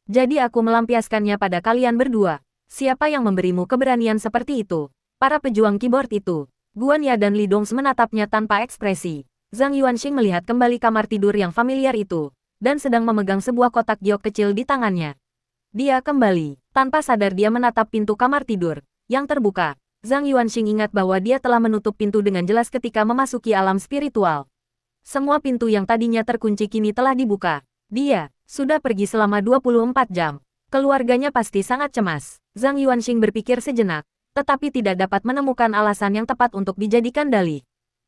Jadi aku melampiaskannya pada kalian berdua. Siapa yang memberimu keberanian seperti itu? Para pejuang keyboard itu. Guan Ya dan Li Dongs menatapnya tanpa ekspresi. Zhang Yuanxing melihat kembali kamar tidur yang familiar itu, dan sedang memegang sebuah kotak giok kecil di tangannya. Dia kembali. Tanpa sadar dia menatap pintu kamar tidur, yang terbuka. Zhang Yuanxing ingat bahwa dia telah menutup pintu dengan jelas ketika memasuki alam spiritual. Semua pintu yang tadinya terkunci kini telah dibuka. Dia sudah pergi selama 24 jam. Keluarganya pasti sangat cemas. Zhang Yuanxing berpikir sejenak, tetapi tidak dapat menemukan alasan yang tepat untuk dijadikan dalih.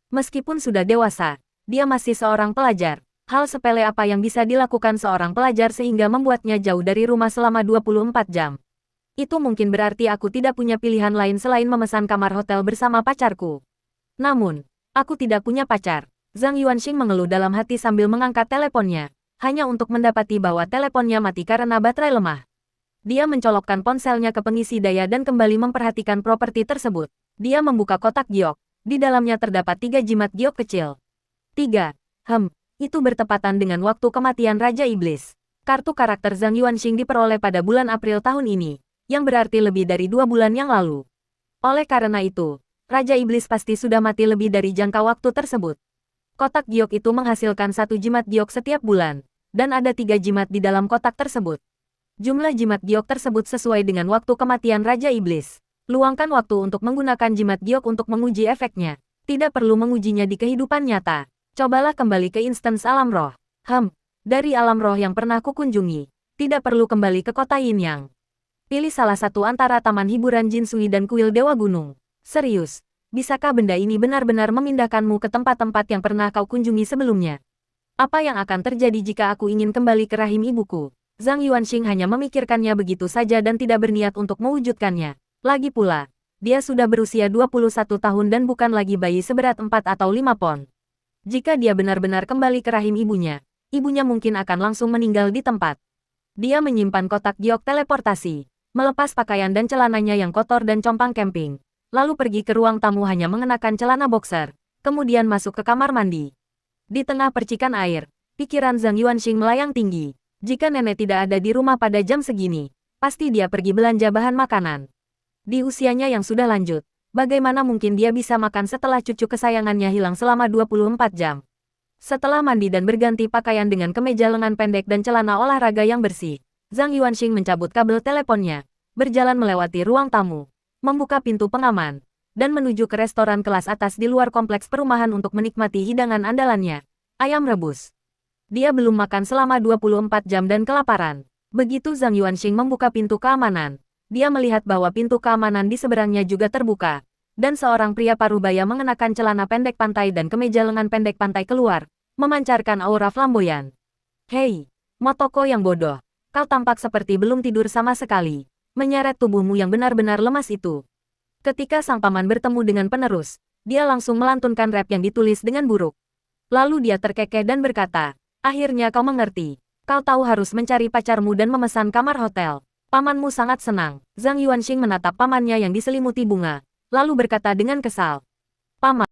Meskipun sudah dewasa, dia masih seorang pelajar. Hal sepele apa yang bisa dilakukan seorang pelajar sehingga membuatnya jauh dari rumah selama 24 jam? Itu mungkin berarti aku tidak punya pilihan lain selain memesan kamar hotel bersama pacarku. Namun, aku tidak punya pacar. Zhang Yuanxing mengeluh dalam hati sambil mengangkat teleponnya, hanya untuk mendapati bahwa teleponnya mati karena baterai lemah. Dia mencolokkan ponselnya ke pengisi daya dan kembali memperhatikan properti tersebut. Dia membuka kotak giok. Di dalamnya terdapat 3 jimat giok kecil. 3. Itu bertepatan dengan waktu kematian Raja Iblis. Kartu karakter Zhang Yuanxing diperoleh pada bulan April tahun ini, yang berarti lebih dari 2 bulan yang lalu. Oleh karena itu, Raja Iblis pasti sudah mati lebih dari jangka waktu tersebut. Kotak giok itu menghasilkan 1 jimat giok setiap bulan, dan ada 3 jimat di dalam kotak tersebut. Jumlah jimat giok tersebut sesuai dengan waktu kematian Raja Iblis. Luangkan waktu untuk menggunakan jimat giok untuk menguji efeknya. Tidak perlu mengujinya di kehidupan nyata. Cobalah kembali ke instance alam roh. Dari alam roh yang pernah kukunjungi. Tidak perlu kembali ke kota Yin Yang. Pilih salah satu antara taman hiburan Jinsui dan kuil Dewa Gunung. Serius, bisakah benda ini benar-benar memindahkanmu ke tempat-tempat yang pernah kau kunjungi sebelumnya? Apa yang akan terjadi jika aku ingin kembali ke rahim ibuku? Zhang Yuanxing hanya memikirkannya begitu saja dan tidak berniat untuk mewujudkannya. Lagi pula, dia sudah berusia 21 tahun dan bukan lagi bayi seberat 4 atau 5 pon. Jika dia benar-benar kembali ke rahim ibunya mungkin akan langsung meninggal di tempat. Dia menyimpan kotak giok teleportasi, melepas pakaian dan celananya yang kotor dan compang camping, lalu pergi ke ruang tamu hanya mengenakan celana boxer, kemudian masuk ke kamar mandi. Di tengah percikan air, pikiran Zhang Yuanxing melayang tinggi. Jika nenek tidak ada di rumah pada jam segini, pasti dia pergi belanja bahan makanan. Di usianya yang sudah lanjut, bagaimana mungkin dia bisa makan setelah cucu kesayangannya hilang selama 24 jam? Setelah mandi dan berganti pakaian dengan kemeja lengan pendek dan celana olahraga yang bersih, Zhang Yuanxing mencabut kabel teleponnya, berjalan melewati ruang tamu, membuka pintu pengaman, dan menuju ke restoran kelas atas di luar kompleks perumahan untuk menikmati hidangan andalannya, ayam rebus. Dia belum makan selama 24 jam dan kelaparan. Begitu Zhang Yuanxing membuka pintu keamanan, dia melihat bahwa pintu keamanan di seberangnya juga terbuka, dan seorang pria parubaya mengenakan celana pendek pantai dan kemeja lengan pendek pantai keluar, memancarkan aura flamboyan. Hei, Motoko yang bodoh, kau tampak seperti belum tidur sama sekali, menyeret tubuhmu yang benar-benar lemas itu. Ketika sang paman bertemu dengan penerus, dia langsung melantunkan rap yang ditulis dengan buruk. Lalu dia terkekeh dan berkata, akhirnya kau mengerti. Kau tahu harus mencari pacarmu dan memesan kamar hotel. Pamanmu sangat senang. Zhang Yuanxing menatap pamannya yang diselimuti bunga, lalu berkata dengan kesal. Paman,